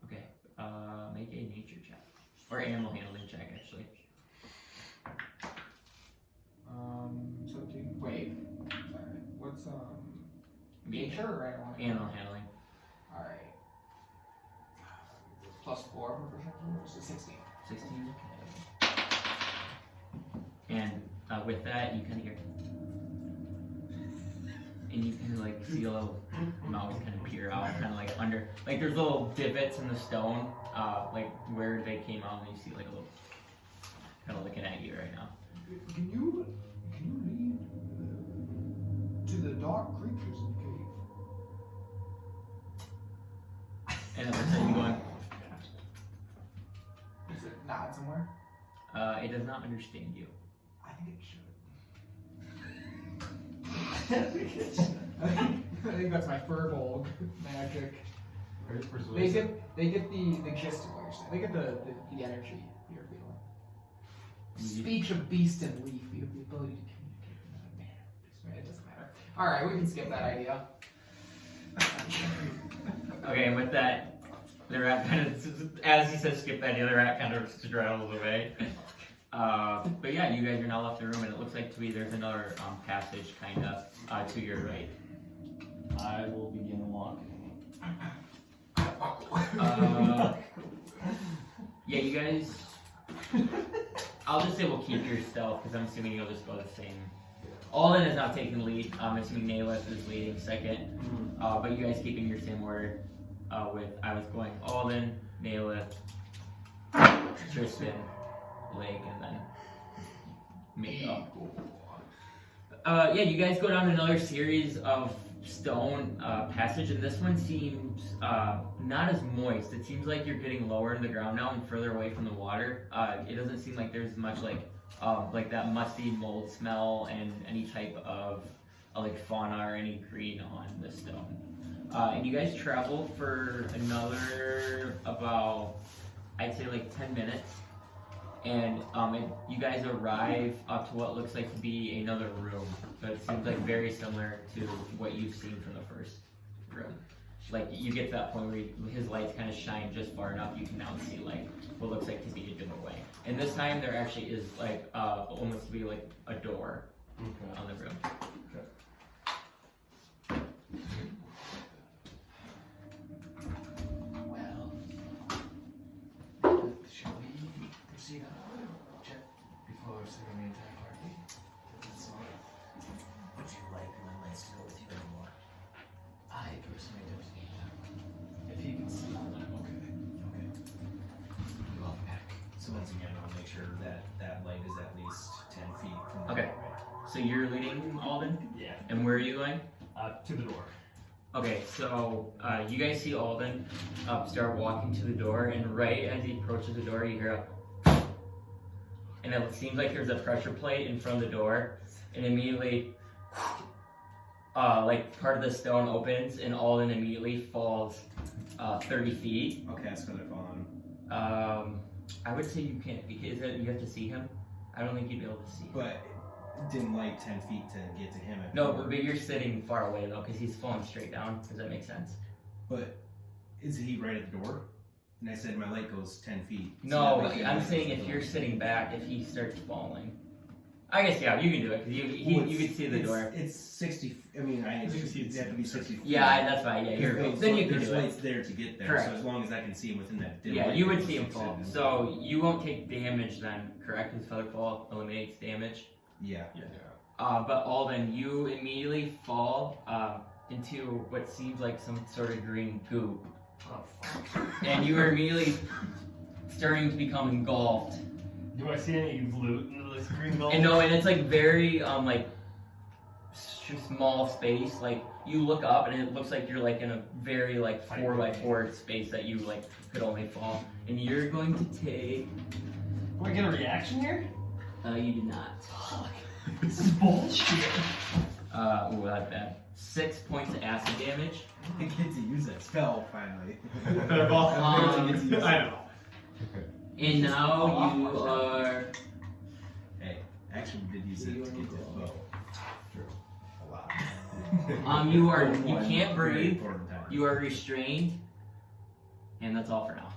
Okay, make a nature check. Or animal handling check, actually. 17. Wait. Sorry. What's Be nature or animal? animal handling. All right. +4 proficiency, so 16. 16. And with that, you kind of hear. and you can like see a little mouth kind of peer out, kind of like under, like there's little divots in the stone, like where they came out, and you see like a little, kind of looking at you right now. Can you lead to the dark creatures in the cave? And it looks like you going. Is it nod somewhere? It does not understand you. I think it should. I think it's- I think that's my furbolg magic. Where's They persuasion? get the gist of what you're saying. They get the energy you're feeling. Speech of beast and leaf. You have the ability to communicate in another manner. It doesn't matter. Alright, we can skip that idea. Okay, and with that, the rat kind of, as he says skip that, the other rat kind of straddles away. But yeah, you guys are now left the room, and it looks like to me there's another passage kind of to your right. I will begin walking. Yeah, you guys. I'll just say we'll keep your stealth because I'm assuming you'll just go the same. Alden is now taking the lead. I'm assuming Naileth is leading second. But you guys keeping your same order. With I was going Alden, Naileth, Tristan, Layk, and then me. Yeah, you guys go down another series of stone passage, and this one seems not as moist. It seems like you're getting lower in the ground now and further away from the water. It doesn't seem like there's much like that musty mold smell and any type of like fauna or any green on the stone. And you guys travel for another about, I'd say like 10 minutes. And you guys arrive up to what looks like to be another room. So it seems like very similar to what you've seen from the first room. Like you get to that point where his lights kind of shine just far enough you can now see like what looks like to be a doorway. And this time there actually is like almost to be like a door on the room. Shall we proceed on check before sending the entire party? Would you like my lights to go with you anymore? I personally don't need that. If he can see them, I'm okay. Okay. You all back. So once again, I'll make sure that that light is at least 10 feet from the Okay. doorway. So you're leading Alden? Yeah. And where are you going? To the door. Okay, so you guys see Alden start walking to the door, and right as he approaches the door, you hear a, and it seems like there's a pressure plate in front of the door, and immediately, like part of the stone opens, and Alden immediately falls 30 feet. I'll cast Feather Fall on him. I would say you can't, because you have to see him. I don't think you'd be able to see him. But dim light 10 feet to get to him. No, but you're sitting far away though, because he's falling straight down. Does that make sense? But is he right at the door? And I said my light goes 10 feet. So No, that light I'm goes saying to if the you're door. sitting back, if he starts falling. I guess, yeah, you can do it, because you can see the door. It's 60, I mean, I have to be 60 feet. Yeah, that's fine, yeah, you're There's- then you can there's do it. lights there to get there, Correct. so as long as I can see him within that dim Yeah, light, you would it see him goes fall. 6 So you won't take damage then, correct? Because Feather Fall eliminates damage. Yeah. But Alden, you immediately fall into what seems like some sort of green goo. Oh, fuck. And you are immediately starting to become engulfed. Do I see any loot in this green gold? And no, and it's like very like small space. Like you look up and it looks like you're like in a very like 4x4 space that you like could only fall. And you're going to take. Do I get a reaction here? You do not. Fuck. This is bullshit. Ooh, that's bad. 6 points of acid damage. I get to use that spell finally. Feather Fall. I get to use I it. know. And now you are. Hey, actually we did use it to get to his bow. A lot. You are. You One can't very breathe. important time. You are restrained. And that's all for now.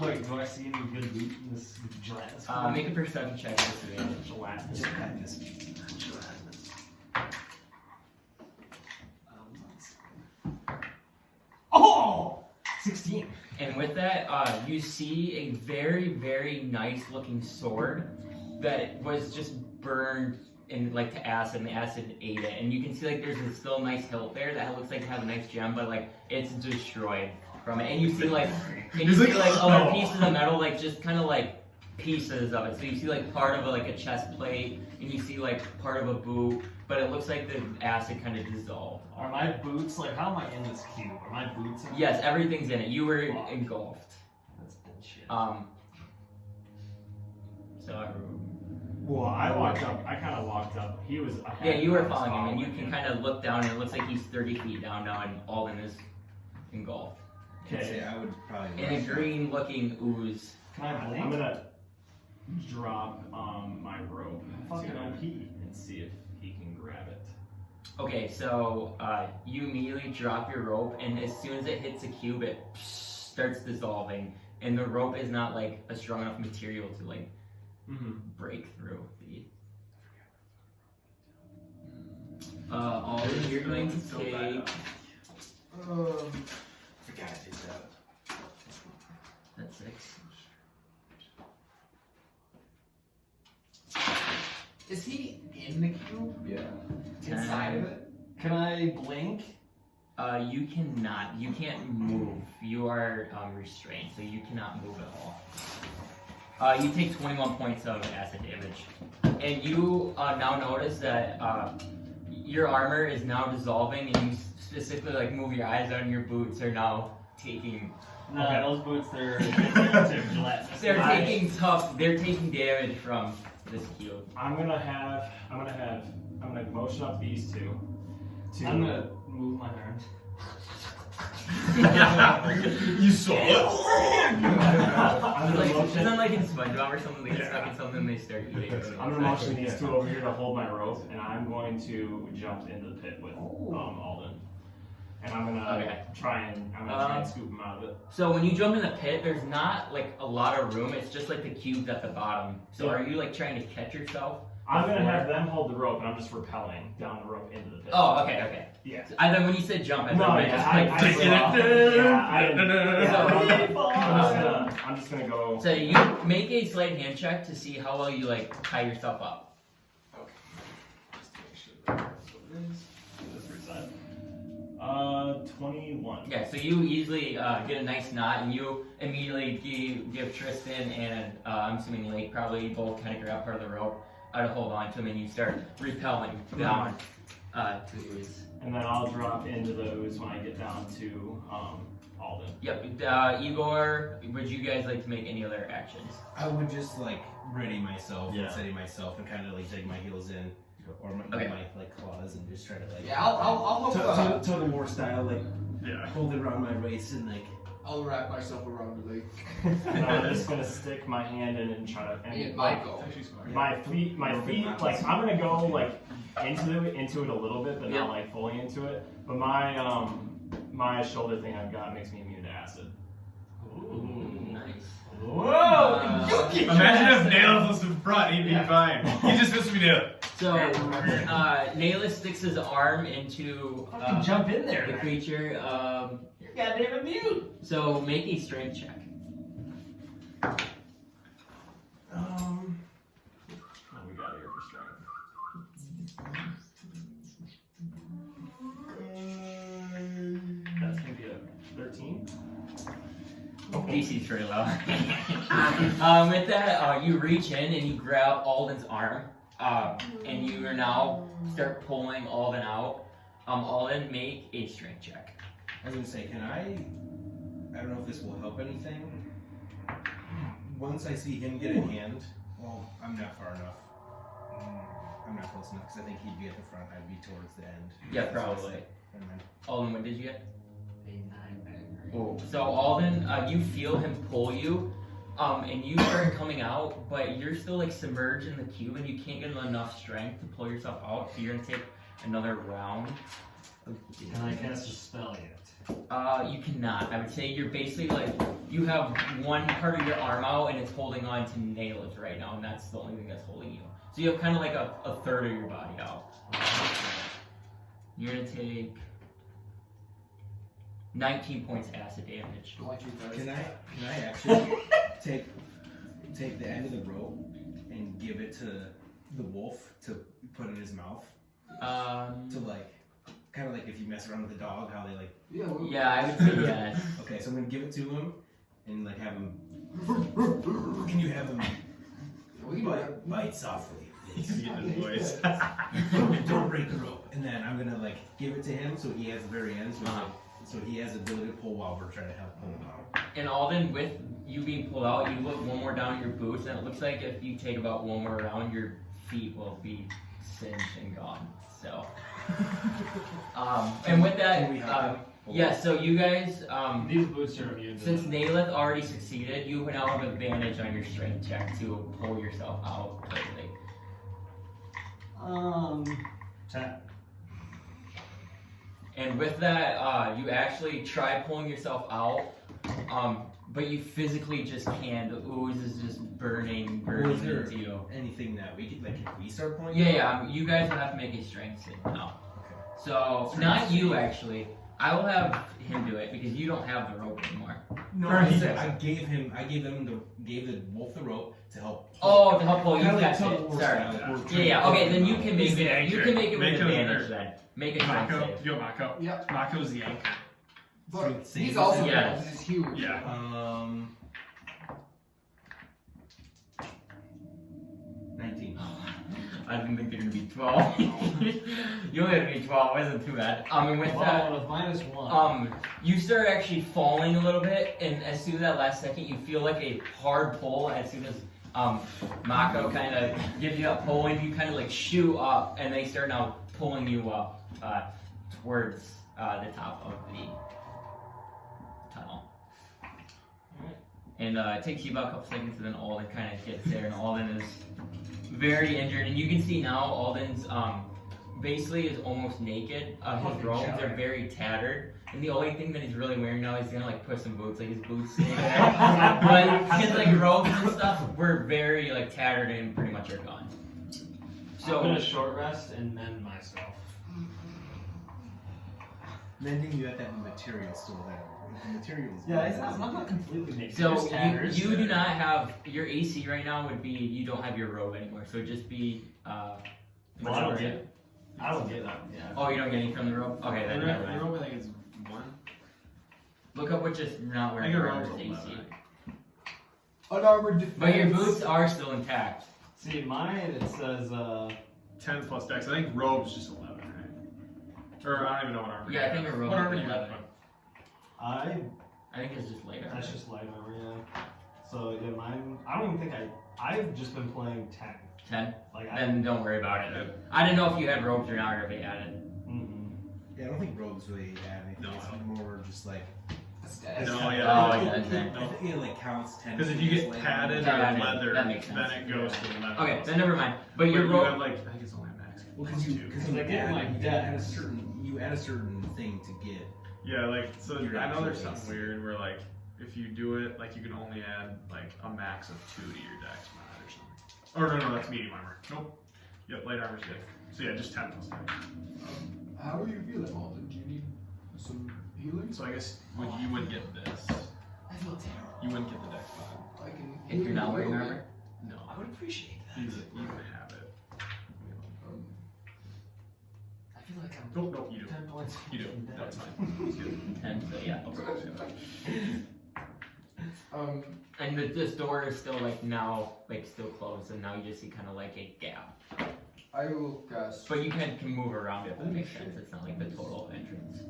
Wait, do I see any good loot in this gelatinous? Make a perception check with disadvantage. Gelatinous. Gelatinous. Gelatinous. Oh! 16. And with that, you see a very, very nice looking sword that was just burned and like to acid, and the acid ate it. And you can see like there's still a nice hilt there that looks like it has a nice gem, but like it's destroyed from it. And you see like, other pieces of metal, like just kind of like pieces of it. So you see like part of a chest plate, and you see like part of a boot, but it looks like the acid kind of dissolved. Are my boots, like, how am I in this cube? Are my boots in it? Yes, everything's in it. You were engulfed. That's bullshit. Well, I kind of walked up. He was ahead. Yeah, you were I was following him, and you him. can kind of look down, and it looks like he's 30 feet down now, and Alden is engulfed. I'd say I would probably. In a rush up. green-looking ooze. Can I blink? I'm gonna drop my rope Fucking to OP. him and see if he can grab it. Okay, so you immediately drop your rope, and as soon as it hits a cube, it starts dissolving, and the rope is not like a strong enough material to like break through the. Alden, you're going to take. Forgot I did that. That's 6. Is he in the cube? Yeah. Inside of it? Can I blink? You cannot. You can't move. You are restrained, so you cannot move at all. You take 21 points of acid damage, and you now notice that your armor is now dissolving, and you specifically like move your eyes out, and your boots are now taking. No, Okay. those boots, they're to Gillette. They're taking damage from this cube. I'm gonna motion up these two. I'm gonna move my arms. You saw it. I'm gonna It's motion. not like in SpongeBob or something. They get stuck in something, and they start eating. I'm gonna motion these two over here to hold my rope, and I'm going to jump into the pit with Alden. And I'm gonna try and scoop him out of it. So when you jump in the pit, there's not like a lot of room. It's just like the cubes at the bottom. So Yeah. are you like trying to catch yourself? I'm gonna have them hold the rope, and I'm just rappelling down the rope into the pit. Oh, okay. Yeah. I thought when you said jump, I No, thought you yeah, just I like. I'm just gonna go. So you make a sleight hand check to see how well you like tie yourself up. Just to make sure that's what it is. This side. 21. Yeah, so you easily get a nice knot, and you immediately give Tristan and I'm assuming Layk probably both kind of grab part of the rope to hold on to him, and you start repelling down to the ooze. And then I'll drop into the ooze when I get down to Alden. Yep. Igor, would you guys like to make any other actions? I would just like ready myself Yeah. and steady myself and kind of like dig my heels in or my like claws and just try to like. Yeah, I'll help. Totem war style, like Yeah. hold it around my waist and like. I'll wrap myself around the leg. And I'm just gonna stick my hand in and try to. It And might go. my feet, like I'm gonna go like into it a little bit, but Yeah. not like fully into it. But my shoulder thing I've got makes me immune to acid. Ooh, nice. Whoa! Imagine if Naileth was in front, he'd be fine. He just missed me to. So, Naileth sticks his arm into Fucking jump in there. the creature. You're goddamn immune. So make a strength check. What we got here for strength? That's gonna be a 13. DC's pretty low. With that, you reach in and you grab Alden's arm, and you are now start pulling Alden out. Alden, make a strength check. I was gonna say, can I don't know if this will help anything. Once I see him get a hand, well, I'm not far enough. I'm not close enough because I think he'd be at the front. I'd be towards the end. Yeah, probably. Never mind. Alden, what did you get? A 9 bag. Oh. So Alden, you feel him pull you, and you start coming out, but you're still like submerged in the cube, and you can't get enough strength to pull yourself out. So you're gonna take another round. Can I cast a spell yet? You cannot. I would say you're basically like you have one part of your arm out, and it's holding on to Naileth right now, and that's the only thing that's holding you. So you have kind of like a third of your body out. You're gonna take 19 points acid damage. Can I actually take the end of the rope and give it to the wolf to put in his mouth? To like, kind of like if you mess around with a dog, how they like. Yeah, I would say yes. Okay, so I'm gonna give it to him and like have him. Can you have him bite softly? He's getting his voice. Don't break the rope. And then I'm gonna like give it to him so he has the very end. So, so he has the ability to pull while we're trying to help pull him out. And Alden, with you being pulled out, you look one more down at your boots, and it looks like if you take about one more round, your feet will be singed and gone. So, and with that, yeah. So you guys, These boots are immune to since them. Naileth already succeeded, you now have advantage on your strength check to pull yourself out quickly. 10. And with that, you actually try pulling yourself out, but you physically just can't. The ooze is just burning Is there into you. anything that we could like if we start pulling? Yeah, you guys will have to make a strength save now. Okay. So, not you actually. I will have him do it because you don't have the rope anymore. No, Or I he said does. I gave the wolf the rope to help. Oh, to help pull you. Kinda like That's tug it. of war Sorry. style. Yeah. Okay, then you can make He's the it. You anchor. can make it with Make him advantage there. then. Make a strength Mako, save. you go Mako. Yep. Mako's the anchor. But Save he's is also it? big, he's huge. Yeah. 19. I didn't think they're gonna be 12. You only had to be 12. Wasn't too bad. And with that. Well, with -1. You start actually falling a little bit, and as soon as that last second, you feel like a hard pull. As soon as Mako kind of gives you that pull, and you kind of like shoot up, and they start now pulling you up towards the top of the tunnel. And it takes you about a couple seconds, and then Alden kind of gets there, and Alden is very injured, and you can see now Alden's basically is almost naked. His robes are very tattered, and the only thing that he's really wearing now is he's gonna like put some boots, like his boots stay there. But his like robes and stuff were very like tattered and pretty much are gone. So I'm gonna short rest and mend myself. Mending, you have that material still there. The material is I'm not completely naked. So Just tatters. you do not have your AC right now would be you don't have your robe anymore, so it'd just be Well, I don't get that. Yeah. Oh, you don't get any from the robe? Okay, then never mind. rope, I think it's 1. Look up what just not I wearing think your a robe robe's is AC. 11. Unarmored defense. But your boots are still intact. See, mine it says 10 plus dex. I think robe's just 11, right? Or I don't even know what armor. Yeah, I think a robe What armor is do you have? 11. I think it's just later. That's just light armor, yeah. So yeah, mine. I don't even think I've just been playing 10. 10? Like Then don't worry about it. I didn't know if you had robes or not, or if they added. Yeah, I don't think robes really add anything. No, It's I don't. more just like. No, Oh, yeah. yeah, okay. I think it like counts 10. Because if you get like, padded or Padded, leather, that makes then sense. it goes to 11. Okay, then never mind. But But your you robe. have like, I think it's only a max. Well, because you I get my add a certain thing to get. Yeah, like, so Your I know there's actual something AC. weird where, like, if you do it, like, you can only add, like, a max of 2 to your dex mod or something. Or no, that's medium armor. Nope. Yep, light armor's good. So yeah, just 10 plus dex. How are you feeling, Alden? Do you need some healing? So I guess you wouldn't get this. I feel terrible. You wouldn't get the dex mod. I can If you're not wearing armor. No. I would appreciate that. You can have it. I feel like I'm Nope, nope, you do. 10 points. You do. That's fine. It's good. 10, so yeah. And this door is still like now like still closed, and now you just see kind of like a gap. I will guess. But you can move around it if that makes sense. It's not like the total entrance.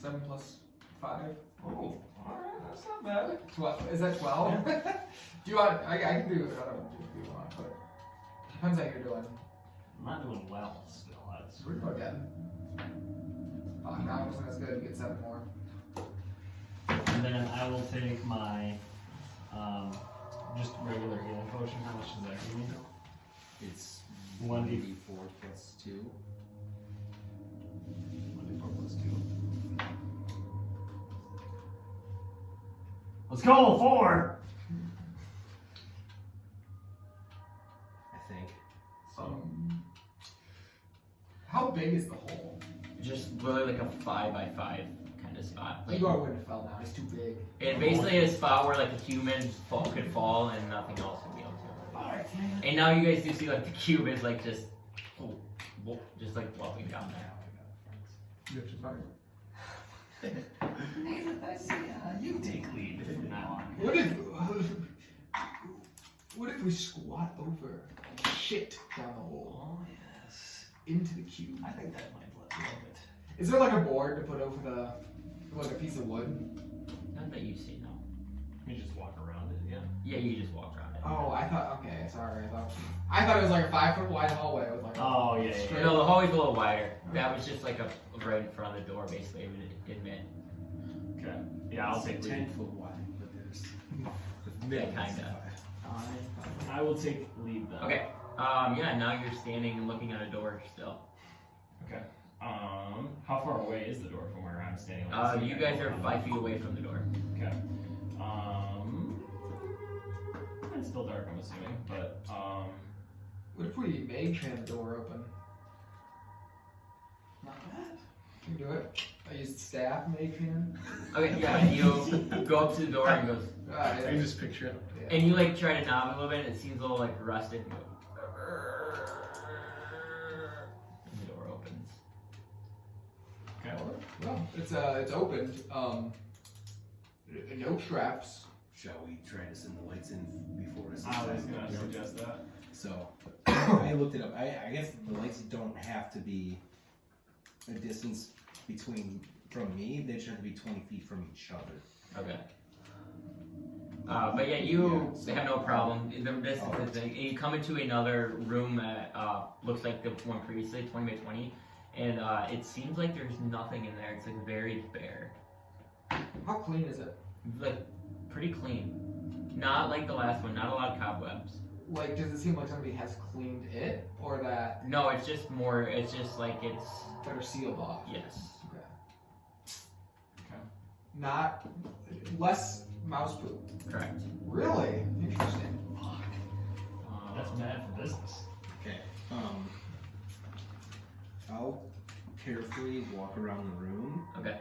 7 plus 5. Oh, alright, that's not bad. 12. Is that 12? Do you want? I can do it. I don't know if you want, but depends how you're doing. I'm not doing well still. That's We're going again. Now wasn't as good. You get 7 more. And then I will take my just regular healing potion. How much does that give me? It's 1d4 plus 2. 1d4 plus 2. Let's go 4. I think. How big is the hole? Just really like a 5x5 kind of spot. Like, Igor wouldn't have fell down. He's too big. and basically a spot where like a human could fall and nothing else would be able to. Alright, And now you guys do see like the cube is like just like floating down there. You have to fire. You take lead from now on. What if we squat over and shit down the hole Oh, yes. into the cube? I think that might let you love it. Is there like a board to put over like a piece of wood? Not that you've seen, no. You just walk around it, yeah. Yeah, you just walk around it. Oh, I thought. Okay, sorry. I thought it was like a 5-foot wide hallway with like. Oh, yeah, yeah. No, the hallway's a little wider. That was just like a right in front of the door, basically. It would admit. Okay. Yeah, I'll take lead. 10 foot wide, but there's Yeah, kinda. I will take lead then. Okay. Yeah. Now you're standing and looking at a door still. Okay. How far away is the door from where I'm standing? Like, You guys are 5 feet away from the door. Okay. It's still dark, I'm assuming, but What if we mage hand the door open? Not bad. Can you do it? I used staff mage hand. Okay. Yeah. You go up to the door and goes, I can just picture it. and you like try to knock it a little bit. And it seems a little like rusted. And, and the door opens. okay. Well, it's opened. No traps. Shall we try to send the lights in before us? I was gonna suggest that. So, I looked it up. I guess the lights don't have to be a distance from me. They just have to be 20 feet from each other. Okay. But yeah, you have no problem. The distance is thing. You come into another room that looks like the one previously, 20 by 20, and it seems like there's nothing in there. It's like very bare, How clean is it? like pretty clean. Not like the last one. Not a lot of cobwebs. Like, does it seem like somebody has cleaned it, or that No, it's just more. It's just like it's that are sealed off? yes. Okay. Not less mouse poop. Correct. Really interesting. That's bad for business. Okay. I'll carefully walk around the room, Okay.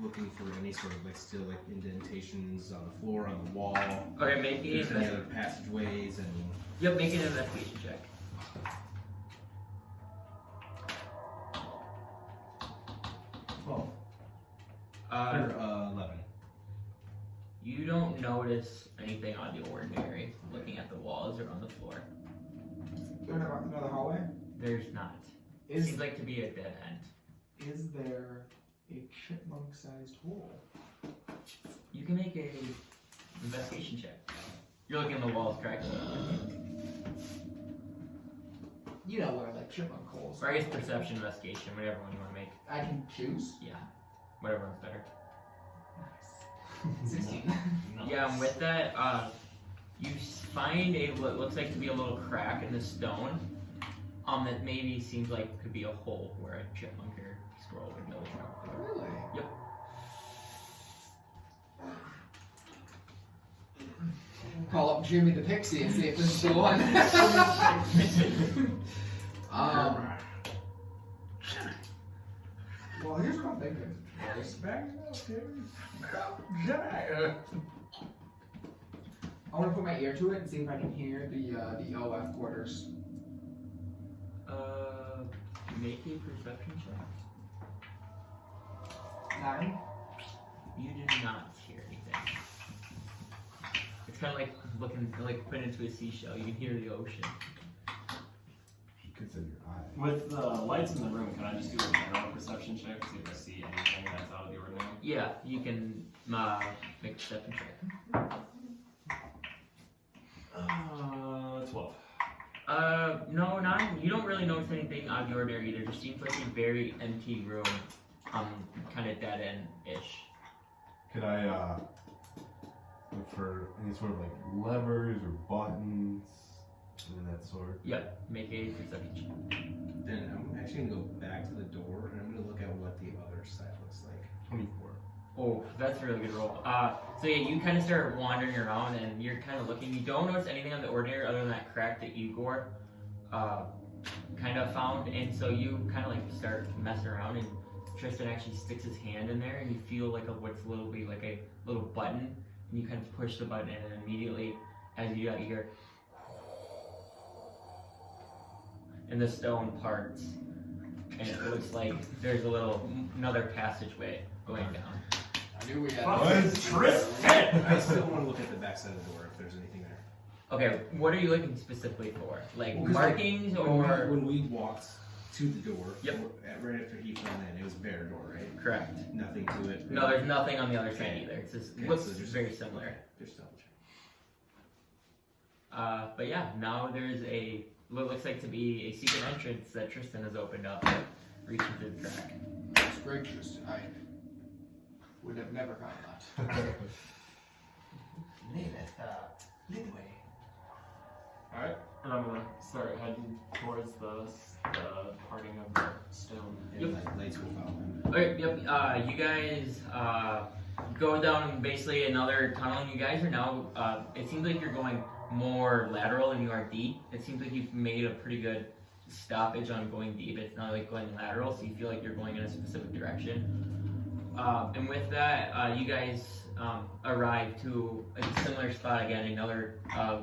looking for any sort of still indentations on the floor, on the wall. Okay. Make If there's any it. other passageways and. Yep. Make an investigation check. Or 11. You don't notice anything out of the ordinary looking at the walls or on the floor. Is there another hallway? There's not. It seems like to be a dead end. Is there a chipmunk-sized hole? You can make a investigation check. You're looking at the walls, correct? You know what I like, chipmunk holes. Or I guess perception, investigation, whatever one you want to make. I can choose. Yeah, whatever one's better. Nice. 16. Yeah, and with that, you find what looks like to be a little crack in the stone. That maybe seems like could be a hole where a chipmunk or squirrel would go through. Really? Yep. Call up Jimmy the Pixie and see if this is the one. Well, here's what I'm thinking. I want to put my ear to it and see if I can hear the OF quarters. Make a perception check. 9. You do not hear anything. It's kind of like looking, like put into a seashell. You can hear the ocean. You could send your eye. With the lights in the room, can I just do a general perception check to see if I see anything that's out of the ordinary? Yeah, you can make a perception check. 12. No, not. You don't really notice anything out of the ordinary either. It just seems like a very empty room, kind of dead end-ish. Could I look for any sort of levers or buttons of that sort? Yep, make a perception check. Then I'm actually gonna go back to the door and I'm gonna look at what the other side looks like. 24. Oh, that's a really good roll. So yeah, you kind of start wandering around and you're kind of looking. You don't notice anything on the ordinary other than that crack that Igor kind of found. And so you kind of start messing around and Tristan actually sticks his hand in there and you feel what's a little button. And you kind of push the button and then immediately as you do that you hear and the stone parts, and it looks like there's another passageway going down. I knew we had. Tristan! I still want to look at the backside of the door if there's anything there. Okay, what are you looking specifically for? Like Well, 'cause, markings or? when we walked to the door, Yep. right after he fell in, it was a bare door, right? Correct. Nothing to it. No, there's nothing on the other side either. It's just, Okay, looks so just- very similar. Okay, just double check. But yeah, now there's what looks like to be a secret entrance that Tristan has opened up, reaching through the crack. That's great, Tristan. I would have never gotten that. Naileth, lead the way. Alright, and I'm gonna start heading towards the parting of the stone. And lights will follow him. Okay, yep. You guys go down basically another tunnel, and you guys are now. It seems like you're going more lateral than you are deep. It seems like you've made a pretty good stoppage on going deep. It's not like going lateral, so you feel like you're going in a specific direction. And with that, you guys arrive to a similar spot again. Another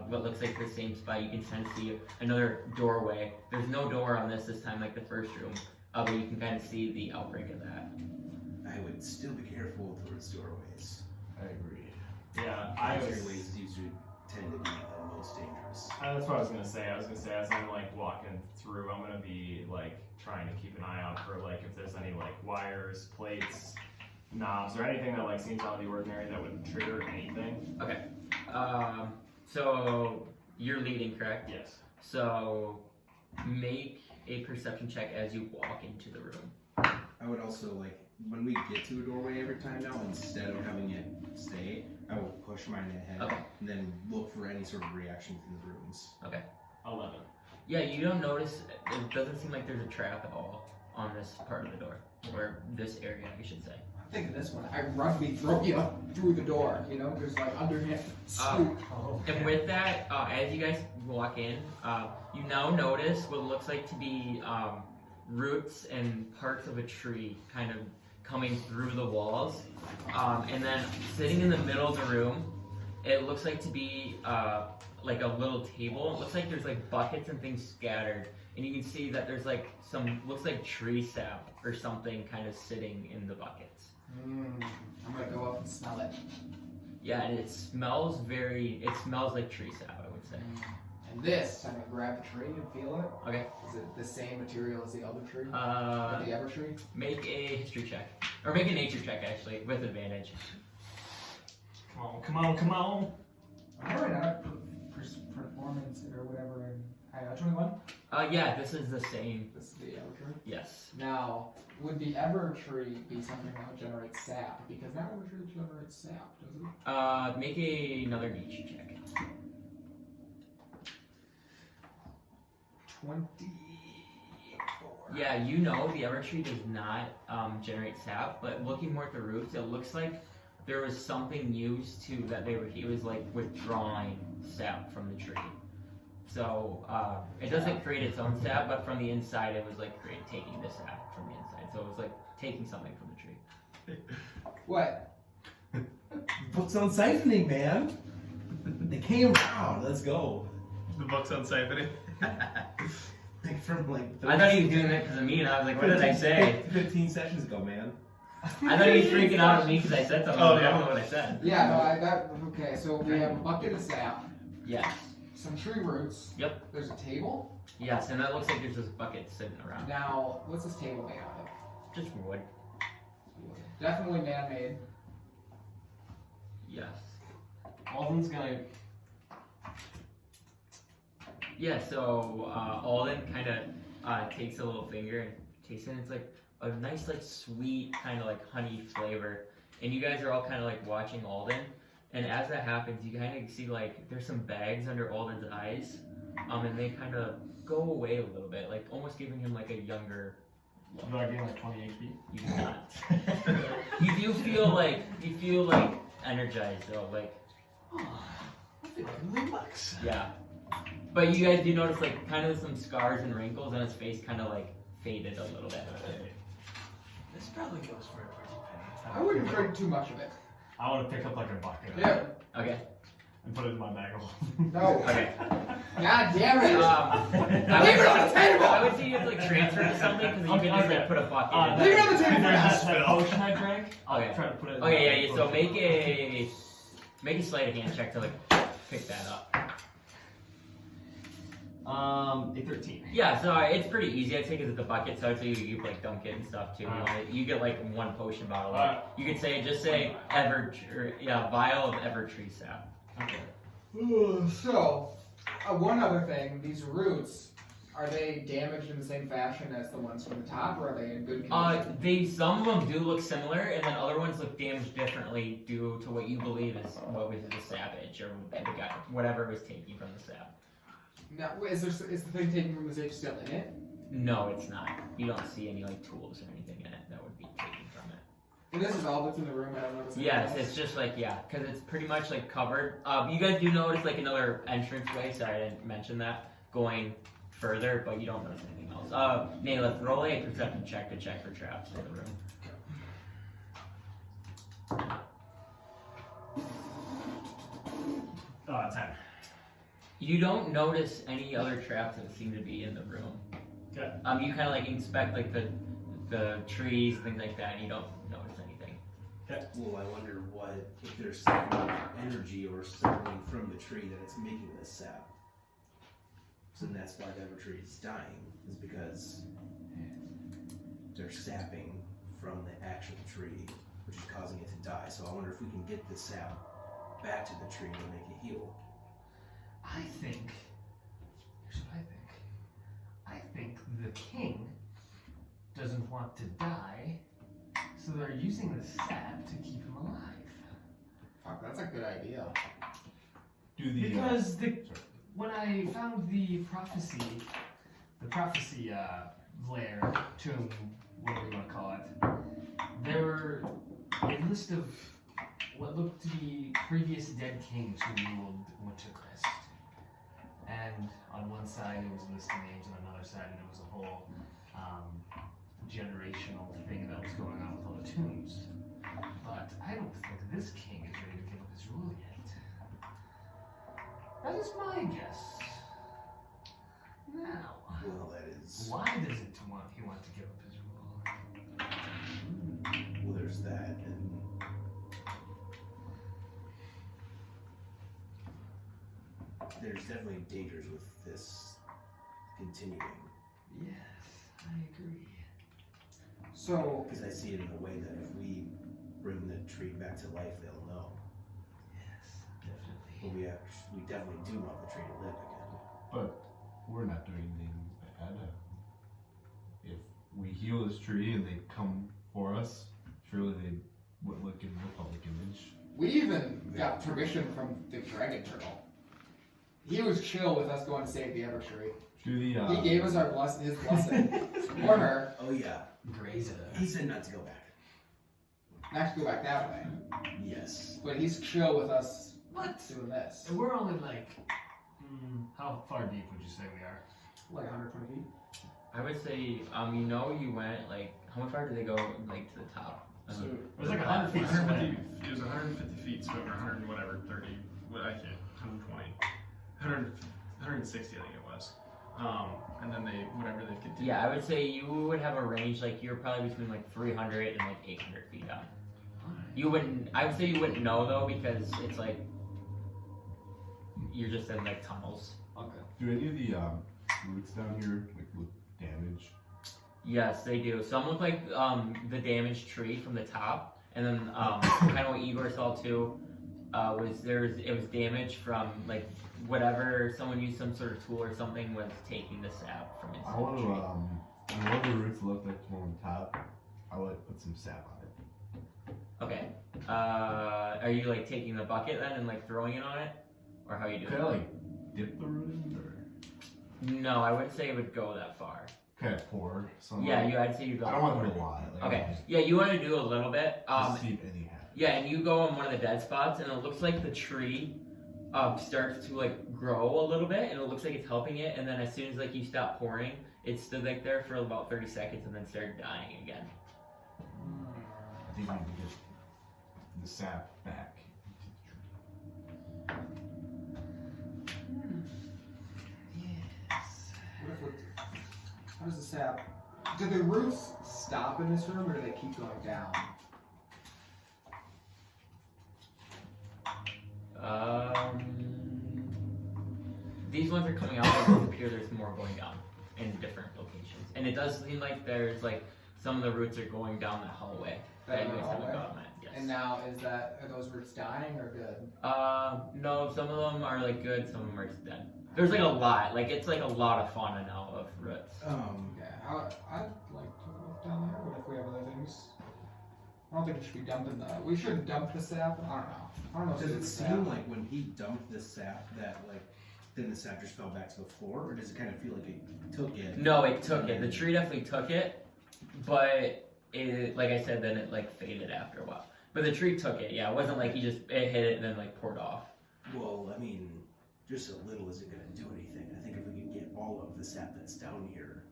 what looks like the same spot. You can kind of see another doorway. There's no door on this time, like the first room, but you can kind of see the outbreak of that. I would still be careful towards doorways. I agree. Yeah, Entryways usually tend to be the most dangerous. That's what I was gonna say. I was gonna say as I'm like walking through, I'm gonna be like trying to keep an eye out for like if there's any like wires, plates, knobs, or anything that like seems out of the ordinary that would trigger anything. Okay. So you're leading, correct? Yes. So make a perception check as you walk into the room. I would also like when we get to a doorway every time now, instead of having it stay, I will push mine ahead Okay. and then look for any sort of reaction from the rooms. Okay. 11. Yeah, you don't notice. It doesn't seem like there's a trap at all on this part of the door, or this area, I should say. I'm thinking this one. I rugby throw you through the door, you know, just like underhand scoop. And with that, as you guys walk in, you now notice what looks like to be roots and parts of a tree kind of coming through the walls. And then sitting in the middle of the room, it looks like to be like a little table. It looks like there's like buckets and things scattered. And you can see that there's like looks like tree sap or something kind of sitting in the buckets. I'm gonna go up and smell it. Yeah, and it smells like tree sap, I would say. And this, I'm gonna grab the tree and feel it. Okay. Is it the same material as the other tree? The Evertree? Make a history check. Or make a nature check, actually, with advantage. Come on. Alright, I have performance or whatever. And I got 21. Yeah, this is the same. This is the Evertree. Yes. Now, would the Evertree be something that would generate sap? Because that Evertree generates sap, doesn't it? Make another nature check. 24. Yeah, you know the Evertree does not generate sap, but looking more at the roots, it looks like there was something used to that it was like withdrawing sap from the tree. So it doesn't create its own sap, but from the inside it was like taking the sap from the inside. So it was like taking something from the tree. What? Books on siphoning, man. They came around. Let's go. The books on siphoning. Like from like. I thought he was doing that because of me, and I was like, what did I say? 15 sessions ago, man. I thought he was freaking out at me because I said something. Oh, I don't yeah. know what I said. Yeah, no, okay, so we have a bucket of sap, Yes. some tree roots. Yep. There's a table. Yes, and that looks like there's this bucket sitting around. Now, what's this table made out of? Just wood. Definitely man-made. Yes. Alden's gonna. Yeah, so Alden kind of takes a little finger and tastes it, and it's like a nice, like sweet kind of like honey flavor. And you guys are all kind of like watching Alden, and as that happens, you kind of see like there's some bags under Alden's eyes, and they kind of go away a little bit, like almost giving him like a younger. Do I gain like 20 HP? You do not. you feel like energized though, like I feel like a million bucks. yeah. But you guys do notice like kind of some scars and wrinkles, and his face kind of like faded a little bit. This probably goes for a pretty penny. I wouldn't drink too much of it. I want to pick up like a bucket of Yeah. it Okay. and put it in my bag of No. Okay. God damn it. I Leave it on the table! I transfer to something? Because you can just like put a bucket in Leave it there. on the table for now. That potion I drank. I'll Okay. try to put it. Okay, yeah. So make a sleight of hand check to like pick that up. A 13. Yeah, so it's pretty easy. I'd say because it's a bucket, so I'd say you like dunk it and stuff too. You get like one potion bottle. You could say vial of Evertree sap. Okay. So, one other thing, these roots, are they damaged in the same fashion as the ones from the top, or are they in good condition? Some of them do look similar, and then other ones look damaged differently due to what you believe is what was the savage or the guy, whatever was taking from the sap. Now, is the thing taken from the sage still in it? No, it's not. You don't see any like tools or anything in it that would be taken from it. And this is all that's in the room. I don't notice. Yes, it's just like because it's pretty much like covered. You guys do notice like another entranceway. Sorry, I didn't mention that going further, but you don't notice anything else. Naileth, roll a perception check to check for traps in the room. 10. You don't notice any other traps that seem to be in the room. Okay. You kind of like inspect like the trees, things like that, and you don't notice anything. Well, I wonder if there's some energy or something from the tree that it's making this sap. So that's why the Evertree is dying, is because they're sapping from the actual tree, which is causing it to die. So I wonder if we can get the sap back to the tree to make it heal. Here's what I think the king doesn't want to die, so they're using the sap to keep him alive. Fuck, that's a good idea. Because when I found the prophecy lair, tomb, whatever you want to call it, there were a list of what looked to be previous dead kings who ruled Wintercrest. And on one side it was a list of names, on another side it was a whole generational thing that was going on with all the tombs. But I don't think this king is ready to give up his rule yet. That is my guess. Now, Well, that is. why does he want to give up his rule? Well, there's that, and there's definitely dangers with this continuing. Yes, I agree. So, Because I see it in a way that if we bring the tree back to life, they'll know. Yes, definitely. But we definitely do want the tree to live again. But we're not doing anything bad. If we heal this tree and they come for us, surely they would look in the public image. we even got permission from the dragon turtle. He was chill with us going to save the Evertree. He He gave us his blessing. Or her. Oh yeah, Grazzor. he said not to go back. Not to go back that way. Yes. But he's chill with us What? doing this. And we're only like, how far deep would you say we are? Like 120 feet. I would say, you went like how far did they go like to the top? So It was like 100 feet. 150, it was 150 feet swim, or 100 and whatever, 30, I can't, 120, 160 I think it was. And then whatever they could do. Yeah, I would say you would have a range like you're probably between like 300 and like 800 feet up. I would say you wouldn't know though because it's like you're just in like tunnels. Okay. Do any of the roots down here like look damaged? Yes, they do. Some look like the damaged tree from the top, and then kind of what Igor saw too it was damaged from like whatever someone used some sort of tool or something was taking the sap from inside I want the to tree. when one of the roots look like the one on top, I would put some sap on it. Okay. Are you like taking the bucket then and like throwing it on it, or how are you doing? Could I like dip the root in, or No, I wouldn't say it would go that far. could I pour some? Yeah, I'd say you go. I don't want to do a lot. Like, Okay. Yeah, you want to do a little bit. Just see if anything happens. Yeah, and you go on one of the dead spots, and it looks like the tree starts to like grow a little bit, and it looks like it's helping it. And then as soon as like you stop pouring, it stood like there for about 30 seconds, and then started dying again. I think we can get the sap back into the tree. Yes. What if we... How does the sap? Do the roots stop in this room, or do they keep going down? These ones are coming out, but it appear there's more going down in different locations. And it does seem like there's like some of the roots are going down that hallway. That you guys haven't gotten at, yes. And now are those roots dying or good? No, some of them are like good, some of them are just dead. There's like a lot, like it's like a lot of fauna now of roots. Yeah, I'd like to look down there, but if we have other things, I don't think we should be dumping we shouldn't dump the sap. I don't know. Does it seem like when he dumped the sap that like then the sap just fell back to the floor, or does it kind of feel like it took it? No, it took it. The tree definitely took it, but it, like I said, then it like faded after a while. But the tree took it. Yeah, it wasn't like it hit it and then like poured off. Well, I mean, just a little isn't going to do anything. I think if we can get all of the sap that's down here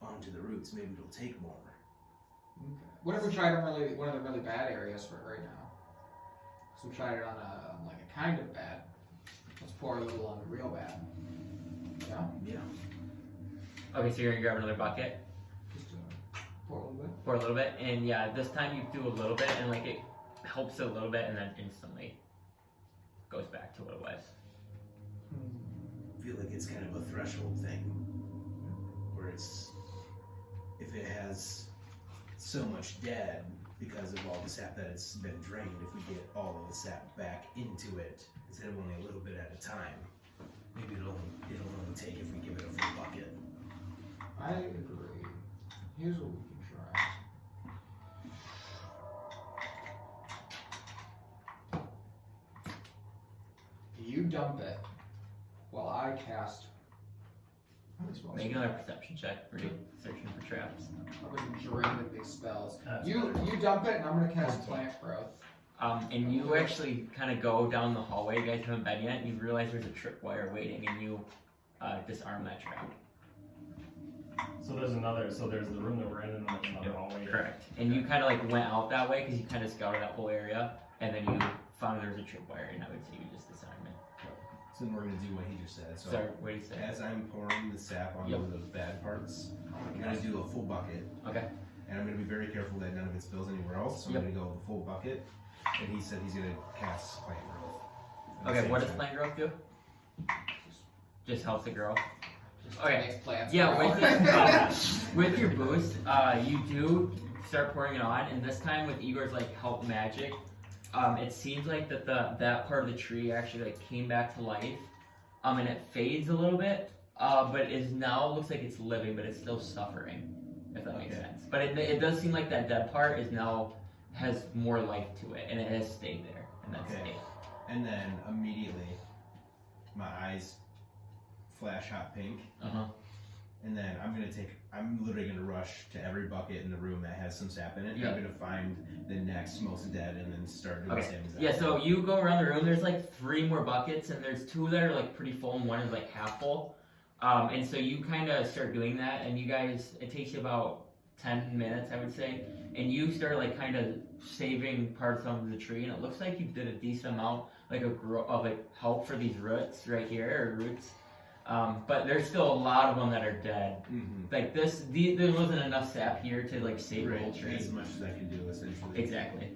onto the roots, maybe it'll take more. Okay. What if we tried one of the really bad areas for it right now? So we tried it on like a kind of bad. Let's pour a little on the real bad. Yeah? Yeah. Okay, so you're gonna grab another bucket, Just pour a little bit. pour a little bit, and yeah, this time you do a little bit, and like it helps a little bit, and then instantly goes back to what it was. I feel like it's kind of a threshold thing, where it's if it has so much dead because of all the sap that it's been drained, if we get all of the sap back into it instead of only a little bit at a time, maybe it'll only take if we give it a full bucket. I agree. Here's what we can try. You dump it while I cast. Make another perception check. We're searching for traps. I'm gonna drain at these spells. You dump it, and I'm gonna cast plant growth. And you actually kind of go down the hallway. You guys haven't been yet, and you realize there's a tripwire waiting, and you disarm that trap. So there's the room that we're in, and then there's another hallway. Correct. And you kind of like went out that way because you kind of scouted that whole area, and then you found there was a tripwire, and I would say you just disarm it. So then we're gonna do what he just said. So Sorry, what did you say? as I'm pouring the sap onto Yep. those bad parts, I'm gonna do a full bucket. Okay. And I'm gonna be very careful that none of it spills anywhere else. So Yep. I'm gonna go the full bucket. And he said he's gonna cast plant growth. at the Okay, same what does time. plant growth do? Just helps it grow. Just Okay. makes plants Yeah, grow. with your boost, you do start pouring it on, and this time with Igor's like help magic, it seems like that part of the tree actually like came back to life, and it fades a little bit, but is now looks like it's living, but it's still suffering, if that makes sense. But it does seem like that dead part is now has more life to it, and it has stayed there, and that's Okay. it. And then immediately, my eyes flash hot pink. And then I'm literally gonna rush to every bucket in the room that has some sap in it. Yeah. I'm gonna find the next most dead and then start doing the same exact Yeah, so you go around the room, there's like 3 more buckets, and there's 2 that are like pretty full, and 1 is like half full. And so you kind of start doing that, and you guys, it takes you about 10 minutes, I would say, and you start like kind of saving parts of the tree, and it looks like you did a decent amount like of like help for these roots right here, or roots. But there's still a lot of them that are dead. Like there wasn't enough sap here to like save the whole tree. As much as I can do, essentially. Exactly.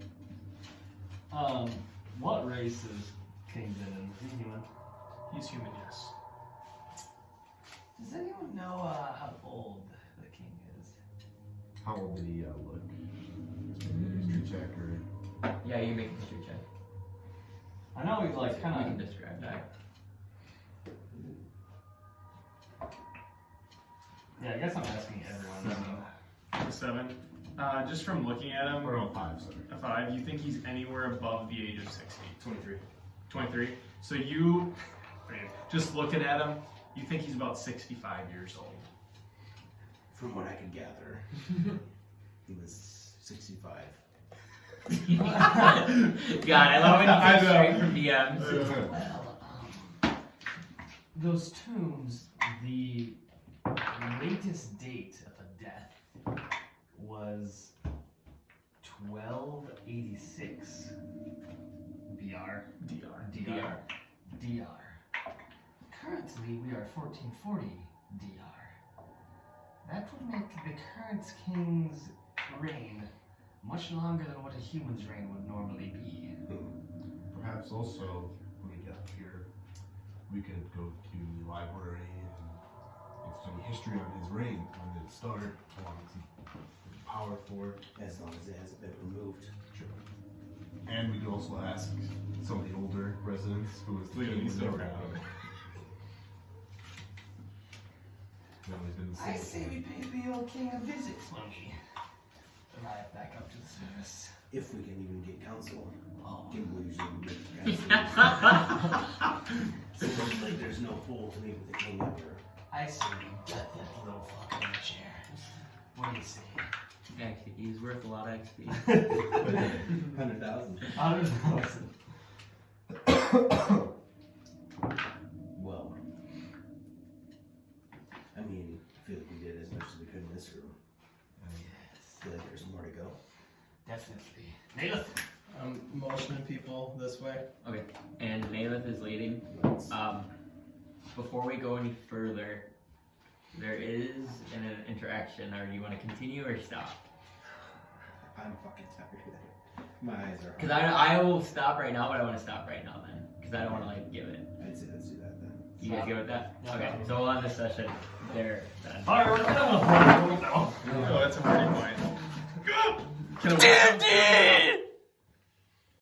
What race is King Din? Is he human? He's human, yes. Does anyone know how old the king is? How old did he look? History check or? Yeah, you make a history check. I know he's like We kind can of. describe that. Yeah, I guess I'm asking everyone. I mean, 7. Just from looking at him, Or 5, sorry. a 5, you think he's anywhere above the age of 60. 23. 23. So you, just looking at him, you think he's about 65 years old. From what I could gather, he was 65. God, I love when you go straight from DMs. Well, those tombs, the latest date of a death was 1286 BR. DR. Currently, we are 1440 DR. That would make the current king's reign much longer than what a human's reign would normally be. Perhaps also, when we get up here, we could go to the library and study history on his reign. When did it start? How long was he in power for? As long as it hasn't been removed. Sure. And we could also ask some of the older residents who was the Please, king so never proud. died. They've always been the I same. say we pay the old king a visit when we arrive back up to the service. If we can even get counsel. Oh. Gimbal usually makes counsel. Seems like there's no pull to meet with the king ever. I say we get that little fuck in the chair. What do you say? Actually, he's worth a lot of XP. 100,000. 100,000. Well, I mean, I feel like we did as much as we could in this room. I feel like there's more to go. Definitely. Naileth. Motioning people this way. Okay, and Naileth is leading. Before we go any further, there is an interaction. Or do you want to continue or stop? I'm fucking tired. My eyes are. Because I will stop right now, but I want to stop right now then. Because I don't want to like give it. I'd say let's do that then. You guys go with that? Yeah. Okay, so we'll end this session there then. Alright, we're gonna Oh, that's a warning point. Can I